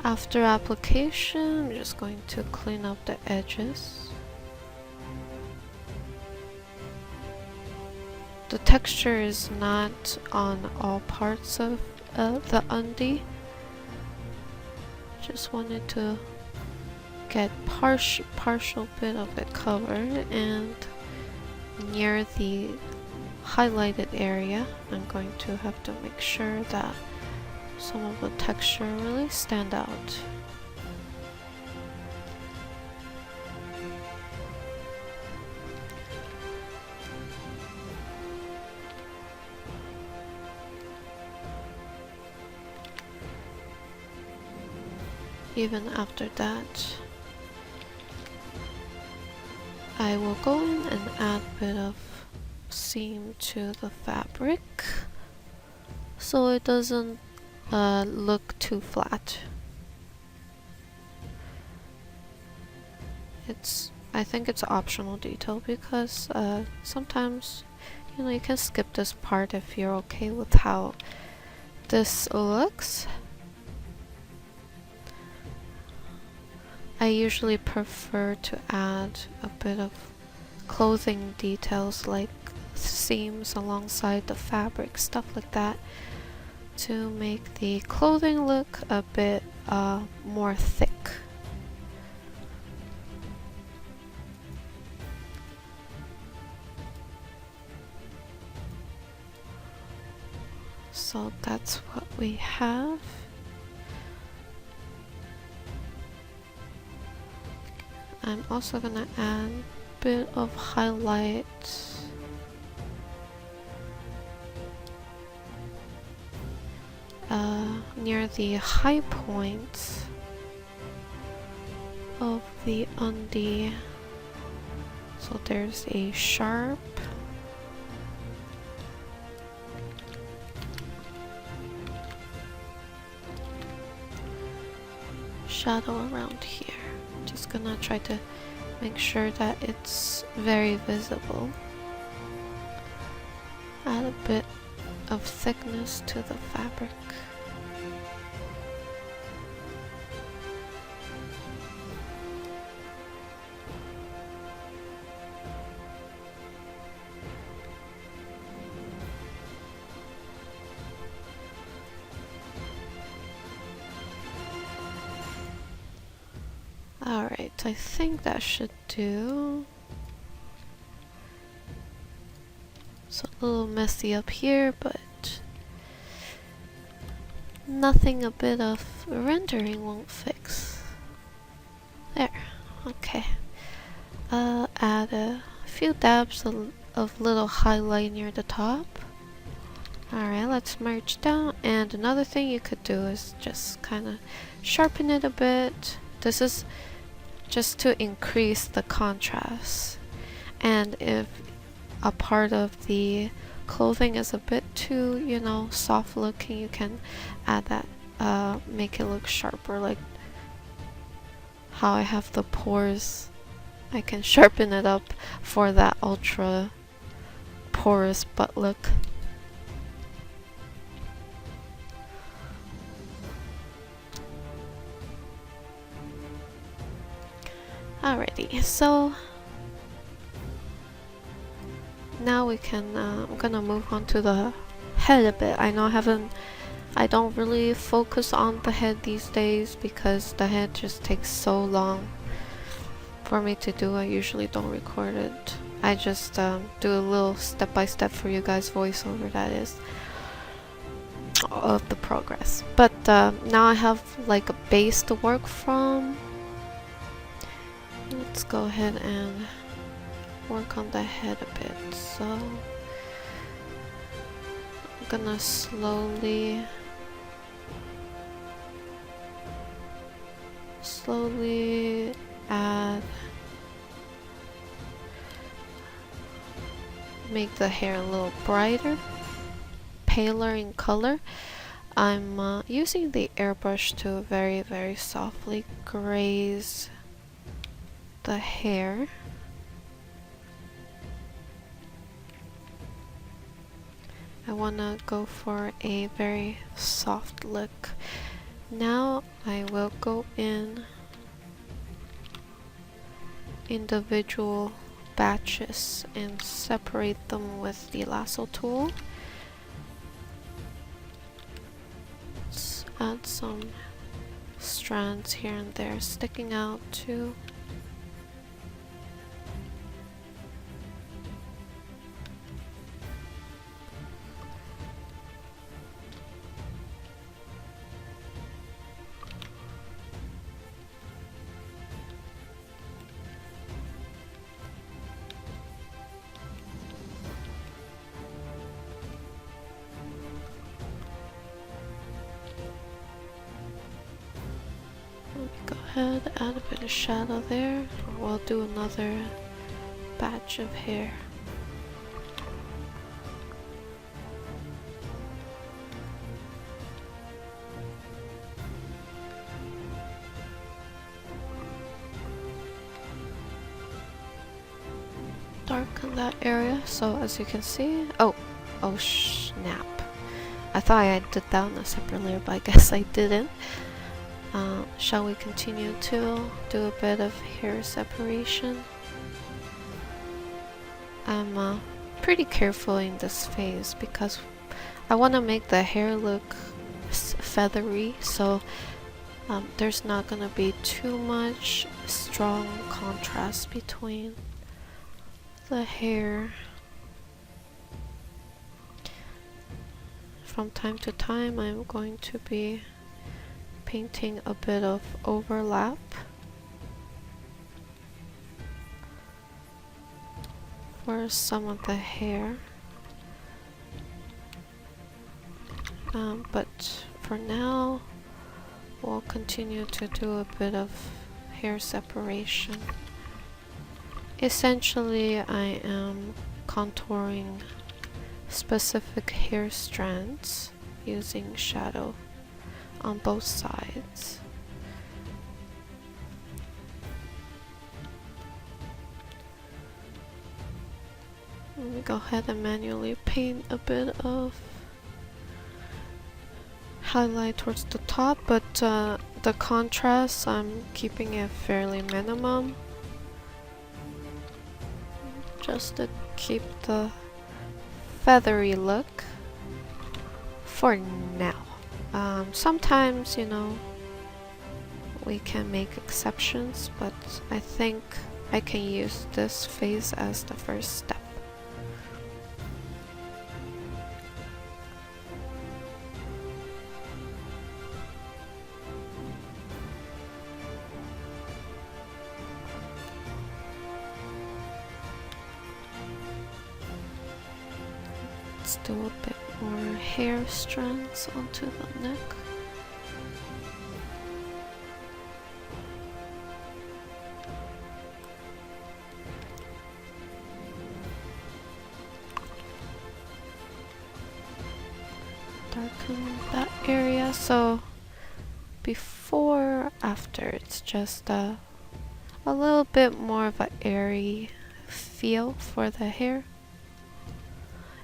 After application, I'm just going to clean up the edges. The texture is not on all parts of the undie. Just wanted to get partial bit of it covered, and near the highlighted area, I'm going to have to make sure that some of the texture really stand out. Even after that, I will go in and add a bit of seam to the fabric so it doesn't look too flat. I think it's an optional detail because sometimes, you know, you can skip this part if you're okay with how this looks. I usually prefer to add a bit of clothing details like seams alongside the fabric, stuff like that, to make the clothing look a bit more thick. So that's what we have. I'm also gonna add a bit of highlight near the high points of the undie. So there's a sharp shadow around here. Just gonna try to make sure that it's very visible. Add a bit of thickness to the fabric. Alright, I think that should do. It's a little messy up here, but nothing a bit of rendering won't fix. There. Okay. Add a few dabs of little highlight near the top. Alright, let's merge down. And another thing you could do is just kind of sharpen it a bit. This is just to increase the contrast. And if a part of the clothing is a bit too, you know, soft looking, you can add that, make it look sharper, like how I have the pores. I can sharpen it up for that ultra porous butt look. Alrighty, so now we can, I'm gonna move on to the head a bit. I know I don't really focus on the head these days because the head just takes so long for me to do. I usually don't record it. I just do a little step-by-step for you guys, voiceover that is, of the progress. But now I have like a base to work from. Let's go ahead and work on the head a bit. So I'm gonna slowly add, make the hair a little brighter, paler in color. I'm using the airbrush to very, very softly graze the hair. I wanna go for a very soft look. Now I will go in individual batches and separate them with the lasso tool. Let's add some strands here and there sticking out too. Go ahead, add a bit of shadow there. We'll do another batch of hair. Darken that area, so as you can see, oh snap. I thought I did that on a separate layer, but I guess I didn't. Shall we continue to do a bit of hair separation? I'm pretty careful in this phase because I want to make the hair look feathery, so there's not gonna be too much strong contrast between the hair. From time to time I'm going to be painting a bit of overlap for some of the hair, but for now we'll continue to do a bit of hair separation. Essentially I am contouring specific hair strands using shadow on both sides. Let me go ahead and manually paint a bit of highlight towards the top, but the contrast I'm keeping it fairly minimum just to keep the feathery look for now. Sometimes, you know, we can make exceptions, but I think I can use this phase as the first step. Let's do a bit more hair strands onto the neck. Darken that area, so before, after, it's just a little bit more of an airy feel for the hair.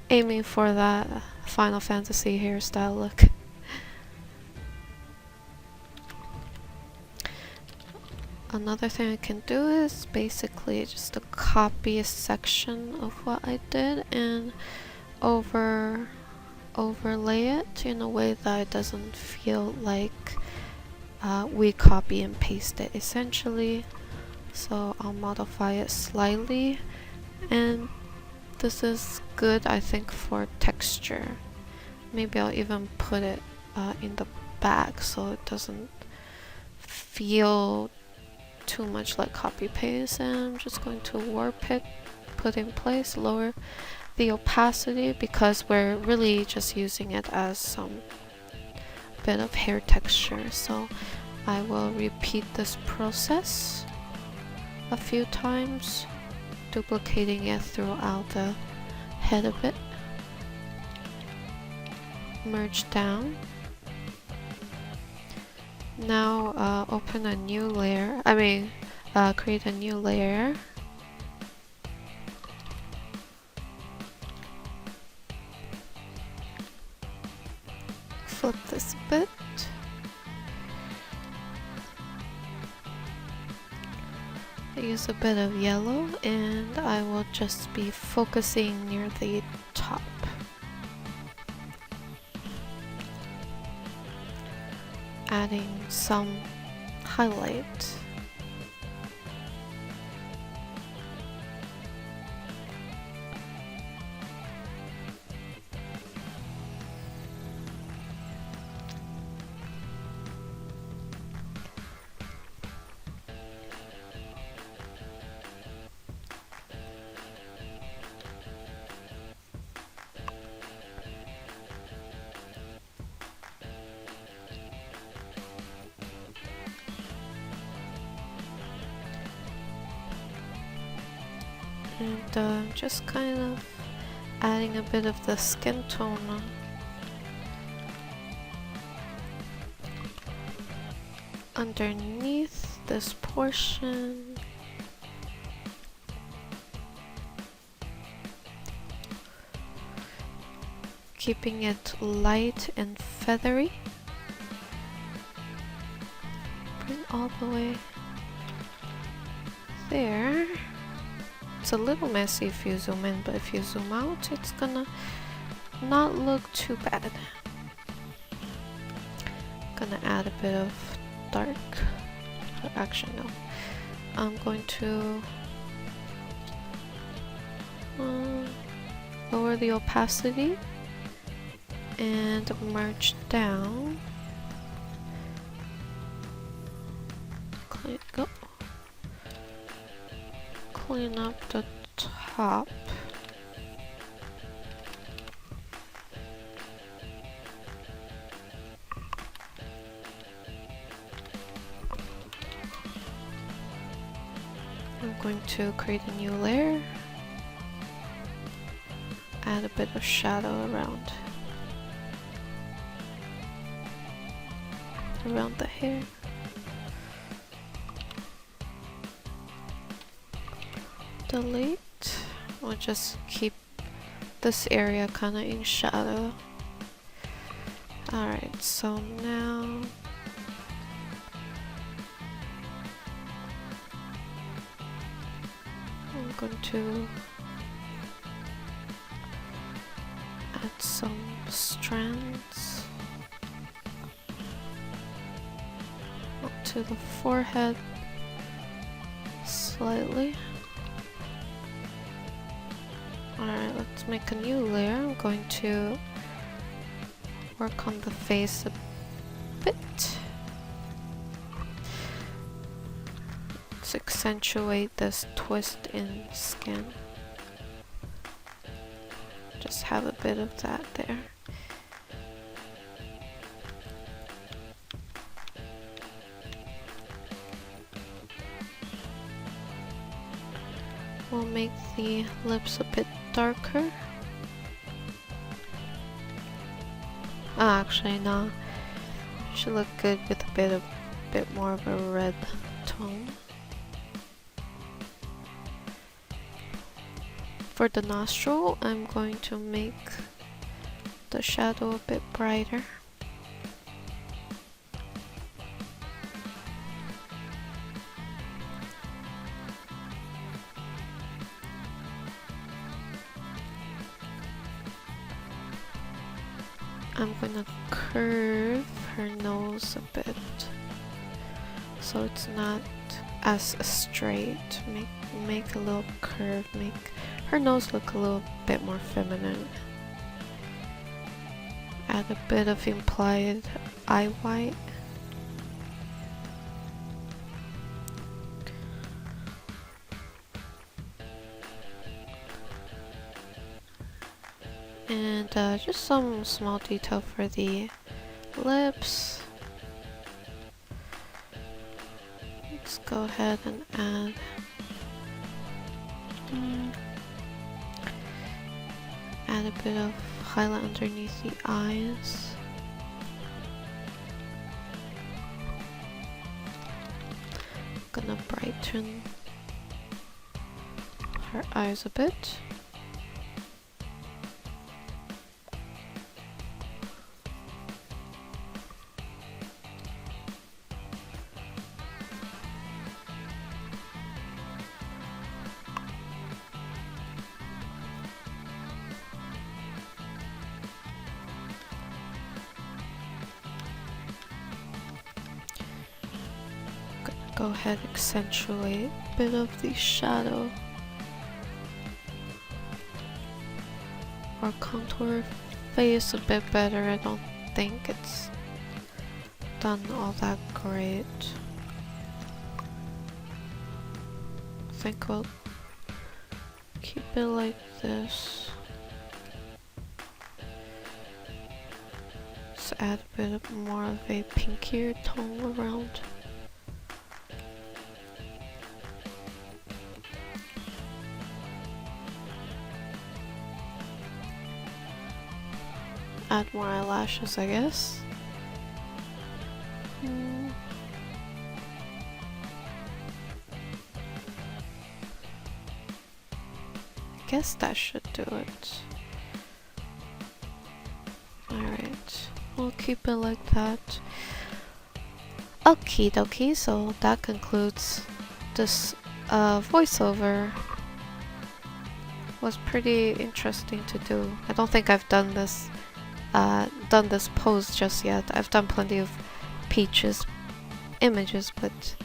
Aiming for that Final Fantasy hairstyle look. Another thing I can do is basically just to copy a section of what I did and overlay it in a way that it doesn't feel like we copy and paste it essentially. So I'll modify it slightly, and this is good, I think, for texture. Maybe I'll even put it in the back so it doesn't feel too much like copy paste. And I'm just going to warp it, put in place, lower the opacity, because we're really just using it as some bit of hair texture. So I will repeat this process a few times, duplicating it throughout the head of it. Merge down. Now open a new layer, create a new layer. Flip this a bit. I use a bit of yellow, and I will just be focusing near the top. Adding some highlight. And just kind of adding a bit of the skin tone underneath this portion. Keeping it light and feathery. Bring all the way there. It's a little messy if you zoom in, but if you zoom out, it's gonna not look too bad. Gonna add a bit of dark, or actually no. I'm going to lower the opacity and merge down. Go. Clean up the top. I'm going to create a new layer. Add a bit of shadow around the hair. Delete. We'll just keep this area kind of in shadow. Alright, so now I'm going to add some strands onto to the forehead slightly. Alright, let's make a new layer. I'm going to work on the face a bit. Let's accentuate this twist in skin. Just have a bit of that there. We'll make the lips a bit darker. Actually, no. Should look good with a bit more of a red tone. For the nostril, I'm going to make the shadow a bit brighter. I'm gonna curve her nose a bit so it's not as straight. Make a little curve, make her nose look a little bit more feminine. Add a bit of implied eye white. And just some small detail for the lips. Let's go ahead and add a bit of highlight underneath the eyes. Gonna brighten her eyes a bit. Go ahead, accentuate a bit of the shadow or contour face a bit better. I don't think it's done all that great. I think we'll keep it like this. Let's add a bit of more of a pinkier tone around. Add more eyelashes, I guess. I guess that should do it. Alright, we'll keep it like that. Okie dokie, so that concludes this voiceover. Was pretty interesting to do. I don't think I've done this pose just yet. I've done plenty of Peach's images, but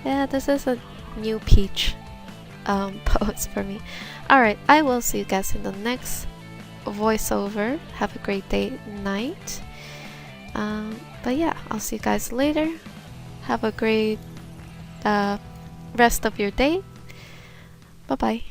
yeah, this is a new Peach pose for me. Alright, I will see you guys in the next voiceover. Have a great day, night. But yeah, I'll see you guys later. Have a great rest of your day. Bye bye.